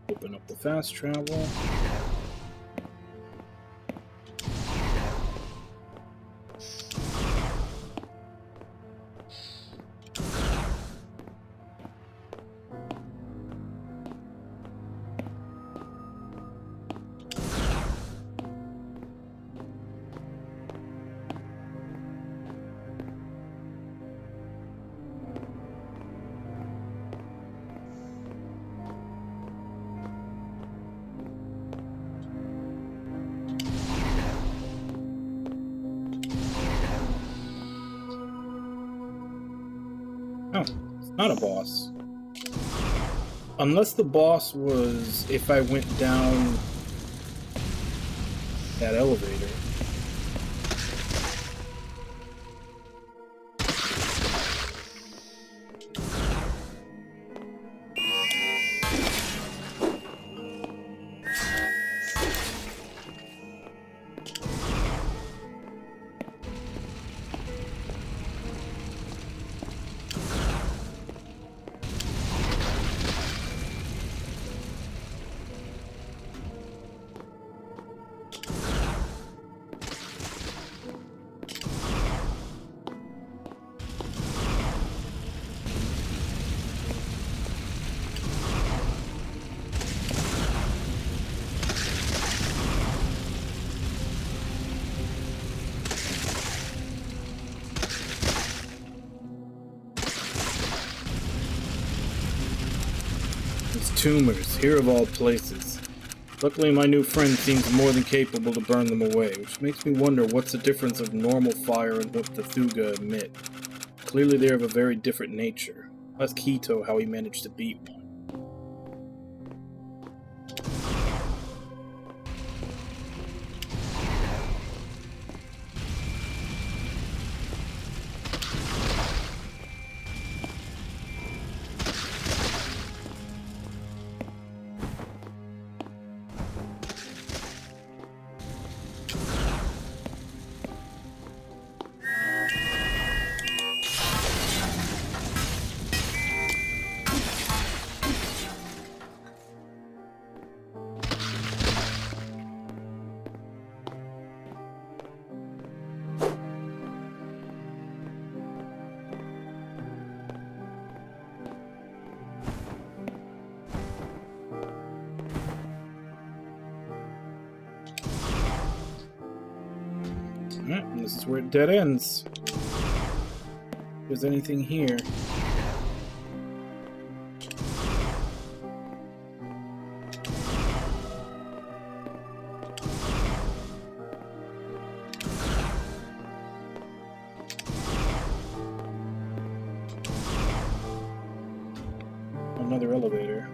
Open up the fast travel. Oh, it's not a boss. Unless the boss was if I went down that elevator. Tumors, here of all places. Luckily, my new friend seems more than capable to burn them away, which makes me wonder what's the difference of normal fire and what the Thuga emit. Clearly they're of a very different nature. Ask Hito how he managed to beat one. Alright, and this is where it dead ends. If there's anything here. Another elevator.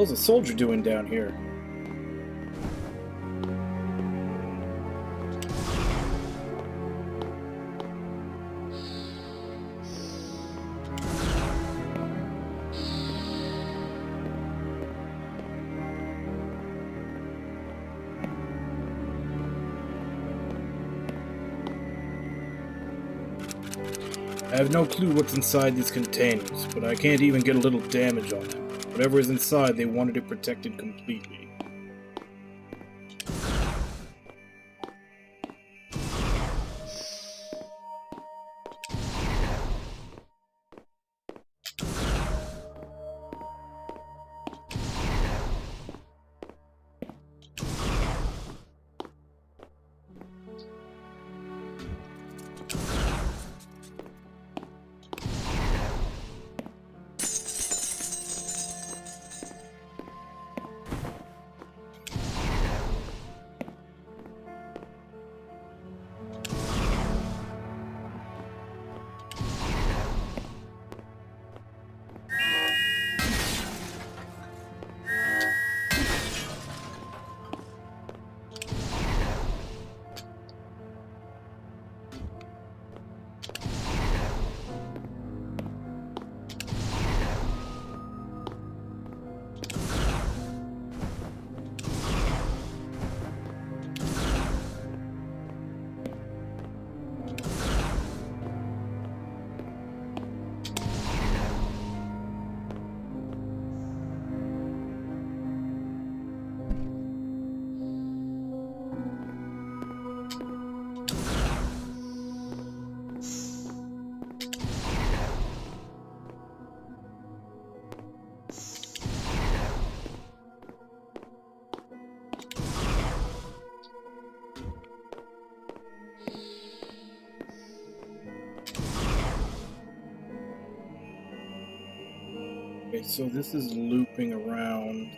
hell's a soldier doing down here? I have no clue what's inside these containers, but I can't even get a little damage on them. Whatever is inside, they wanted it protected completely. Okay, so this is looping around.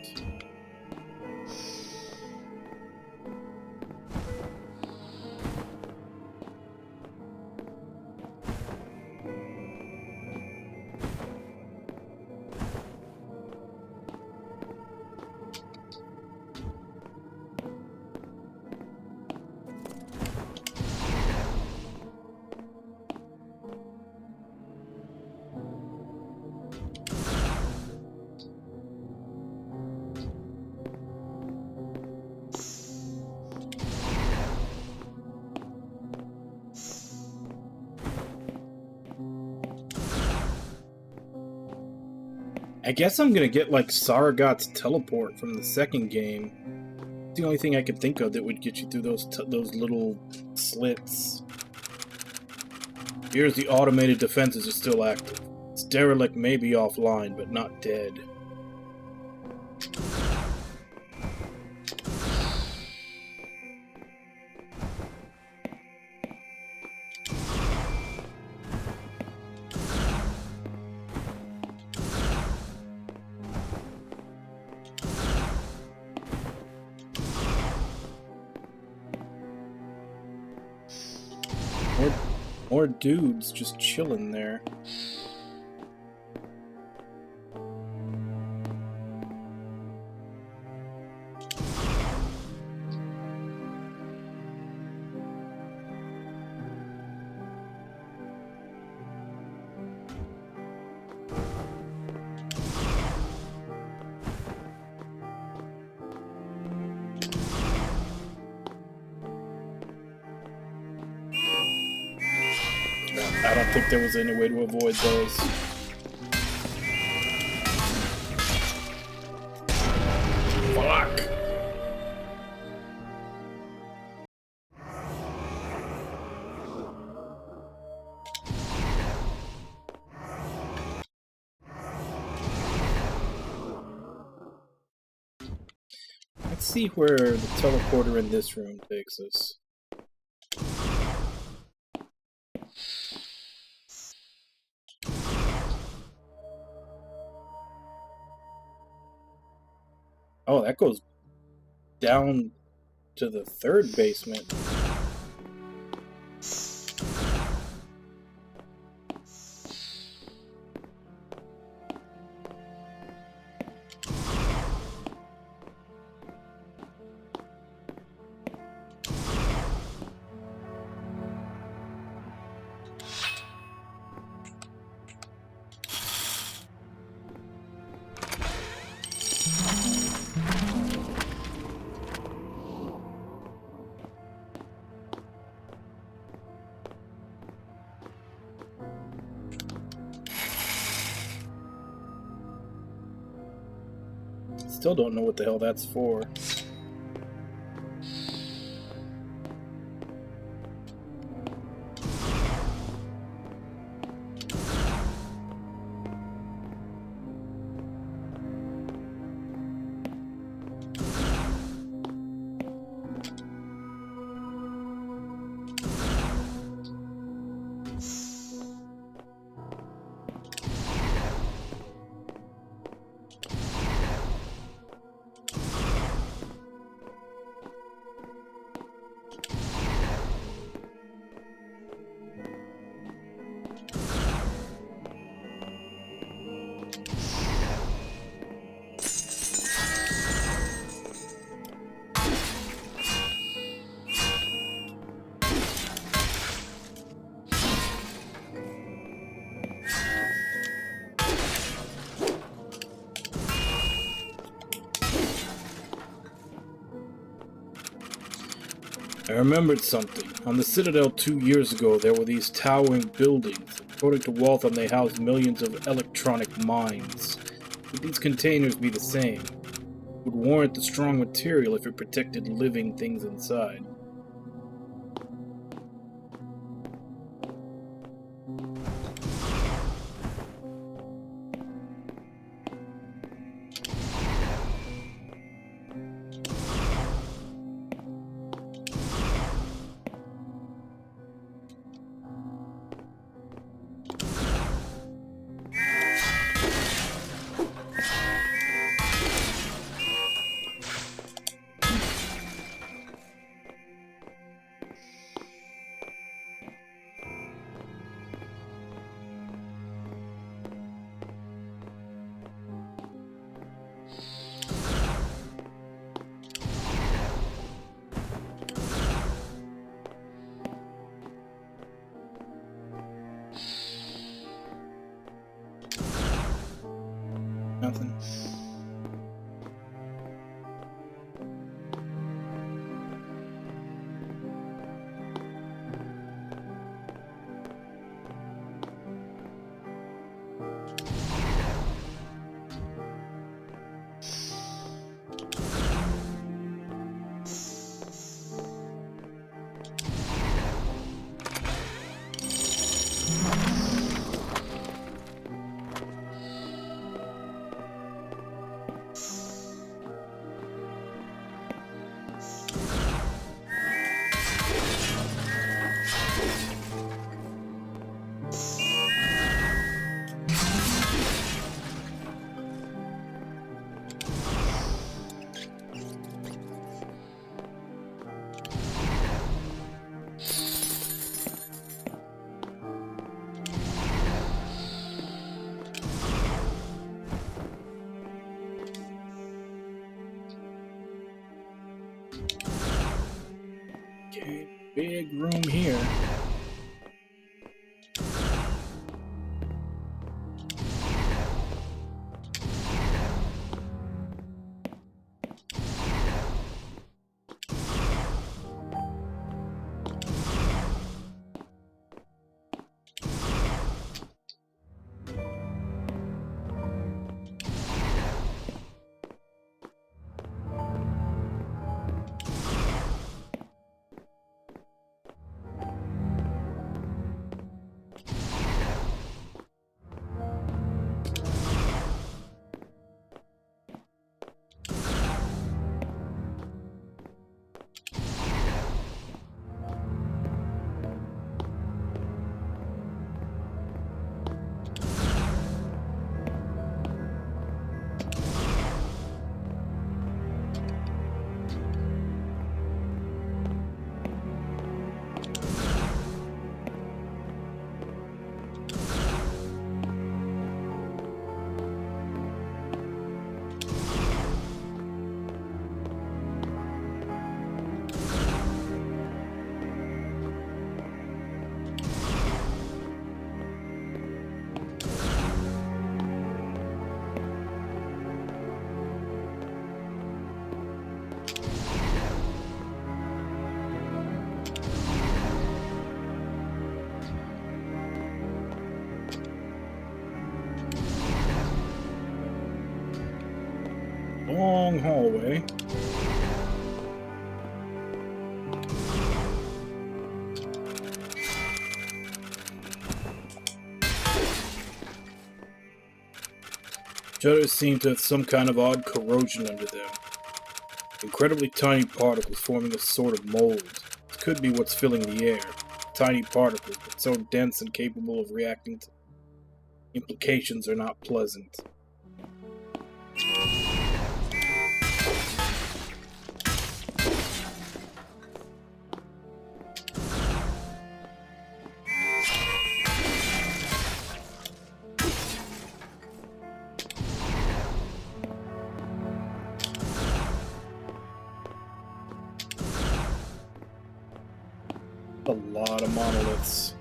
I guess I'm gonna get like Saragot's teleport from the second game. It's the only thing I could think of that would get you through those little slits. Here's the automated defenses are still active. Its derelict may be offline, but not dead. More dudes just chilling there. I don't think there was any way to avoid those. Fuck! Let's see where the teleporter in this room takes us. Oh, that goes down to the third basement. Still don't know what the hell that's for. I remembered something. On the Citadel 2 years ago, there were these towering buildings. According to Waltham, they housed millions of electronic mines. Would these containers be the same? Would warrant the strong material if it protected living things inside. Nothing. Okay, big room here. long hallway. Shutters seem to have some kind of odd corrosion under them. Incredibly tiny particles forming a sort of mold. This could be what's filling the air. Tiny particles, but so dense and capable of reacting to implications are not pleasant. A lot of monoliths.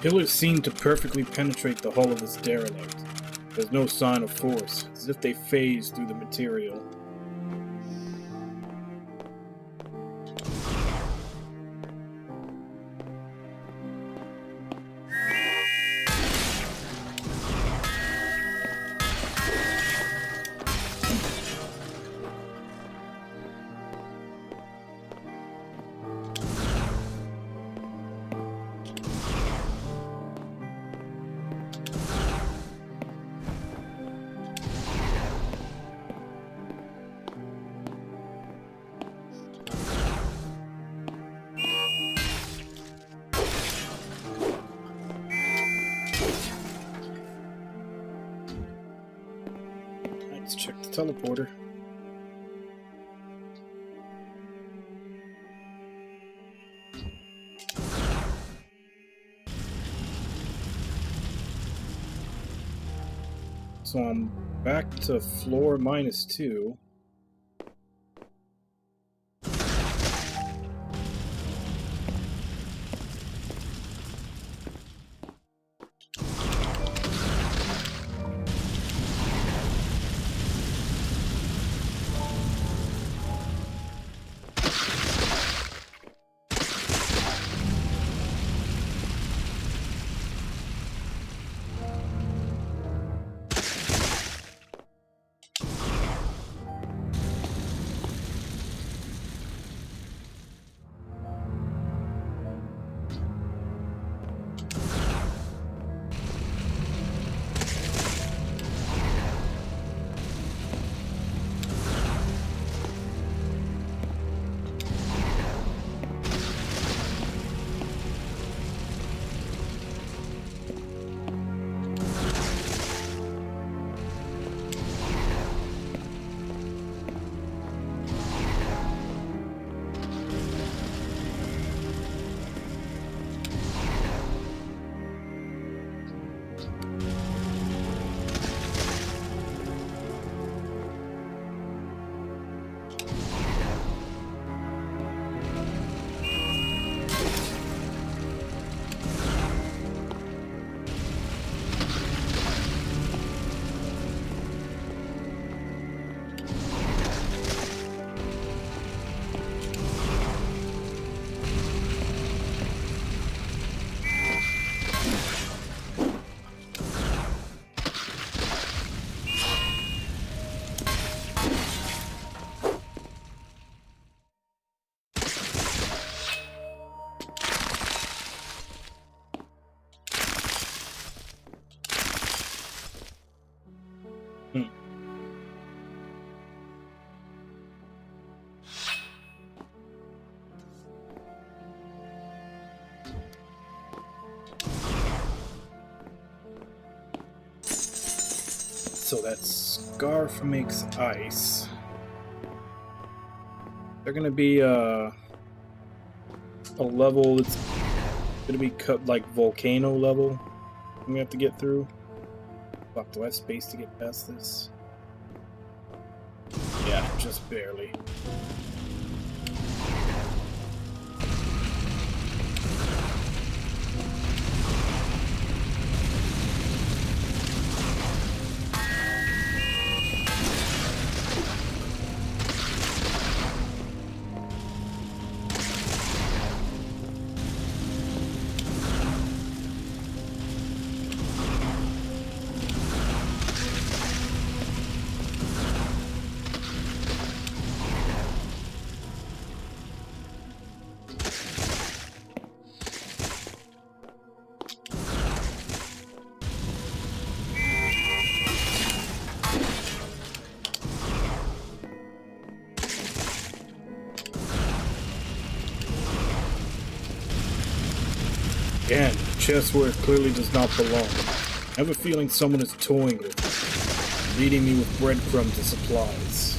Pillars seem to perfectly penetrate the hull of this derelict. There's no sign of force, as if they phased through the material. Let's check the teleporter. So I'm back to floor -2. Hmm. So that scarf makes ice. They're gonna be a level that's gonna be cut like volcano level. We have to get through. Fuck, do I have space to get past this? Yeah, just barely. Again, chest where it clearly does not belong. I have a feeling someone is toying with it, leading me with breadcrumbs and supplies.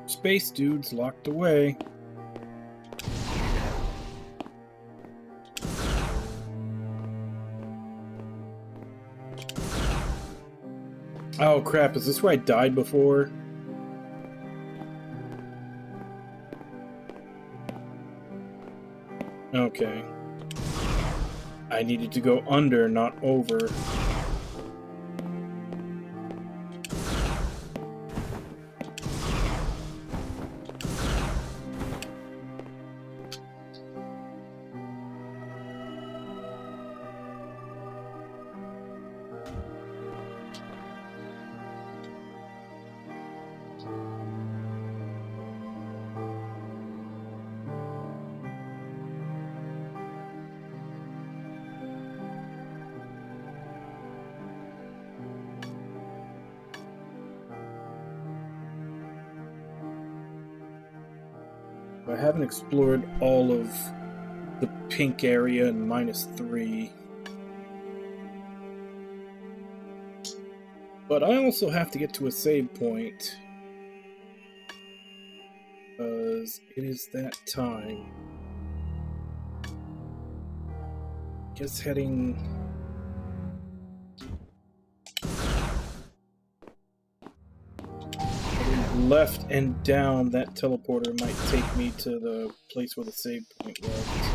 Space dude's locked away. Oh crap, is this where I died before? Okay. I needed to go under, not over. I haven't explored all of the pink area in -3. But I also have to get to a save point. Because it is that time. Guess heading left and down, that teleporter might take me to the place where the save point was.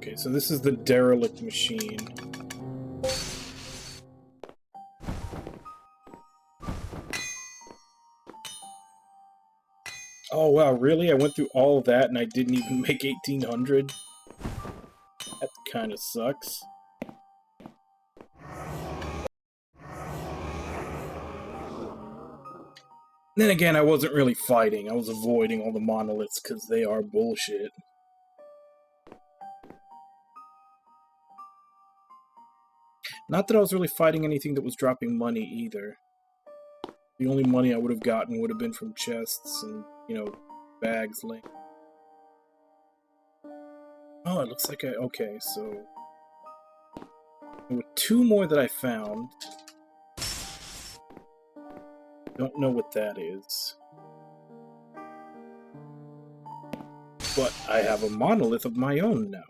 Okay, so this is the derelict machine. Oh wow, really? I went through all of that and I didn't even make 1800? That kind of sucks. Then again, I wasn't really fighting. I was avoiding all the monoliths because they are bullshit. Not that I was really fighting anything that was dropping money either. The only money I would have gotten would have been from chests and, you know, bags linked. Oh, it looks like okay, so... There were 2 more that I found. Don't know what that is. But I have a monolith of my own now.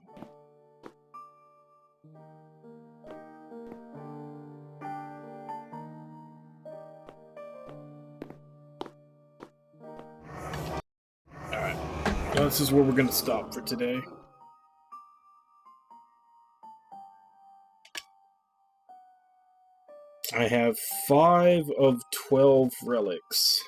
Alright. Well, this is where we're going to stop for today. I have 5 of 12 relics.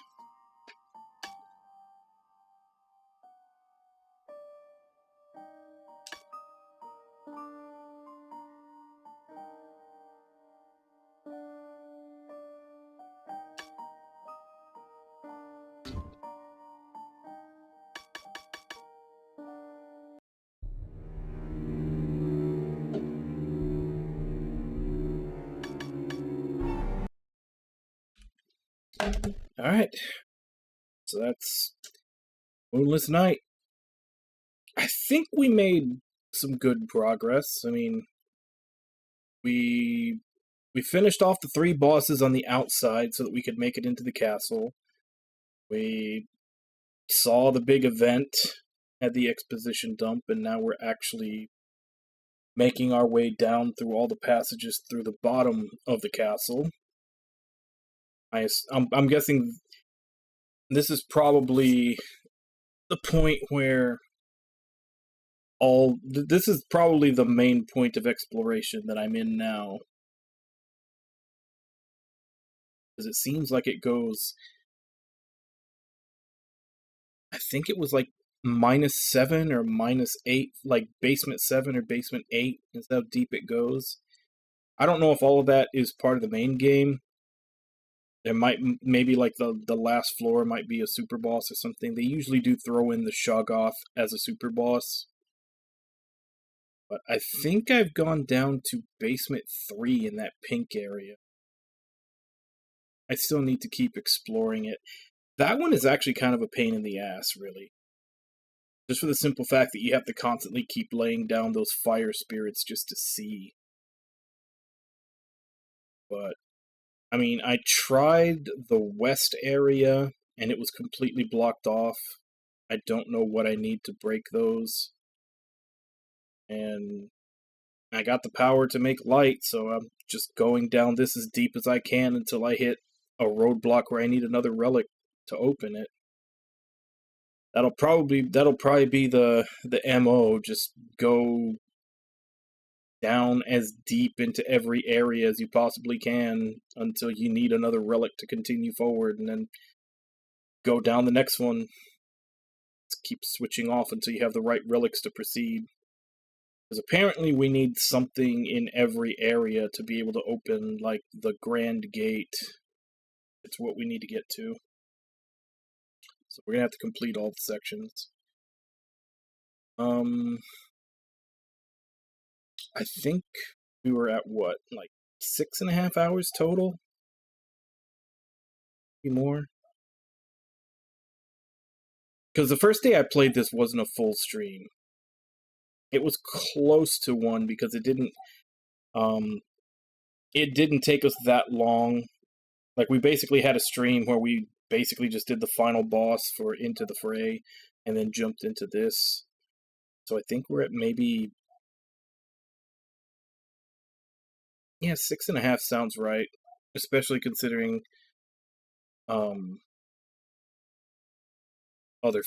Alright. So that's Moonless Night. I think we made some good progress. I mean, we finished off the 3 bosses on the outside so that we could make it into the castle. We saw the big event at the exposition dump, and now we're actually making our way down through all the passages through the bottom of the castle. I'm guessing this is probably the point where this is probably the main point of exploration that I'm in now. Because it seems like it goes... I think it was like -7 or -8, like basement 7 or basement 8 is how deep it goes. I don't know if all of that is part of the main game. There might, maybe like the last floor might be a super boss or something. They usually do throw in the Shoggoth as a super boss. But I think I've gone down to basement 3 in that pink area. I still need to keep exploring it. That one is actually kind of a pain in the ass, really. Just for the simple fact that you have to constantly keep laying down those fire spirits just to see. But, I mean, I tried the west area, and it was completely blocked off. I don't know what I need to break those. And I got the power to make light, so I'm just going down this as deep as I can until I hit a roadblock where I need another relic to open it. That'll probably be the MO, just go down as deep into every area as you possibly can until you need another relic to continue forward, and then go down the next one. Just keep switching off until you have the right relics to proceed. Because apparently we need something in every area to be able to open, like, the Grand Gate. It's what we need to get to. So we're gonna have to complete all the sections. I think we were at what, like 6.5 hours total? Maybe more? Because the first day I played this wasn't a full stream. It was close to one because it didn't take us that long. Like, we basically had a stream where we basically just did the final boss for Into the Fray and then jumped into this. So I think we're at maybe... Yeah, 6.5 sounds right. Especially considering other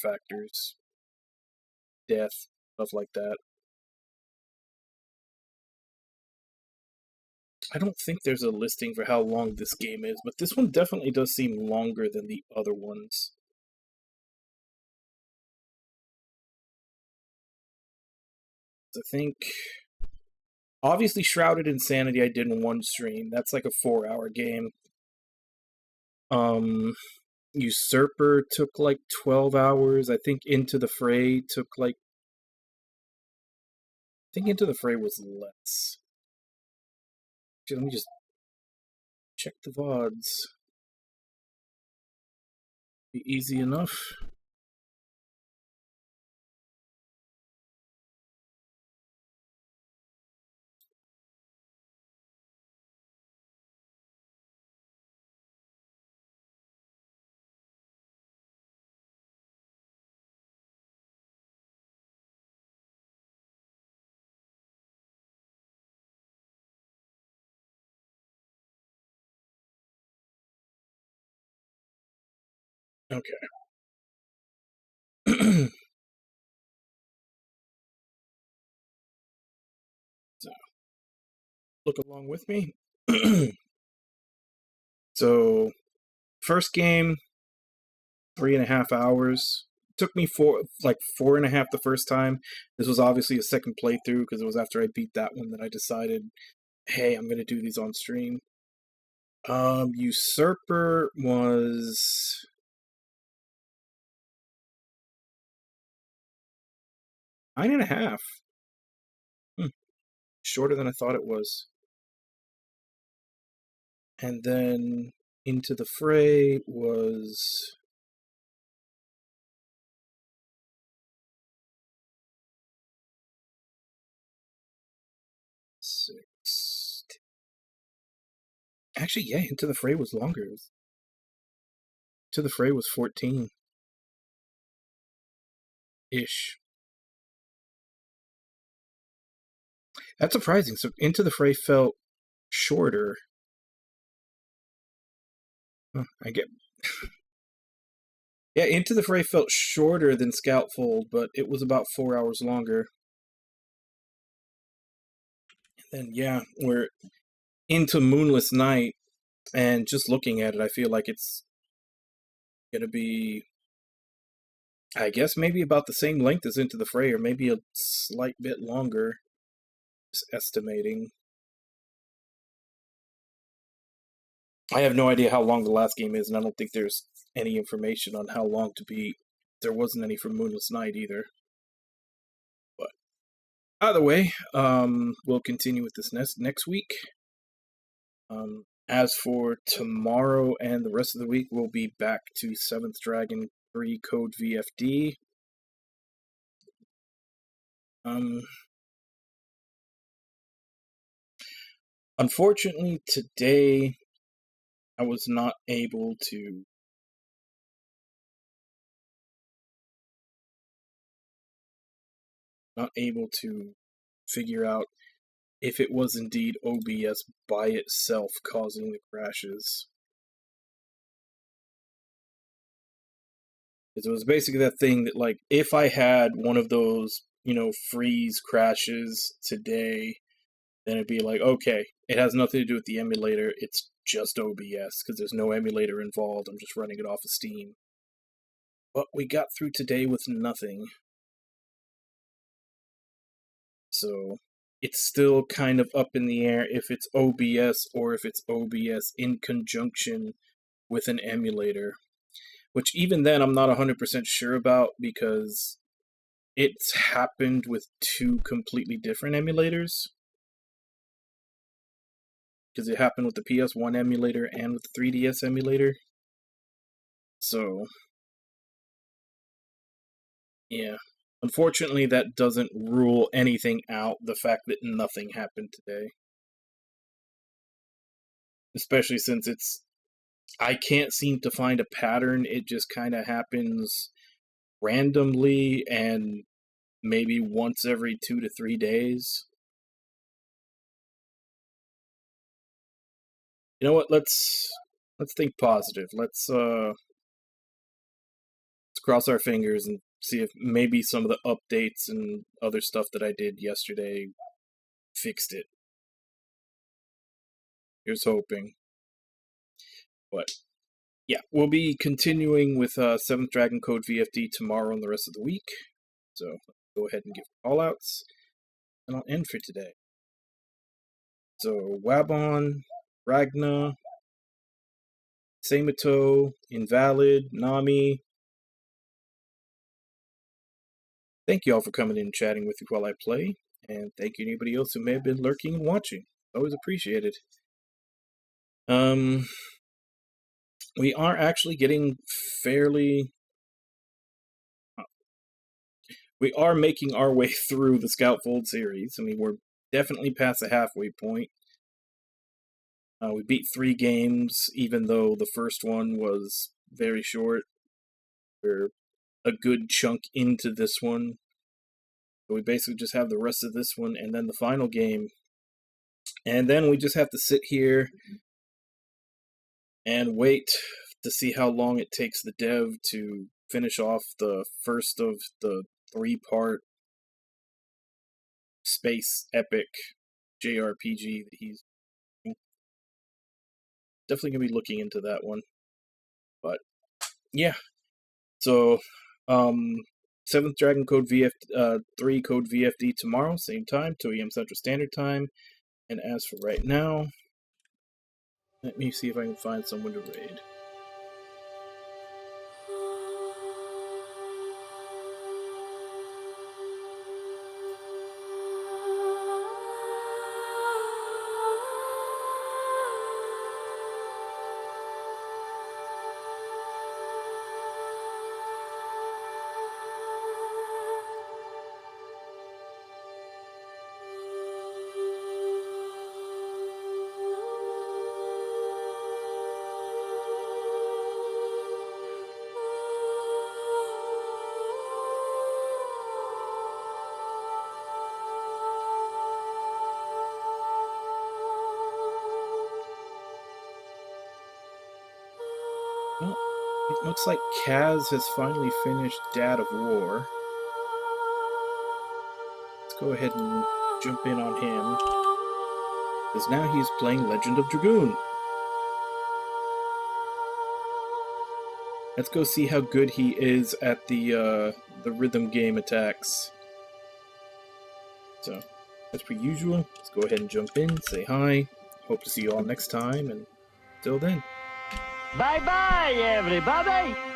factors. Death, stuff like that. I don't think there's a listing for how long this game is, but this one definitely does seem longer than the other ones. I think, obviously, Shrouded Insanity I did in one stream. That's like a 4-hour game. Usurper took like 12 hours. I think Into the Fray took like... I think Into the Fray was less. Actually, let me just check the VODs. Be easy enough. Okay. So, look along with me. So, first game, 3.5 hours. Took me 4.5 the first time. This was obviously a second playthrough because it was after I beat that one that I decided, hey, I'm gonna do these on stream. Usurper was 9.5. Shorter than I thought it was. And then Into the Fray was 6. Actually, yeah, Into the Fray was longer. Into the Fray was 14-ish. That's surprising. So Into the Fray felt shorter. I get... Yeah, Into the Fray felt shorter than Skautfold, but it was about 4 hours longer. And then, yeah, we're into Moonless Night, and just looking at it, I feel like it's gonna be, I guess, maybe about the same length as Into the Fray, or maybe a slight bit longer. Just estimating. I have no idea how long the last game is, and I don't think there's any information on how long to beat. There wasn't any for Moonless Night either. But either way, we'll continue with this next week. As for tomorrow and the rest of the week, we'll be back to 7th Dragon 3 Code VFD. Unfortunately, today I was not able to figure out if it was indeed OBS by itself causing the crashes. Because it was basically that thing that, like, if I had one of those, freeze crashes today, then it'd be like, okay, it has nothing to do with the emulator, it's just OBS, because there's no emulator involved, I'm just running it off of Steam. But we got through today with nothing. So it's still kind of up in the air if it's OBS or if it's OBS in conjunction with an emulator. Which even then I'm not 100% sure about, because it's happened with 2 completely different emulators. Because it happened with the PS1 emulator and with the 3DS emulator. So, yeah. Unfortunately, that doesn't rule anything out, the fact that nothing happened today. Especially since I can't seem to find a pattern, it just kind of happens randomly and maybe once every 2 to 3 days. You know what, let's think positive. Let's cross our fingers and see if maybe some of the updates and other stuff that I did yesterday fixed it. Here's hoping. But yeah, we'll be continuing with 7th Dragon Code VFD tomorrow and the rest of the week. So go ahead and give call-outs, and I'll end for today. So Wabon, Ragna, Samato, Invalid, Nami. Thank you all for coming in and chatting with me while I play, and thank you anybody else who may have been lurking and watching. Always appreciated. We are actually getting fairly... We are making our way through the Skautfold series. I mean, we're definitely past the halfway point. We beat 3 games, even though the first one was very short. We're a good chunk into this one. So we basically just have the rest of this one and then the final game. And then we just have to sit here and wait to see how long it takes the dev to finish off the first of the 3-part space epic JRPG that he's definitely going to be looking into that one. But yeah, so 7th Dragon Code 3 Code VFD tomorrow, same time, 2 AM Central Standard Time. And as for right now, let me see if I can find someone to raid. Well, it looks like Kaz has finally finished Dad of War. Let's go ahead and jump in on him, because now he's playing Legend of Dragoon. Let's go see how good he is at the rhythm game attacks. So, as per usual, let's go ahead and jump in, say hi. Hope to see you all next time, and till then.
Bye-bye, everybody!